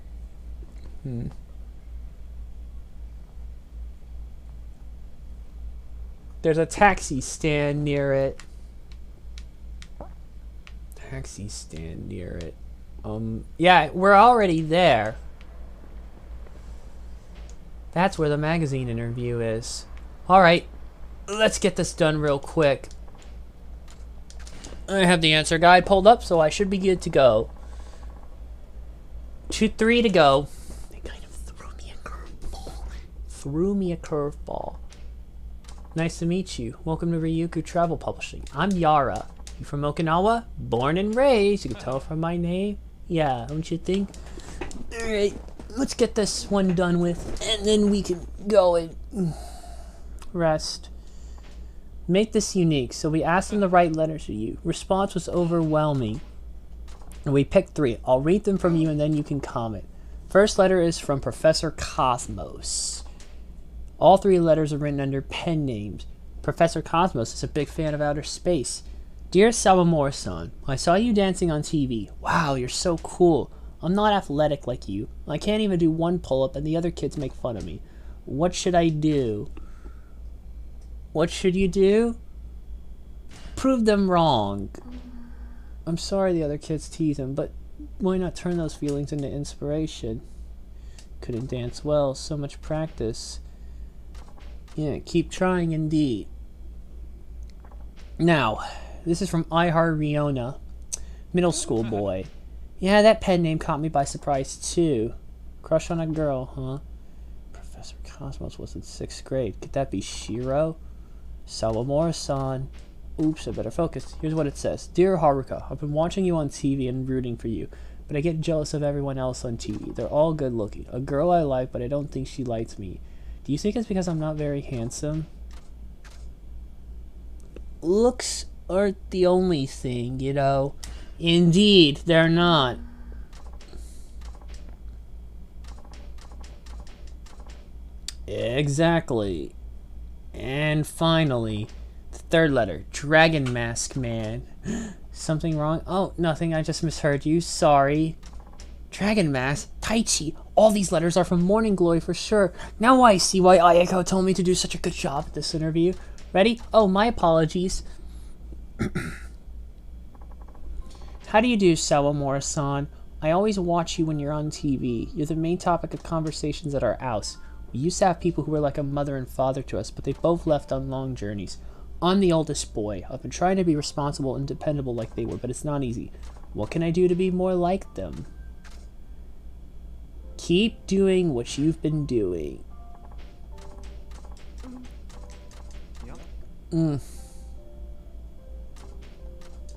There's a taxi stand near it. Taxi stand near it. Yeah, we're already there. That's where the magazine interview is. Alright, let's get this done real quick. I have the answer guide pulled up, so I should be good to go. 3 to go. They kind of threw me a curveball. Nice to meet you. Welcome to Ryuku Travel Publishing. I'm Yara. You from Okinawa? Born and raised. You can tell from my name. Yeah, don't you think? Alright, let's get this one done with, and then we can go and rest. Make this unique. So we asked them to write letters to you. Response was overwhelming. And we picked 3. I'll read them from you and then you can comment. First letter is from Professor Cosmos. All 3 letters are written under pen names. Professor Cosmos is a big fan of outer space. Dear Sawamura-san, I saw you dancing on TV. Wow, you're so cool. I'm not athletic like you. I can't even do 1 pull-up and the other kids make fun of me. What should I do? What should you do? Prove them wrong. I'm sorry the other kids tease him, but why not turn those feelings into inspiration? Couldn't dance well, so much practice. Yeah, keep trying indeed. Now, this is from Ihar Riona, middle school boy. Yeah, that pen name caught me by surprise too. Crush on a girl, huh? Professor Cosmos was in 6th grade. Could that be Shiro? Sawamura-san. Oops, I better focus. Here's what it says. Dear Haruka, I've been watching you on TV and rooting for you, but I get jealous of everyone else on TV. They're all good looking. A girl I like, but I don't think she likes me. Do you think it's because I'm not very handsome? Looks aren't the only thing, you know. Indeed, they're not. Exactly. And finally, the 3rd letter, Dragon Mask Man. Something wrong? Oh, nothing, I just misheard you. Sorry. Dragon Mask? Taichi. All these letters are from Morning Glory for sure. Now I see why Ayako told me to do such a good job at this interview. Ready? Oh, my apologies. How do you do, Sawamura-san? I always watch you when you're on TV. You're the main topic of conversations at our house. We used to have people who were like a mother and father to us, but they both left on long journeys. I'm the oldest boy. I've been trying to be responsible and dependable like they were, but it's not easy. What can I do to be more like them? Keep doing what you've been doing.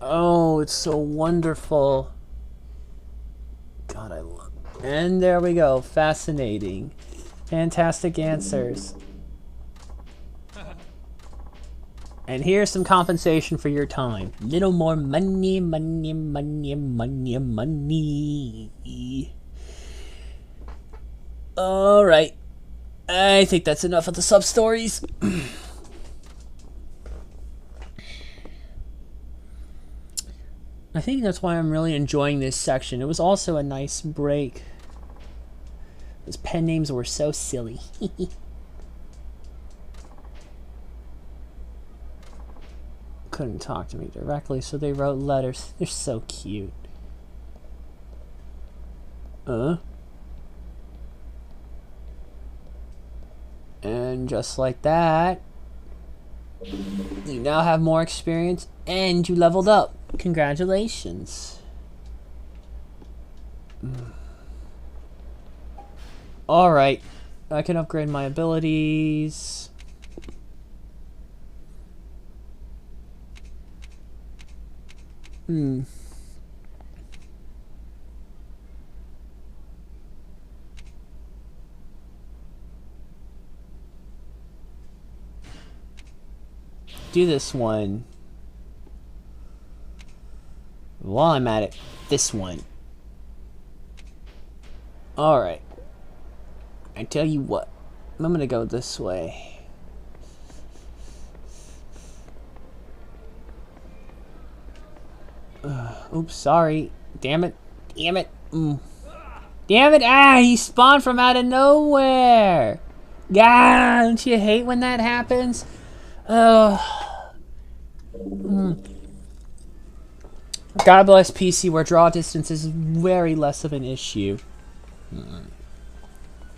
Oh, it's so wonderful. God, I love it. And there we go. Fascinating. Fantastic answers. And here's some compensation for your time. Little more money, money, money, money, money. Alright. I think that's enough of the sub-stories. I think that's why I'm really enjoying this section. It was also a nice break. Those pen names were so silly. Couldn't talk to me directly, so they wrote letters. They're so cute. And just like that, you now have more experience and you leveled up. Congratulations. Alright, I can upgrade my abilities. Do this one. While I'm at it, this one. Alright. I tell you what, I'm gonna go this way. Oops, sorry. Damn it. Damn it. Damn it. Ah, he spawned from out of nowhere. God, don't you hate when that happens? Oh. God bless PC, where draw distance is very less of an issue. Look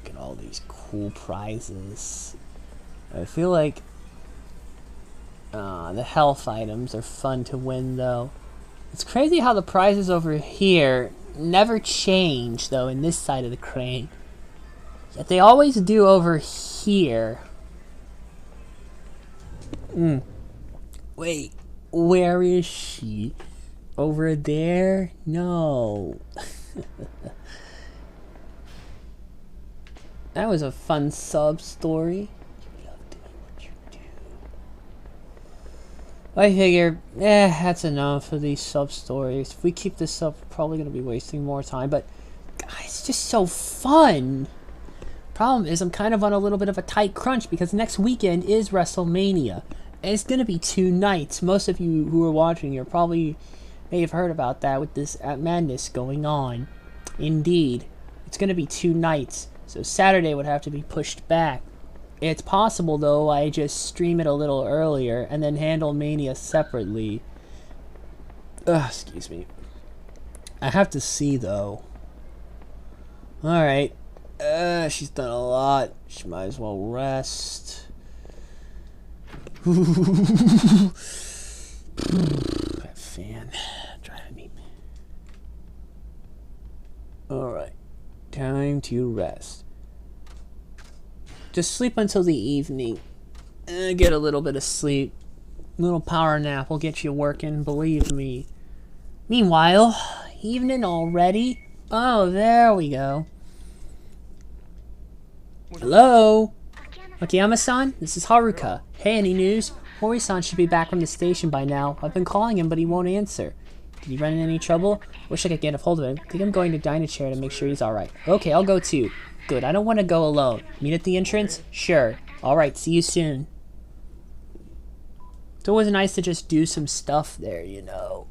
at all these cool prizes. I feel like the health items are fun to win, though. It's crazy how the prizes over here never change, though, in this side of the crane. Yet they always do over here. Wait, where is she? Over there? No. That was a fun sub story. You love doing what you do. I figure, that's enough of these sub stories. If we keep this up, we're probably going to be wasting more time. But, guys, it's just so fun. Problem is, I'm kind of on a little bit of a tight crunch because next weekend is WrestleMania. And it's going to be 2 nights. Most of you who are watching here probably may have heard about that with this madness going on. Indeed. It's going to be 2 nights. So Saturday would have to be pushed back. It's possible, though, I just stream it a little earlier and then handle Mania separately. Excuse me. I have to see, though. Alright. She's done a lot. She might as well rest. That fan driving me. Alright. Time to rest. Just sleep until the evening. Get a little bit of sleep. A little power nap will get you working, believe me. Meanwhile, evening already? Oh, there we go. Hello? Akiyama-san? This is Haruka. Hey, any news? Hori-san should be back from the station by now. I've been calling him, but he won't answer. Did he run into any trouble? Wish I could get a hold of him. Think I'm going to Dynachair to make sure he's alright. Okay, I'll go too. Good, I don't want to go alone. Meet at the entrance? Sure. Alright, see you soon. It's always nice to just do some stuff there, you know.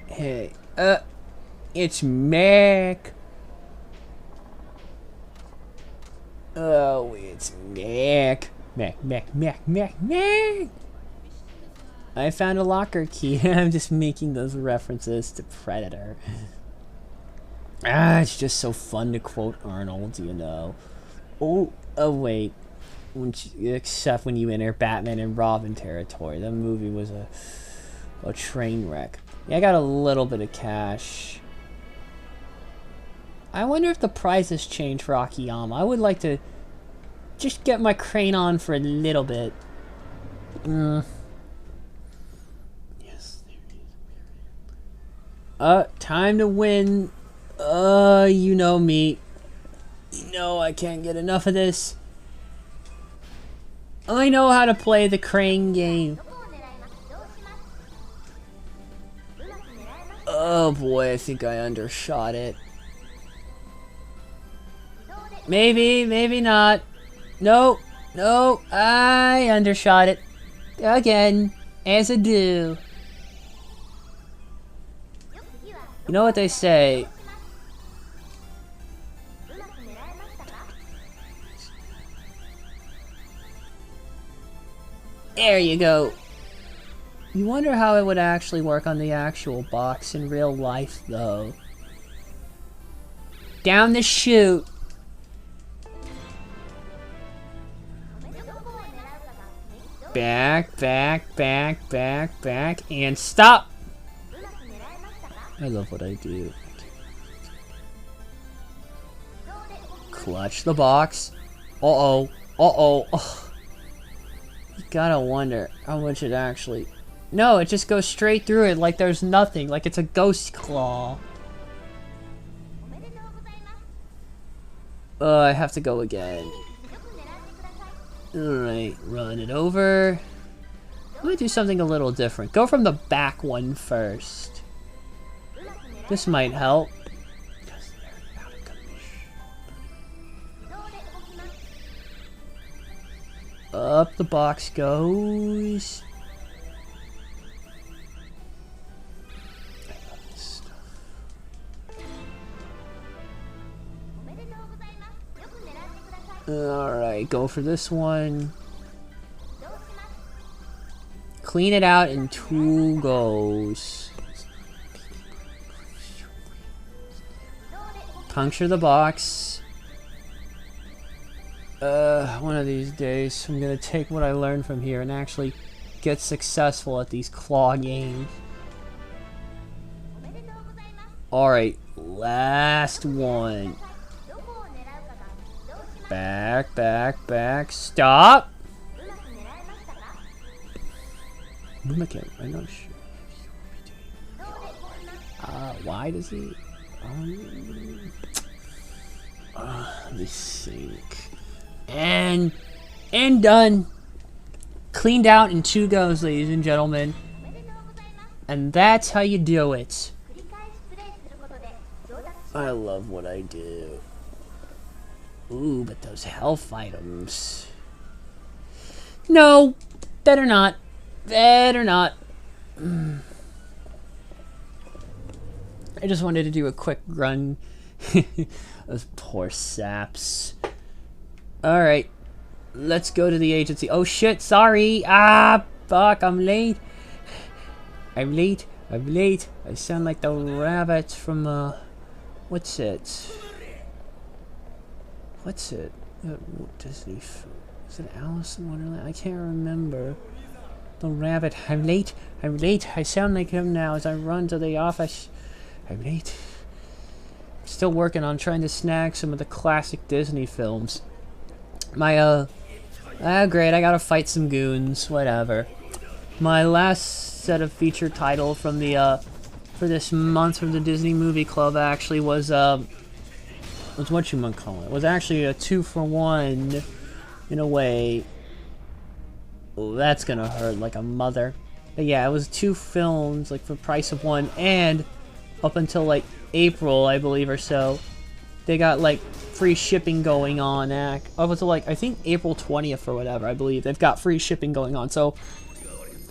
Hey, it's Mac. Oh, it's Mac. Mac. I found a locker key. I'm just making those references to Predator. It's just so fun to quote Arnold, you know. Oh, wait. Except when you enter Batman and Robin territory. That movie was a train wreck. Yeah, I got a little bit of cash. I wonder if the prices change for Akiyama. I would like to just get my crane on for a little bit. Yes, there it is. Time to win. You know me. You know I can't get enough of this. I know how to play the crane game. Oh boy, I think I undershot it. Maybe, maybe not. No, I undershot it. Again, as I do. You know what they say? There you go. You wonder how it would actually work on the actual box in real life, though. Down the chute. Back, back, back, back, back, and stop! I love what I do. Clutch the box. Uh-oh. Uh-oh. Oh. You gotta wonder how much it actually... No, it just goes straight through it like there's nothing. Like it's a ghost claw. I have to go again. Alright, run it over. I'm gonna do something a little different. Go from the back one first. This might help. Up the box goes. I love this stuff. Alright, go for this one. Clean it out in 2 goes. Puncture the box. One of these days I'm gonna take what I learned from here and actually get successful at these claw games. Alright, last one. Back, back, back, stop! I'm not sure. Why does he... let me think. And done. Cleaned out in 2 goes, ladies and gentlemen. And that's how you do it. I love what I do. Ooh, but those health items. No, better not. Better not. I just wanted to do a quick run. Those poor saps. Alright. Let's go to the agency. Oh shit, sorry. Ah, fuck, I'm late. I'm late. I'm late. I sound like the rabbit from, what's it? What's it? Disney. Is it Alice in Wonderland? I can't remember. The rabbit. I'm late. I'm late. I sound like him now as I run to the office. I'm late. Still working on trying to snag some of the classic Disney films. My, great, I gotta fight some goons, whatever. My last set of feature title from the, for this month from the Disney Movie Club actually was whatchamacallit. It was actually a 2-for-1, in a way. Oh, that's gonna hurt like a mother. But yeah, it was 2 films, like, for price of 1, and up until, like, April, I believe, or so, they got, like, free shipping going on. Up until, like, I think April 20th or whatever, I believe. They've got free shipping going on. So,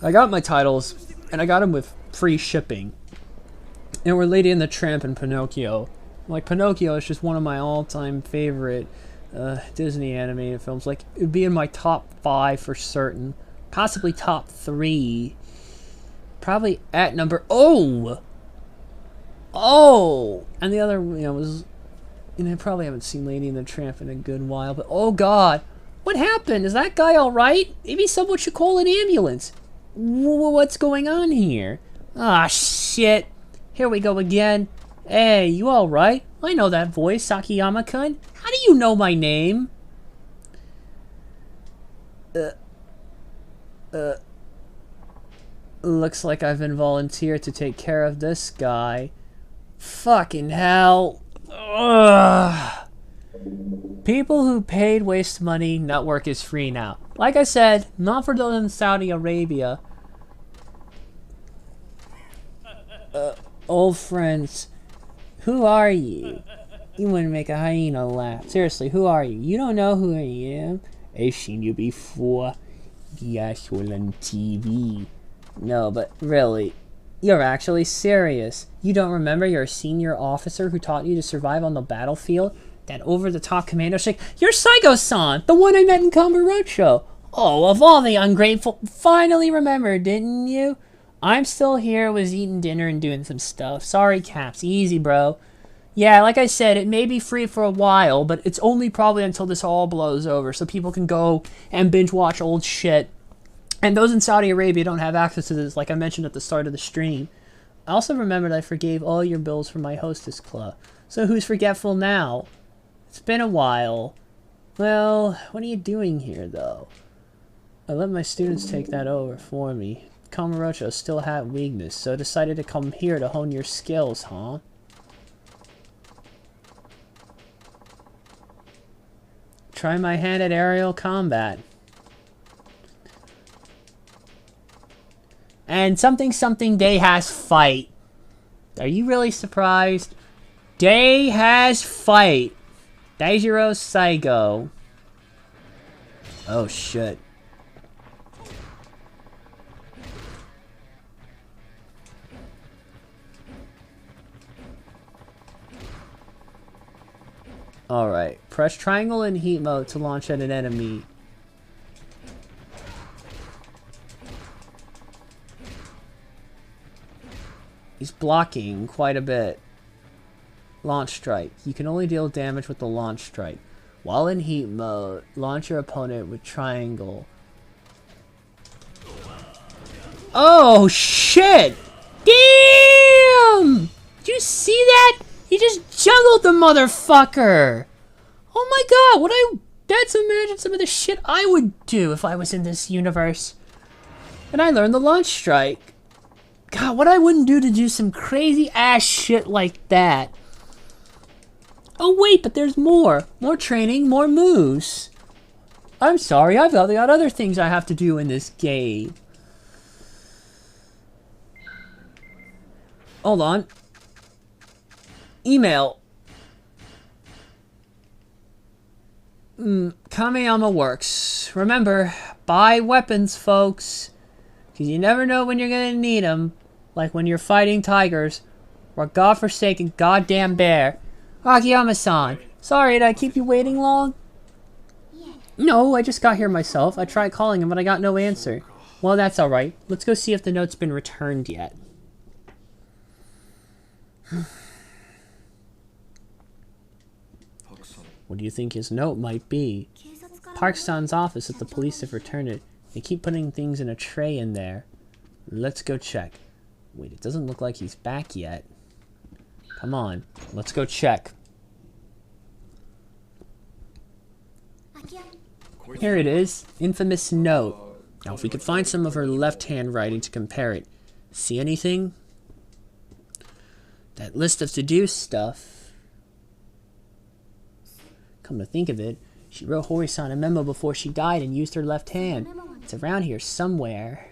I got my titles, and I got them with free shipping. And we're Lady and the Tramp and Pinocchio. Like, Pinocchio is just one of my all-time favorite Disney animated films. Like, it would be in my top 5 for certain. Possibly top 3. Probably at number... Oh! Oh! And the other, was... I probably haven't seen Lady and the Tramp in a good while, but oh god! What happened? Is that guy alright? Maybe someone should call an ambulance. What's going on here? Ah, shit! Here we go again. Hey, you alright? I know that voice, Sakiyama-kun. How do you know my name? Looks like I've been volunteered to take care of this guy. Fucking hell. Ugh. People who paid waste money, network is free now. Like I said, not for those in Saudi Arabia. Old friends. Who are you? You wouldn't make a hyena laugh. Seriously, who are you? You don't know who I am? I've seen you before. Yes, well, on TV. No, but really, you're actually serious. You don't remember your senior officer who taught you to survive on the battlefield? That over-the-top commando shake? You're Saigo-san, the one I met in Combo Roadshow. Oh, of all the ungrateful... Finally remembered, didn't you? I'm still here, was eating dinner and doing some stuff. Sorry, Caps. Easy, bro. Yeah, like I said, it may be free for a while, but it's only probably until this all blows over, so people can go and binge watch old shit. And those in Saudi Arabia don't have access to this, like I mentioned at the start of the stream. I also remembered I forgave all your bills for my hostess club. So who's forgetful now? It's been a while. Well, what are you doing here, though? I let my students take that over for me. Kamurocho still had weakness, so decided to come here to hone your skills, huh? Try my hand at aerial combat. And something Day has fight. Are you really surprised? Day has fight. Daijiro Saigo. Oh shit. Alright. Press triangle in heat mode to launch at an enemy. He's blocking quite a bit. Launch strike. You can only deal damage with the launch strike. While in heat mode, launch your opponent with triangle. Oh shit! Damn! Did you see that? He just juggled the motherfucker! Oh my god, that's imagine some of the shit I would do if I was in this universe. And I learned the launch strike. God, what I wouldn't do some crazy ass shit like that. Oh wait, but there's more. More training, more moves. I'm sorry, I've got other things I have to do in this game. Hold on. Email. Kameyama works. Remember, buy weapons, folks. Because you never know when you're going to need them. Like when you're fighting tigers. Or a godforsaken goddamn bear. Akiyama-san. Sorry, did I keep you waiting long? No, I just got here myself. I tried calling him, but I got no answer. Well, that's alright. Let's go see if the note's been returned yet. What do you think his note might be? Park-san's office at the police have returned it. They keep putting things in a tray in there. Let's go check. Wait, it doesn't look like he's back yet. Come on, let's go check. Here it is. Infamous note. Now, if we could find some of her left-hand writing to compare it. See anything? That list of to-do stuff. Come to think of it, she wrote Hori-san a memo before she died and used her left hand. It's around here somewhere.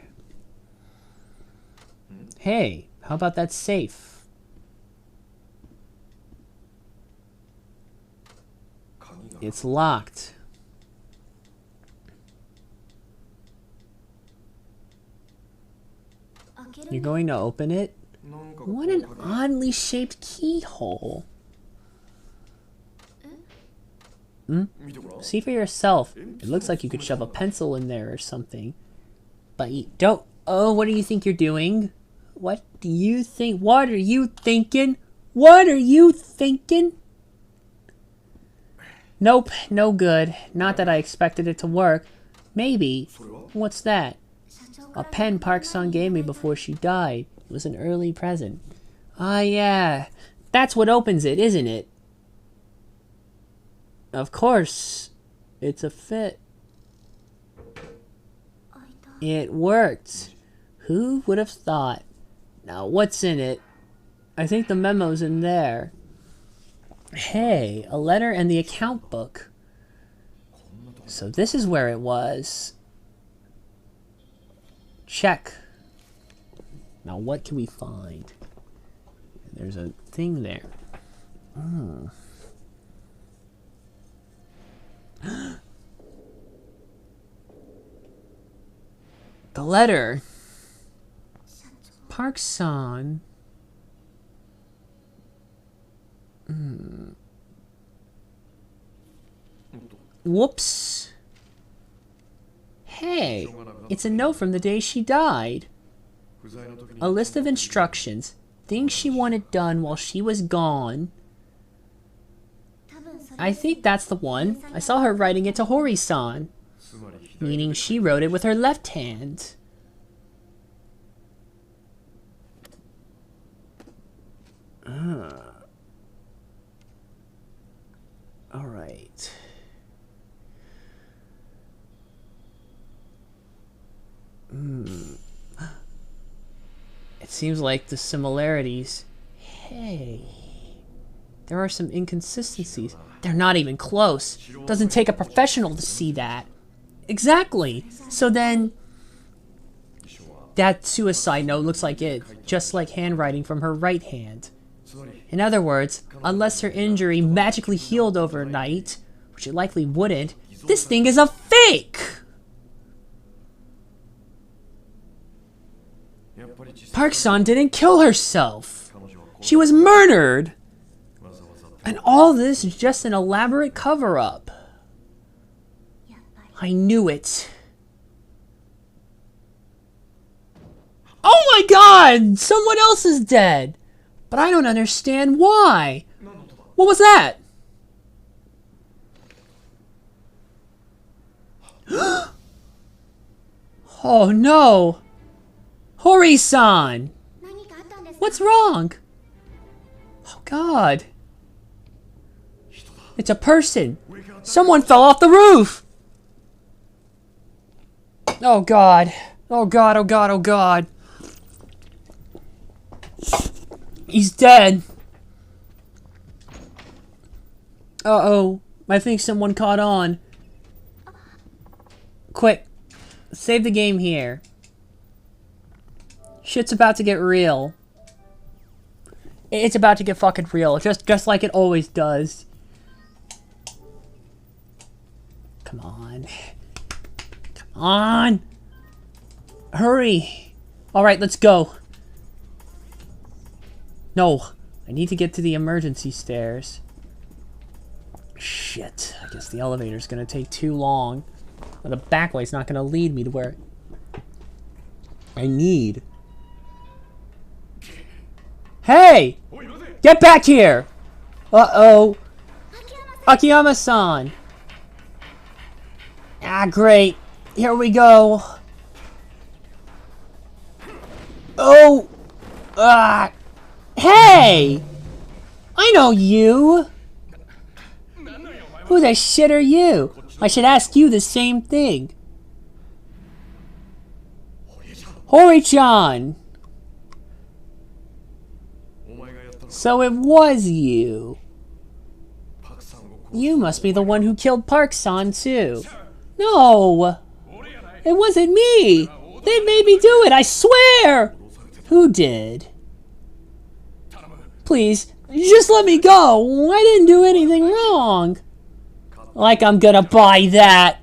Hey, how about that safe? It's locked. You're going to open it? What an oddly shaped keyhole. See for yourself. It looks like you could shove a pencil in there or something. But you don't... Oh, what do you think you're doing? What do you think? What are you thinking? What are you thinking? Nope, no good. Not that I expected it to work. Maybe. What's that? A pen Park-san gave me before she died. It was an early present. Ah, yeah. That's what opens it, isn't it? Of course. It's a fit. It worked. Who would have thought? Now, what's in it? I think the memo's in there. Hey, a letter and the account book. So this is where it was. Check. Now, what can we find? There's a thing there. The letter. Park-san. Whoops. Hey, it's a note from the day she died. A list of instructions, things she wanted done while she was gone. I think that's the one. I saw her writing it to Hori-san. Meaning she wrote it with her left hand. Alright. It seems like the similarities. Hey. There are some inconsistencies. They're not even close. Doesn't take a professional to see that. Exactly. So then... that suicide note looks like it. Just like handwriting from her right hand. In other words, unless her injury magically healed overnight, which it likely wouldn't, this thing is a fake! Park-san didn't kill herself! She was murdered! And all this is just an elaborate cover-up. I knew it. Oh my god! Someone else is dead! But I don't understand why. What was that? Oh no! Hori-san! What's wrong? Oh god. It's a person! Someone fell off the roof! Oh god. Oh god, oh god, oh god. He's dead. Uh-oh. I think someone caught on. Quick. Save the game here. Shit's about to get real. It's about to get fucking real. Just like it always does. Come on. Come on. Hurry. Alright, let's go. No. I need to get to the emergency stairs. Shit. I guess the elevator's gonna take too long. Or the back way's not gonna lead me to where I need. Hey! Get back here! Uh-oh. Akiyama-san! Ah, great. Here we go. Oh! Ah! Hey! I know you! Who the shit are you? I should ask you the same thing. Hori-chan! So it was you. You must be the one who killed Park-san too. No! It wasn't me! They made me do it, I swear! Who did? Please, just let me go! I didn't do anything wrong! Like I'm gonna buy that!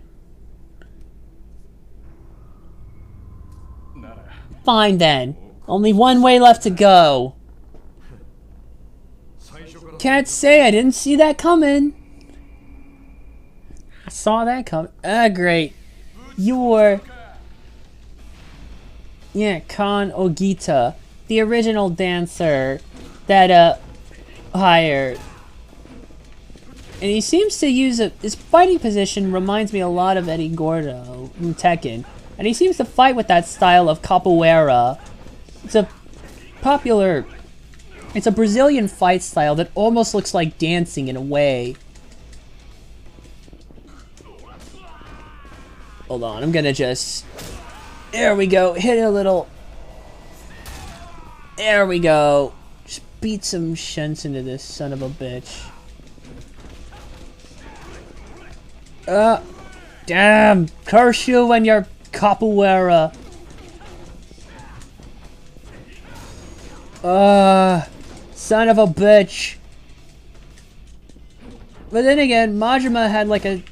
Fine then. Only one way left to go. Can't say I didn't see that coming. I saw that coming. Ah, great. You're... yeah, Kan Ogita. The original dancer that, hired. And he seems to use his fighting position reminds me a lot of Eddie Gordo in Tekken. And he seems to fight with that style of capoeira. It's a popular... it's a Brazilian fight style that almost looks like dancing in a way. Hold on, I'm gonna just... there we go, hit it a little... there we go. Just beat some shunts into this son of a bitch. Damn! Curse you and your capoeira. Son of a bitch. But then again, Majima had like a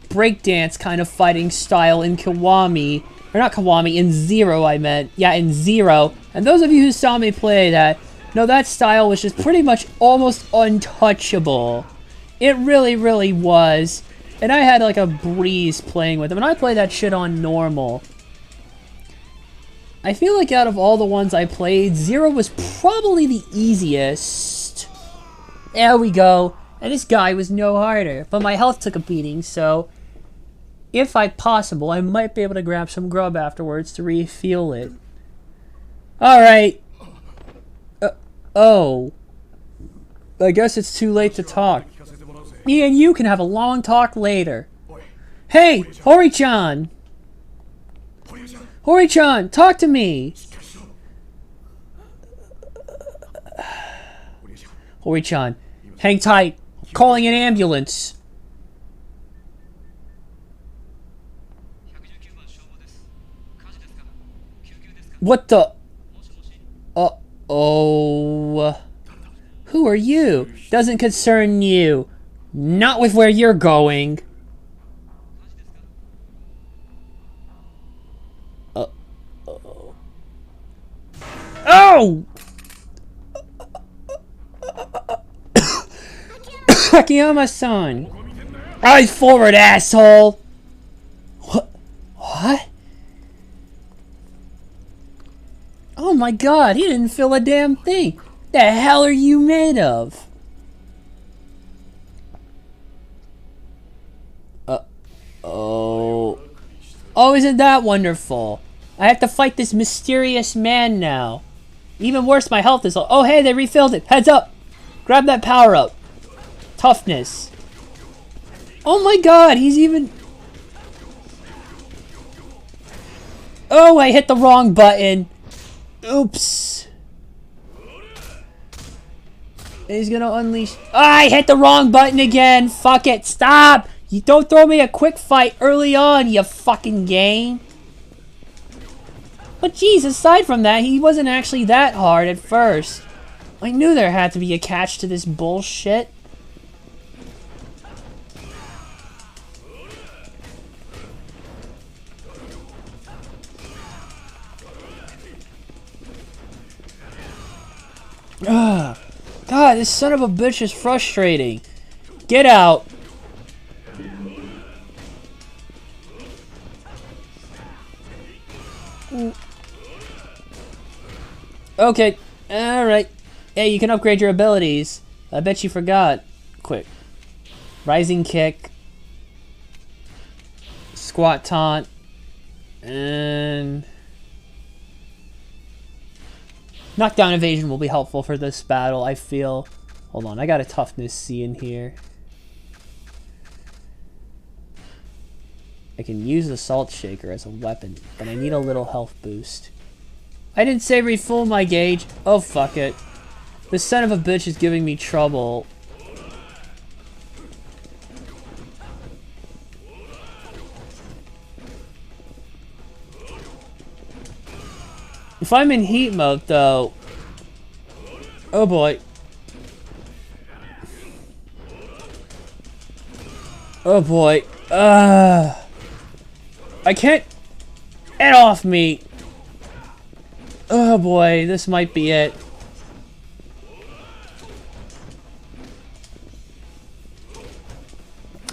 breakdance kind of fighting style in Kiwami. Or not Kiwami, in Zero I meant. Yeah, in Zero. And those of you who saw me play that, know that style was just pretty much almost untouchable. It really, really was. And I had like a breeze playing with them, and I play that shit on normal. I feel like out of all the ones I played, Zero was probably the easiest. There we go. And this guy was no harder, but my health took a beating, so if possible, I might be able to grab some grub afterwards to refuel it. Alright. Oh. I guess it's too late to talk. Me and you can have a long talk later. Hey, Hori-chan! Hori-chan, talk to me! Hori-chan, hang tight. Calling an ambulance. What the? Uh-oh. Who are you? Doesn't concern you. Not with where you're going. Uh-oh. Oh! Akiyama-san! Eyes forward, asshole! What? Oh my god, he didn't feel a damn thing! The hell are you made of? Oh. Oh, isn't that wonderful? I have to fight this mysterious man now. Even worse, my health is low. Oh, hey, they refilled it. Heads up! Grab that power up. Toughness. Oh my god, he's even... Oh, I hit the wrong button. Oops. He's gonna unleash... I hit the wrong button again. Fuck it. Stop. You don't throw me a quick fight early on, you fucking game. But geez, aside from that, he wasn't actually that hard at first. I knew there had to be a catch to this bullshit. Ugh. God, this son of a bitch is frustrating. Get out. Okay, alright. Hey, you can upgrade your abilities. I bet you forgot. Quick. Rising kick. Squat taunt. And... knockdown evasion will be helpful for this battle, I feel. Hold on, I got a toughness C in here. I can use the salt shaker as a weapon, but I need a little health boost. I didn't say refuel my gauge. Oh, fuck it. This son of a bitch is giving me trouble. If I'm in heat mode, though... oh boy. Oh boy. I can't... get off me! Oh boy, this might be it.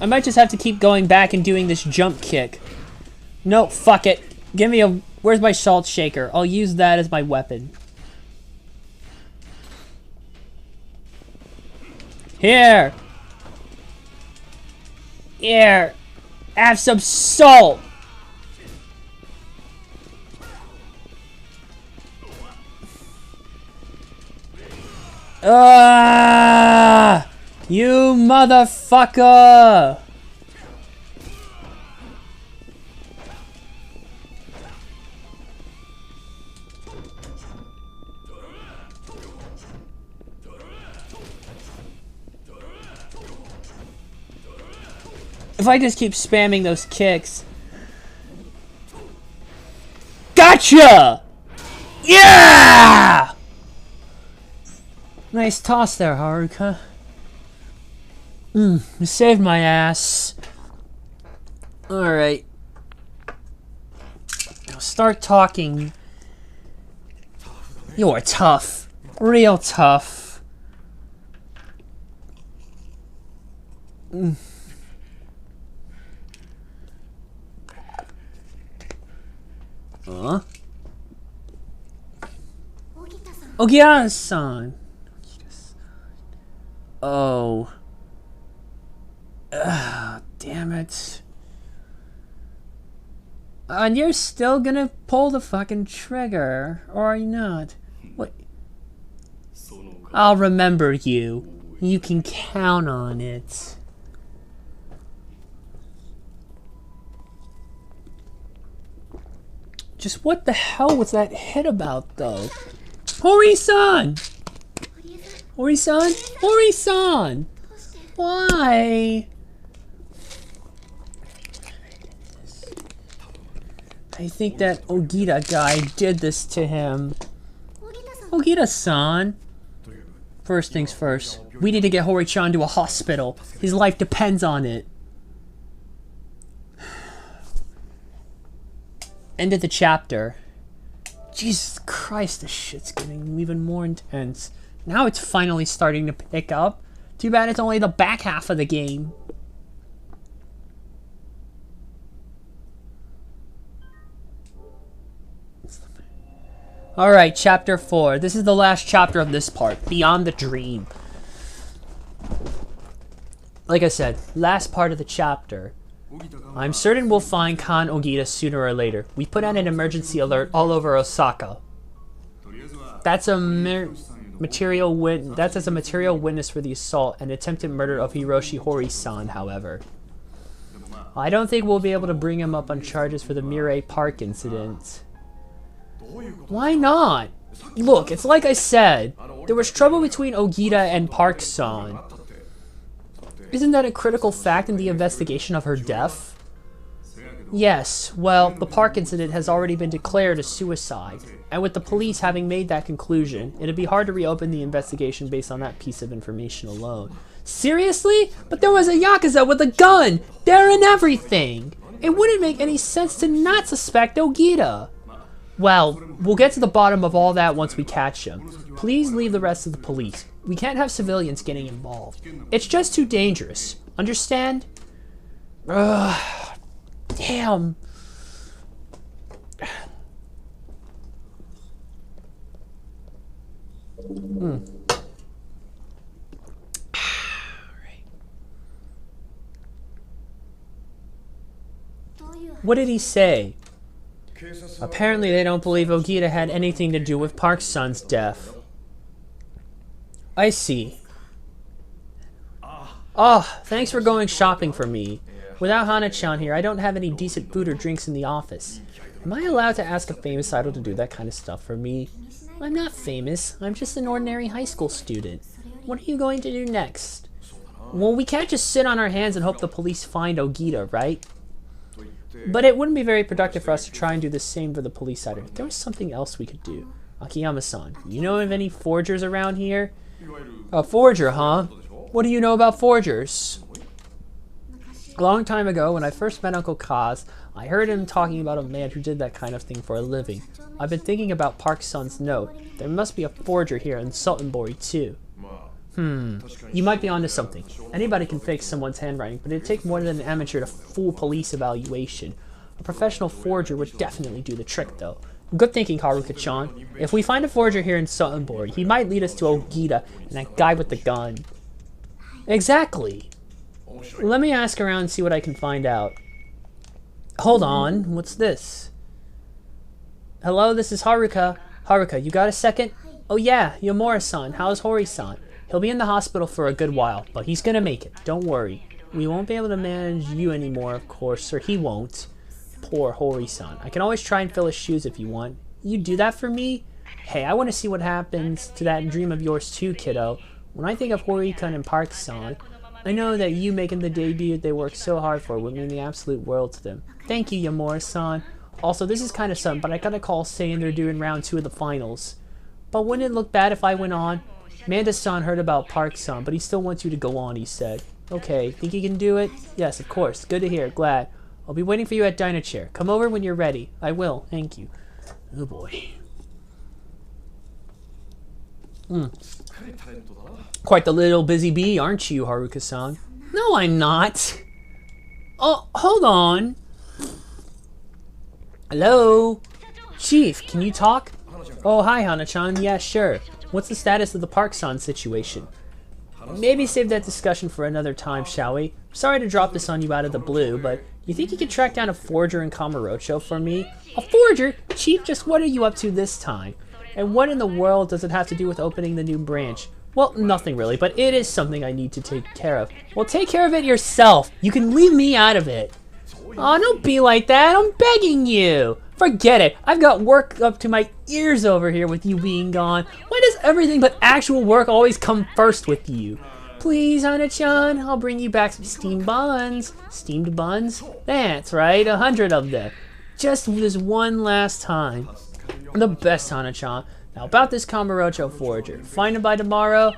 I might just have to keep going back and doing this jump kick. No, fuck it. Give me a... where's my salt shaker? I'll use that as my weapon. Here! Here! Have some salt! Ah! You motherfucker! If I just keep spamming those kicks. Gotcha! Yeah! Nice toss there, Haruka. You saved my ass. Alright. Now start talking. You're tough. Real tough. Huh? Ogita-san. Oh. Ugh, damn it. And you're still gonna pull the fucking trigger, or are you not? What? I'll remember you. You can count on it. Just what the hell was that hit about, though? Hori-san! Hori-san? Hori-san! Why? I think that Ogita guy did this to him. Ogita-san. First things first. We need to get Hori-chan to a hospital. His life depends on it. End of the chapter. Jesus Christ, this shit's getting even more intense. Now it's finally starting to pick up. Too bad it's only the back half of the game. Alright, chapter 4. This is the last chapter of this part. Beyond the Dream. Like I said, last part of the chapter. I'm certain we'll find Kan Ogita sooner or later. We put out an emergency alert all over Osaka. That's a material witness for the assault and attempted murder of Hiroshi Hori-san, however. I don't think we'll be able to bring him up on charges for the Mirai Park incident. Why not? Look, it's like I said. There was trouble between Ogita and Park-san. Isn't that a critical fact in the investigation of her death? Yes, well, the Park incident has already been declared a suicide. And with the police having made that conclusion, it'd be hard to reopen the investigation based on that piece of information alone. Seriously? But there was a Yakuza with a gun! There and everything! It wouldn't make any sense to not suspect Ogita. Well, we'll get to the bottom of all that once we catch him. Please leave the rest of the police. We can't have civilians getting involved. It's just too dangerous. Understand? Ugh. Damn. What did he say? Apparently they don't believe Ogita had anything to do with Park-san's death. I see. Oh, thanks for going shopping for me. Without Hana-chan here, I don't have any decent food or drinks in the office. Am I allowed to ask a famous idol to do that kind of stuff for me? I'm not famous. I'm just an ordinary high school student. What are you going to do next? Well, we can't just sit on our hands and hope the police find Ogita, right? But it wouldn't be very productive for us to try and do the same for the police side. There was something else we could do. Akiyama-san, you know of any forgers around here? A forger, huh? What do you know about forgers? A long time ago, when I first met Uncle Kaz, I heard him talking about a man who did that kind of thing for a living. I've been thinking about Park-san's note. There must be a forger here in Sultanbori too. You might be onto something. Anybody can fake someone's handwriting, but it'd take more than an amateur to fool police evaluation. A professional forger would definitely do the trick, though. Good thinking, Haruka-chan. If we find a forger here in Sultanbori, he might lead us to Ogita and that guy with the gun. Exactly. Let me ask around and see what I can find out. Hold on, what's this? Hello, this is Haruka. Haruka, you got a second? Oh yeah, Yomura-san, how's Hori-san? He'll be in the hospital for a good while, but he's gonna make it, don't worry. We won't be able to manage you anymore, of course, or he won't. Poor Hori-san. I can always try and fill his shoes if you want. You do that for me? Hey, I want to see what happens to that dream of yours too, kiddo. When I think of Hori-kun and Park-san, I know that you making the debut they worked so hard for would mean the absolute world to them. Thank you, Yomura-san. Also, this is kind of something, but I got a call saying they're doing round 2 of the finals. But wouldn't it look bad if I went on? Manda-san heard about Park-san, but he still wants you to go on, he said. Okay, think you can do it? Yes, of course. Good to hear. Glad. I'll be waiting for you at Diner Chair. Come over when you're ready. I will. Thank you. Oh boy. Quite the little busy bee, aren't you, Haruka-san? No, I'm not. Oh, hold on. Hello? Chief, can you talk? Oh, hi, Hana-chan. Yeah, sure. What's the status of the Park-san situation? Maybe save that discussion for another time, shall we? Sorry to drop this on you out of the blue, but you think you could track down a forger in Kamurocho for me? A forger? Chief, just what are you up to this time? And what in the world does it have to do with opening the new branch? Well, nothing really, but it is something I need to take care of. Well, take care of it yourself. You can leave me out of it. Oh, don't be like that. I'm begging you. Forget it. I've got work up to my ears over here with you being gone. Why does everything but actual work always come first with you? Please, Hana-chan, I'll bring you back some steamed buns. Steamed buns? That's right, 100 of them. Just this one last time. The best, Hana-chan. Now about this Kamurocho forger. Find him by tomorrow?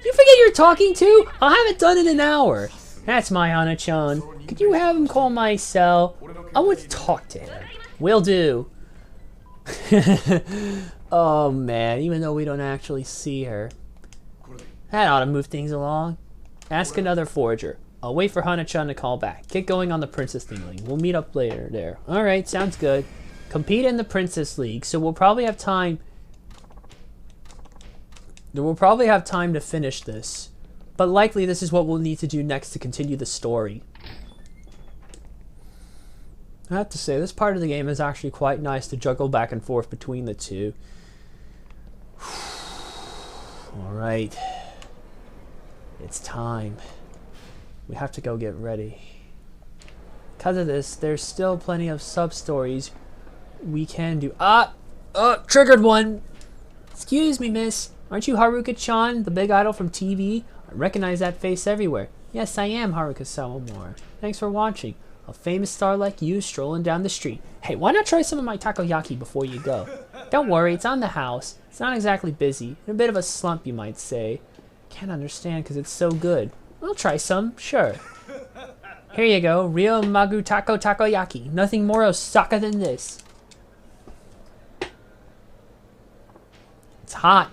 You forget you're talking to? I'll have it done in an hour. That's my Hana-chan. Could you have him call my cell? I want to talk to him. Will do. Oh man, even though we don't actually see her. That ought to move things along. Ask another forger. I'll wait for Hana-chan to call back. Get going on the Princess Thingling. We'll meet up later there. Alright, sounds good. Compete in the Princess League, so we'll probably have time. We'll probably have time to finish this. But likely this is what we'll need to do next to continue the story. I have to say, this part of the game is actually quite nice to juggle back and forth between the two. Alright. It's time. We have to go get ready. Because of this, there's still plenty of sub-stories we can do. Triggered one! Excuse me, miss. Aren't you Haruka-chan, the big idol from TV? I recognize that face everywhere. Yes, I am Haruka Sawamura. Thanks for watching. A famous star like you strolling down the street. Hey, why not try some of my takoyaki before you go? Don't worry, it's on the house. It's not exactly busy. In a bit of a slump, you might say. Can't understand because it's so good. I'll try some, sure. Here you go, real Magu takoyaki. Nothing more Osaka than this. It's hot.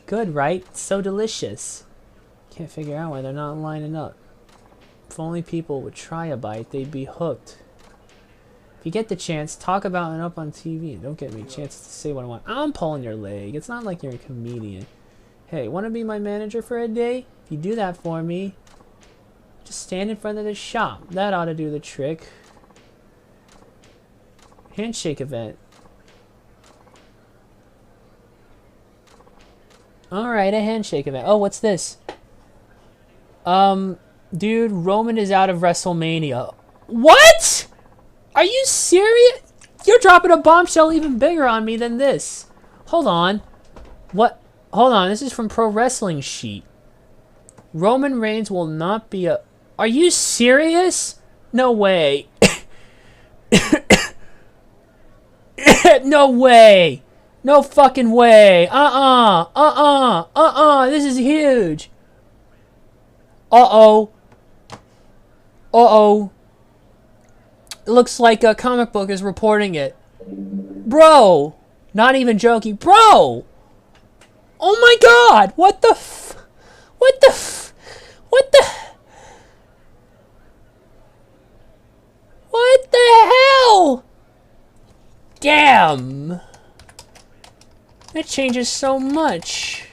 Good, right? It's so delicious. Can't figure out why they're not lining up. If only people would try a bite, they'd be hooked. If you get the chance, talk about it up on TV. Don't get me a chance to say what I want. I'm pulling your leg. It's not like you're a comedian. Hey, want to be my manager for a day? If you do that for me, just stand in front of the shop. That ought to do the trick. Handshake event. Alright, a handshake event. Oh, what's this? Dude, Roman is out of WrestleMania. What? Are you serious? You're dropping a bombshell even bigger on me than this. Hold on. What? Hold on, this is from Pro Wrestling Sheet. Roman Reigns will not be a... Are you serious? No way. No way. No fucking way. This is huge. Uh-oh. Uh-oh. It looks like a comic book is reporting it. Bro. Not even joking. Bro. Oh my god. What the f... What the f... What the... What the hell? Damn. That changes so much.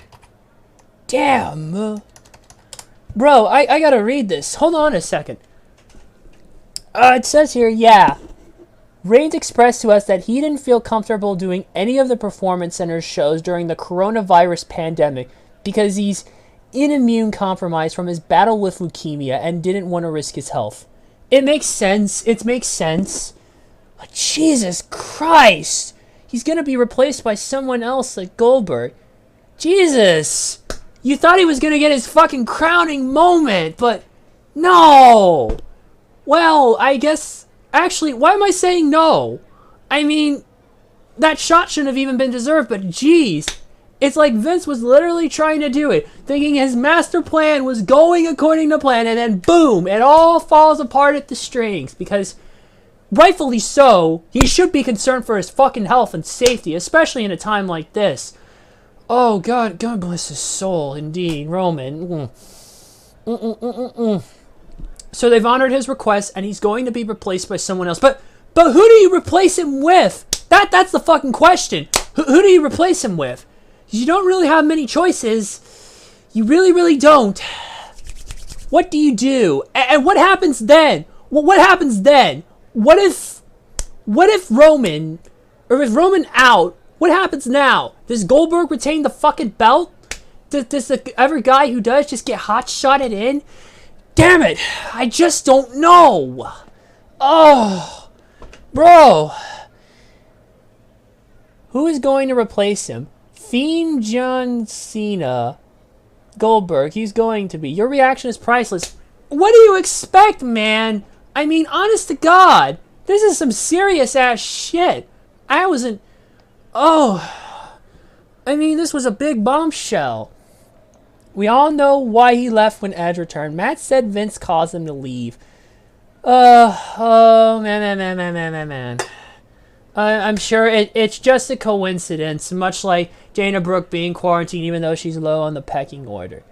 Damn. Bro, I gotta read this. Hold on a second. It says here, yeah. Reigns expressed to us that he didn't feel comfortable doing any of the Performance Center's shows during the coronavirus pandemic because he's immune compromised from his battle with leukemia and didn't want to risk his health. It makes sense. It makes sense. But Jesus Christ. He's gonna be replaced by someone else like Goldberg. Jesus. You thought he was gonna get his fucking crowning moment, but no. Well, I guess... Actually, why am I saying no? I mean, that shot shouldn't have even been deserved, but jeez. It's like Vince was literally trying to do it, thinking his master plan was going according to plan, and then boom, it all falls apart at the strings, because rightfully so, he should be concerned for his fucking health and safety, especially in a time like this. Oh, God bless his soul, indeed, Roman. So they've honored his request, and he's going to be replaced by someone else. But who do you replace him with? That's the fucking question. Who do you replace him with? You don't really have many choices. You really don't. What do you do? And what happens then? What happens then? What if Roman, or if Roman out, what happens now? Does Goldberg retain the fucking belt? Does the every guy who does just get hot-shotted in? Damn it! I just don't know! Oh, bro. Who is going to replace him? Fiend John Cena. Goldberg, he's going to be. Your reaction is priceless. What do you expect, man? I mean, honest to God, this is some serious ass shit. I wasn't. Oh, I mean, this was a big bombshell. We all know why he left when Edge returned. Matt said Vince caused him to leave. Oh, man. I'm sure it's just a coincidence, much like Dana Brooke being quarantined even though she's low on the pecking order.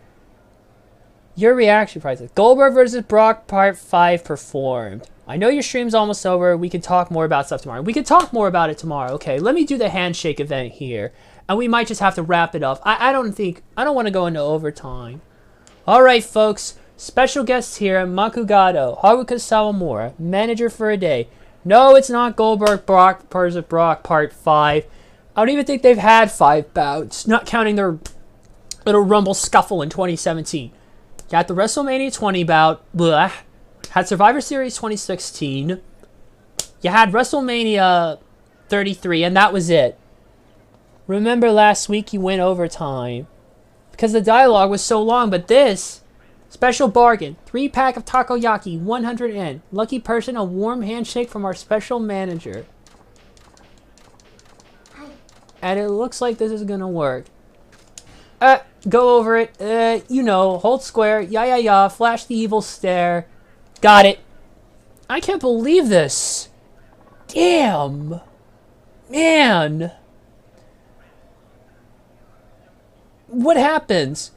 Your reaction prices. Goldberg versus Brock Part 5 performed. I know your stream's almost over. We can talk more about stuff tomorrow. We can talk more about it tomorrow. Okay, let me do the handshake event here. And we might just have to wrap it up. I don't want to go into overtime. Alright, folks. Special guests here. Makugado. Haruka Sawamura. Manager for a day. No, it's not Goldberg Brock versus Brock Part 5. I don't even think they've had 5 bouts. Not counting their little Rumble scuffle in 2017. You had the WrestleMania 20 bout. Blah. Had Survivor Series 2016. You had WrestleMania 33, and that was it. Remember last week you went overtime because the dialogue was so long, but this special bargain, 3-pack of takoyaki, 100 yen. Lucky person, a warm handshake from our special manager. And it looks like this is gonna work. Go over it. You know, hold square. Yeah. Flash the evil stare. Got it. I can't believe this. Damn. Man. What happens?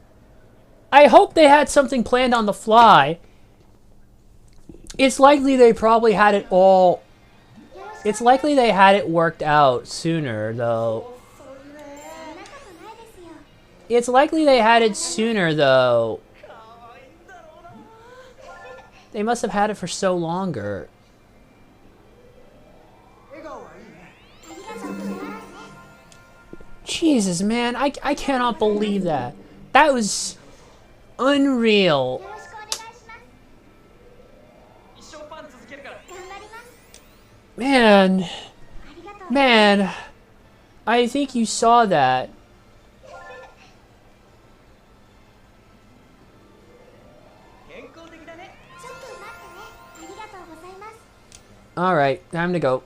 I hope they had something planned on the fly. It's likely they probably had it all. It's likely they had it worked out sooner, though. It's likely they had it sooner, though. They must have had it for so longer. Jesus, man, I cannot believe that. That was unreal. Man, I think you saw that. Alright, time to go.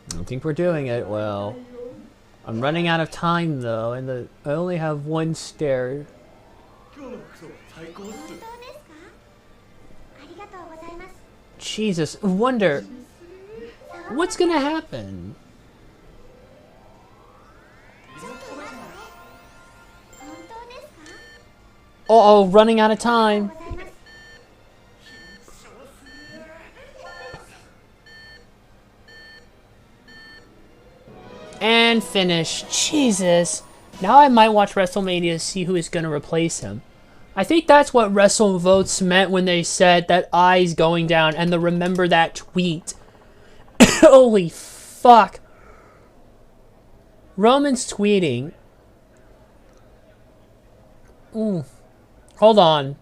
I think we're doing it well. I'm running out of time though, and I only have one stare. Jesus, wonder what's gonna happen. Uh-oh, running out of time. And finish. Jesus. Now I might watch WrestleMania to see who is going to replace him. I think that's what WrestleVotes meant when they said that eyes going down and the remember that tweet. Holy fuck. Roman's tweeting. Hold on.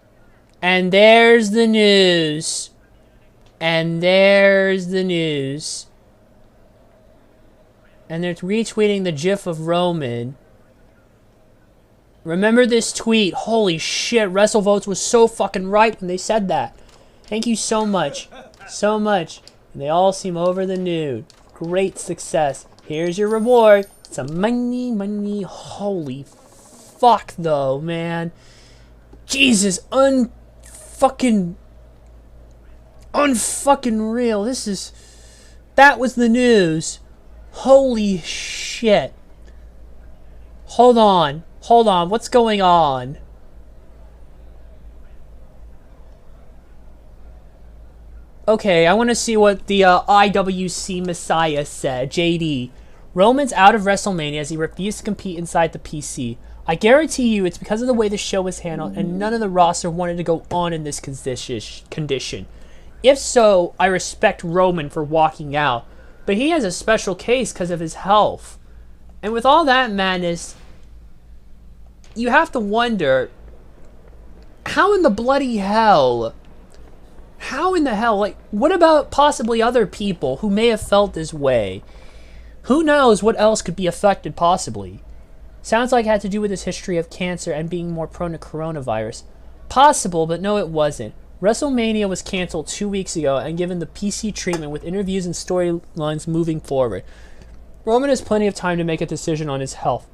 And there's the news. And there's the news. And they're retweeting the gif of Roman. Remember this tweet. Holy shit, WrestleVotes was so fucking right when they said that. Thank you so much. So much. And they all seem over the moon. Great success. Here's your reward. Some money. Holy fuck though, man. Jesus, unfucking real. That was the news. Holy shit. Hold on. Hold on, what's going on? Okay, I want to see what the IWC Messiah said. JD. Roman's out of WrestleMania as he refused to compete inside the PC. I guarantee you it's because of the way the show was handled and none of the roster wanted to go on in this condition. If so, I respect Roman for walking out, but he has a special case because of his health. And with all that madness, you have to wonder, how in the bloody hell... How in the hell, like, what about possibly other people who may have felt this way? Who knows what else could be affected possibly? Sounds like it had to do with his history of cancer and being more prone to coronavirus. Possible, but no, it wasn't. WrestleMania was canceled 2 weeks ago and given the PC treatment with interviews and storylines moving forward. Roman has plenty of time to make a decision on his health,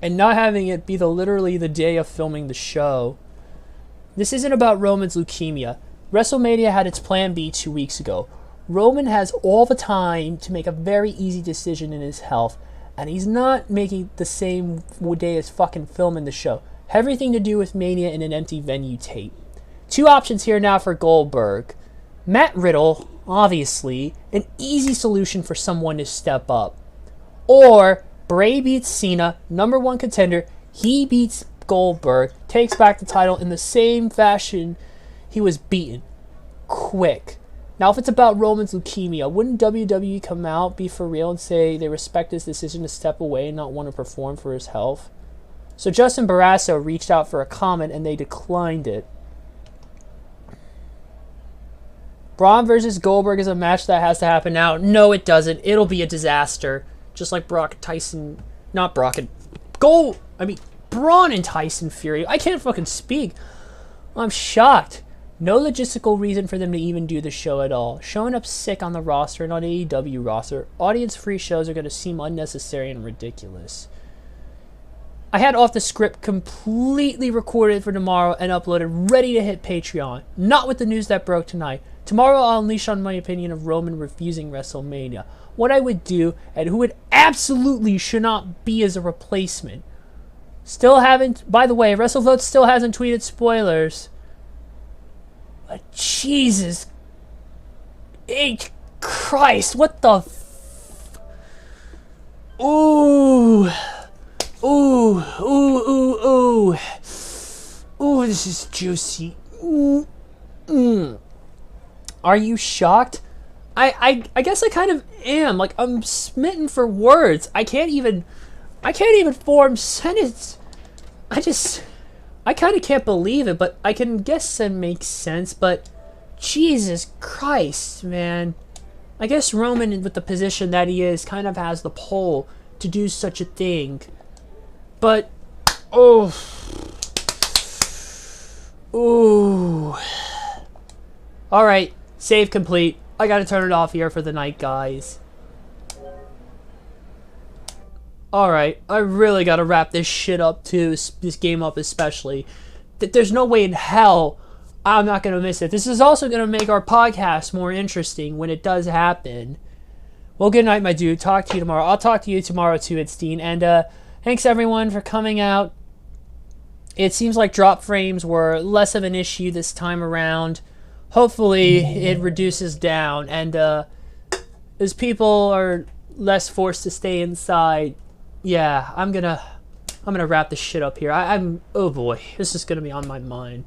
and not having it be literally the day of filming the show. This isn't about Roman's leukemia. WrestleMania had its plan B 2 weeks ago. Roman has all the time to make a very easy decision in his health, and he's not making the same day as fucking filming the show. Everything to do with Mania in an empty venue tape. Two options here now for Goldberg. Matt Riddle, obviously, an easy solution for someone to step up. Or Bray beats Cena, #1 contender. He beats Goldberg, takes back the title in the same fashion he was beaten. Quick. Now, if it's about Roman's leukemia, wouldn't WWE come out, be for real, and say they respect his decision to step away and not want to perform for his health? So Justin Barrasso reached out for a comment and they declined it. Braun versus Goldberg is a match that has to happen now. No, it doesn't. It'll be a disaster. Just like Braun and Tyson Fury. I can't fucking speak. I'm shocked. No logistical reason for them to even do the show at all. Showing up sick on the roster and on AEW roster, audience-free shows are going to seem unnecessary and ridiculous. I had Off the Script completely recorded for tomorrow and uploaded, ready to hit Patreon. Not with the news that broke tonight. Tomorrow I'll unleash on my opinion of Roman refusing WrestleMania. What I would do, and who it absolutely should not be as a replacement. Still haven't, by the way, WrestleVote still hasn't tweeted spoilers. But Jesus H. Christ, what the Ooh. Ooh, ooh, ooh, ooh. Ooh, this is juicy. Ooh. Are you shocked? I guess I kind of am. Like, I'm smitten for words. I can't even form sentence. I kind of can't believe it, but I can guess it makes sense, but Jesus Christ, man. I guess Roman, with the position that he is, kind of has the pull to do such a thing. But, oh. Ooh. Alright, save complete. I gotta turn it off here for the night, guys. Alright, I really gotta wrap this shit up too, this game up especially. There's no way in hell I'm not gonna miss it. This is also gonna make our podcast more interesting when it does happen. Well, good night, my dude. Talk to you tomorrow. I'll talk to you tomorrow too, it's Dean. And thanks everyone for coming out. It seems like drop frames were less of an issue this time around. Hopefully it reduces down, and as people are less forced to stay inside, yeah, I'm gonna wrap this shit up here. I'm oh boy, this is gonna be on my mind.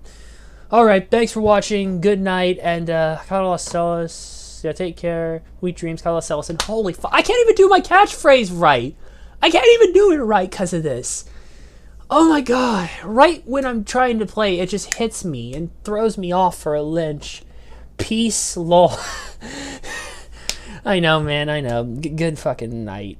Alright, thanks for watching, good night, and Carlos Celis, yeah, take care, sweet dreams, Carlos Celis, and holy fuck, I can't even do my catchphrase right! I can't even do it right because of this. Oh my god, right when I'm trying to play, it just hits me and throws me off for a lynch. Peace, lol. I know, man, I know. Good fucking night.